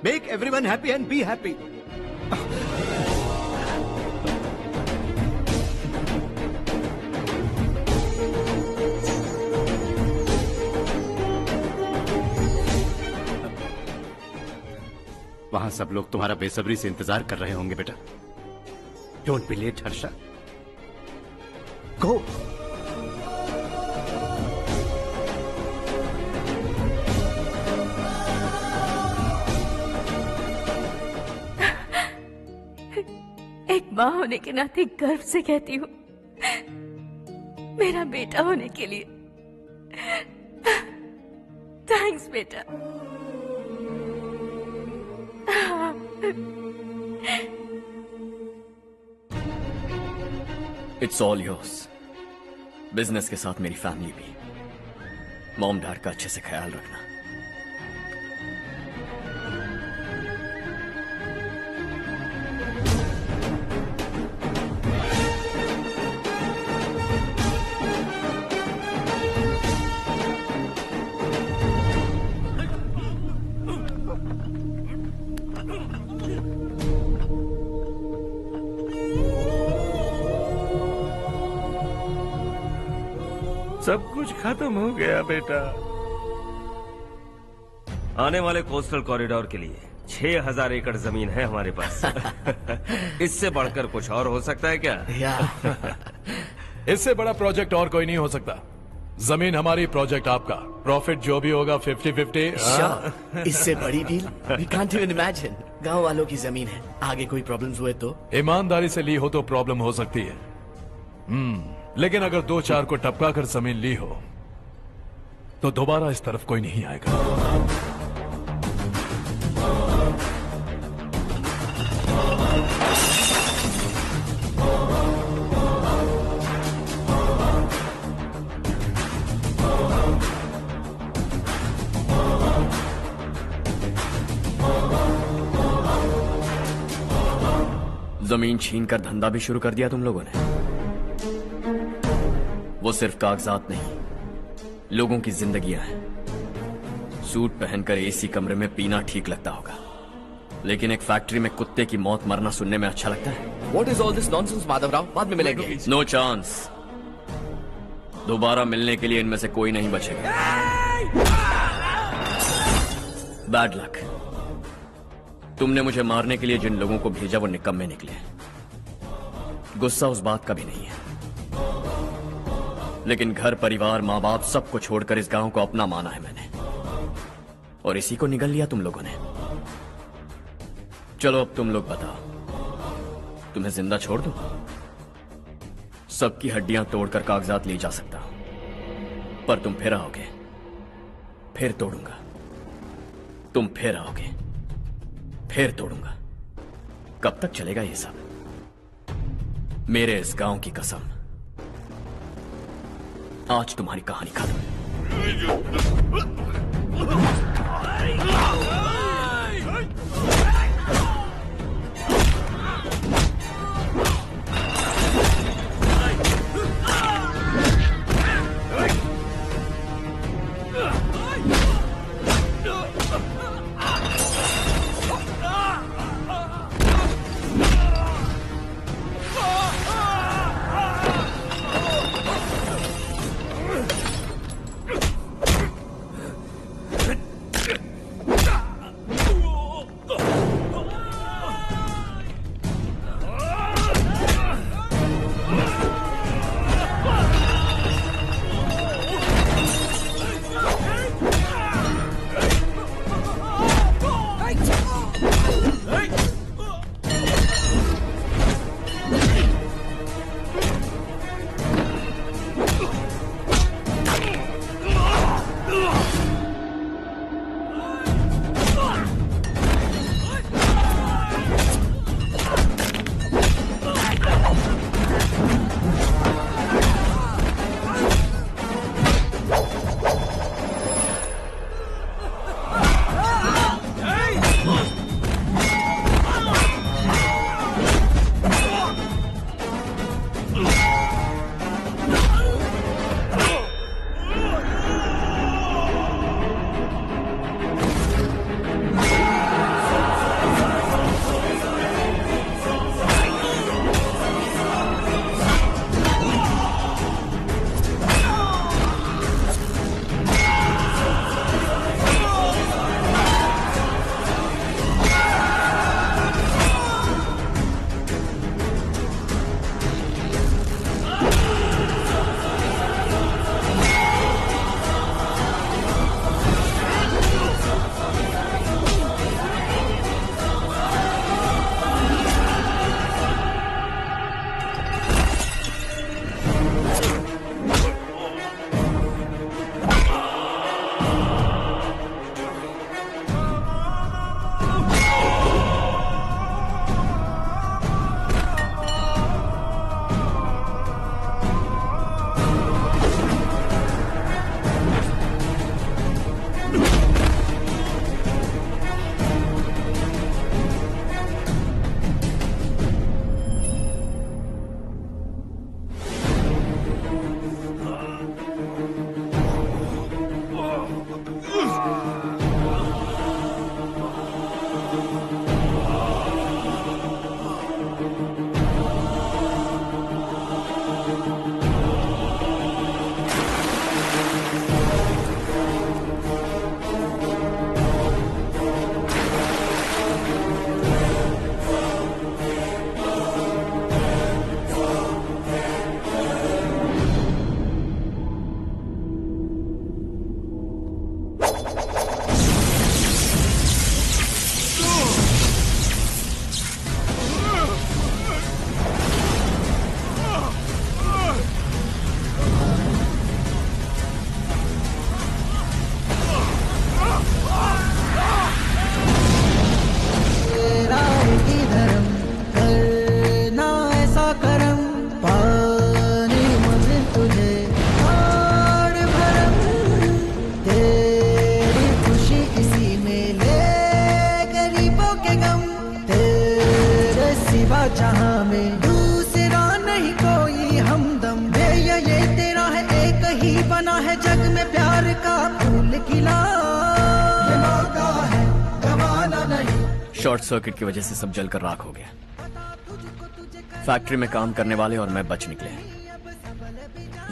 [SPEAKER 1] Make everyone happy and be happy. वहां सब लोग तुम्हारा बेसब्री से इंतजार कर रहे होंगे बेटा। डोंट बी लेट हर्षा, गो।
[SPEAKER 14] एक माँ होने के नाते गर्व से कहती हूँ, मेरा बेटा होने के लिए थैंक्स बेटा।
[SPEAKER 2] It's all yours. बिजनेस के साथ मेरी फैमिली भी। मॉम डैड का अच्छे से ख्याल रखना।
[SPEAKER 18] सब कुछ खत्म हो गया बेटा। आने वाले कोस्टल कॉरिडोर के लिए 6000 एकड़ जमीन है हमारे पास। इससे बढ़कर कुछ और हो सकता है क्या?
[SPEAKER 5] इससे बड़ा प्रोजेक्ट और कोई नहीं हो सकता। जमीन हमारी, प्रोजेक्ट आपका। प्रॉफिट जो भी होगा 50-50।
[SPEAKER 19] इससे बड़ी deal we can't even imagine. गांव वालों की जमीन है, आगे कोई प्रॉब्लम्स हुए तो?
[SPEAKER 5] ईमानदारी से ली हो तो प्रॉब्लम हो सकती है, लेकिन अगर 2-4 को टपका कर जमीन ली हो तो दोबारा इस तरफ कोई नहीं आएगा।
[SPEAKER 2] जमीन छीन कर धंधा भी शुरू कर दिया तुम लोगों ने। वो सिर्फ कागजात नहीं, लोगों की जिंदगियां हैं। सूट पहनकर एसी कमरे में पीना ठीक लगता होगा, लेकिन एक फैक्ट्री में कुत्ते की मौत मरना सुनने में अच्छा लगता है।
[SPEAKER 19] What is all this nonsense, Madhavrao? बाद में मिलेंगे।
[SPEAKER 2] No chance. दोबारा मिलने के लिए इनमें से कोई नहीं बचेगा। Bad luck. तुमने मुझे मारने के लिए जिन लोगों को भेजा वो निकम्मे निकले। गुस्सा उस बात का भी नहीं है, लेकिन घर परिवार माँ बाप सबको छोड़कर इस गांव को अपना माना है मैंने, और इसी को निगल लिया तुम लोगों ने। चलो अब तुम लोग बताओ, तुम्हें जिंदा छोड़ दूं? सबकी हड्डियां तोड़कर कागजात ले जा सकता हूं, पर तुम फिर आओगे, फिर तोड़ूंगा। तुम फिर आओगे, फिर तोड़ूंगा। कब तक चलेगा ये सब? मेरे इस गांव की कसम, आज तुम्हारी कहानी खत्म।
[SPEAKER 20] सिवा जहां में दूसरा नहीं कोई हमदम है, ये तेरा है एक ही बना है जग में प्यार का फूल खिला, ये मौका है गवाना नहीं।
[SPEAKER 2] शॉर्ट सर्किट की वजह से सब जलकर राख हो गया। फैक्ट्री में काम करने वाले और मैं बच निकले।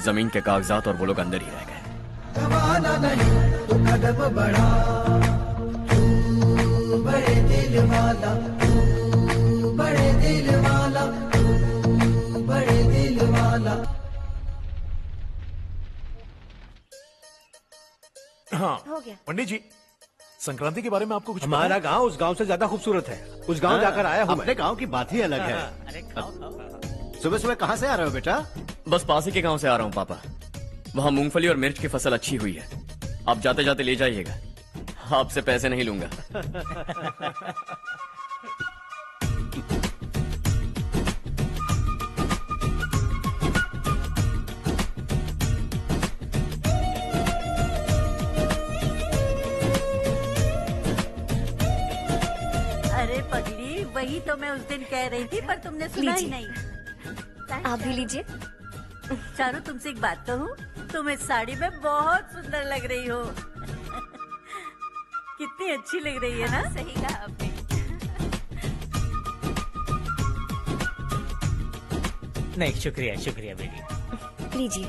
[SPEAKER 2] जमीन के कागजात और वो लोग अंदर ही रह गए।
[SPEAKER 20] गवाना नहीं तू कदम बढ़ा, तू बड़े दिल वाला, तू बड़े दिल वाला, तू बड़े दिल वाला।
[SPEAKER 5] हाँ
[SPEAKER 6] हो गया।
[SPEAKER 5] पंडित जी, संक्रांति के बारे में आपको कुछ
[SPEAKER 4] हमारा गांव उस गांव से ज्यादा खूबसूरत है। उस गांव जाकर आया हूँ
[SPEAKER 1] अपने गांव की बात ही अलग है। सुबह सुबह कहाँ से आ रहे हो बेटा?
[SPEAKER 2] बस पास ही के गांव से आ रहा हूँ पापा। वहाँ मूंगफली और मिर्च की फसल अच्छी हुई है। आप जाते जाते ले जाइएगा, आपसे पैसे नहीं लूंगा।
[SPEAKER 10] अरे पगली, वही तो मैं उस दिन कह रही थी पर तुमने सुना ही नहीं।
[SPEAKER 13] आप भी लीजिए।
[SPEAKER 10] चारू, तुमसे एक बात कहूँ, तुम इस साड़ी में बहुत सुंदर लग रही हो। कितनी अच्छी लग रही है ना? सही कहा आपने।
[SPEAKER 7] नहीं, शुक्रिया शुक्रिया बेटी।
[SPEAKER 13] लीजिए।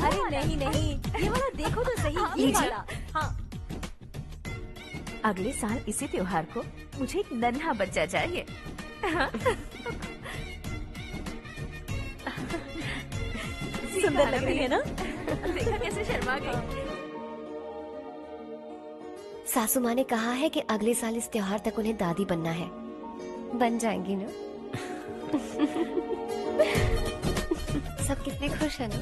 [SPEAKER 14] अरे नहीं नहीं, ये वाला देखो तो सही, ये
[SPEAKER 13] लीजिए।
[SPEAKER 14] वाला। हाँ। अगले साल इसी त्योहार को मुझे एक नन्हा बच्चा चाहिए। हाँ। सुंदर लग रही है ना? देखा कैसे शर्मा गई।
[SPEAKER 13] सासू माँ ने कहा है कि अगले साल इस त्योहार तक उन्हें दादी बनना है। बन जाएंगी ना? सब कितने खुश हैं ना?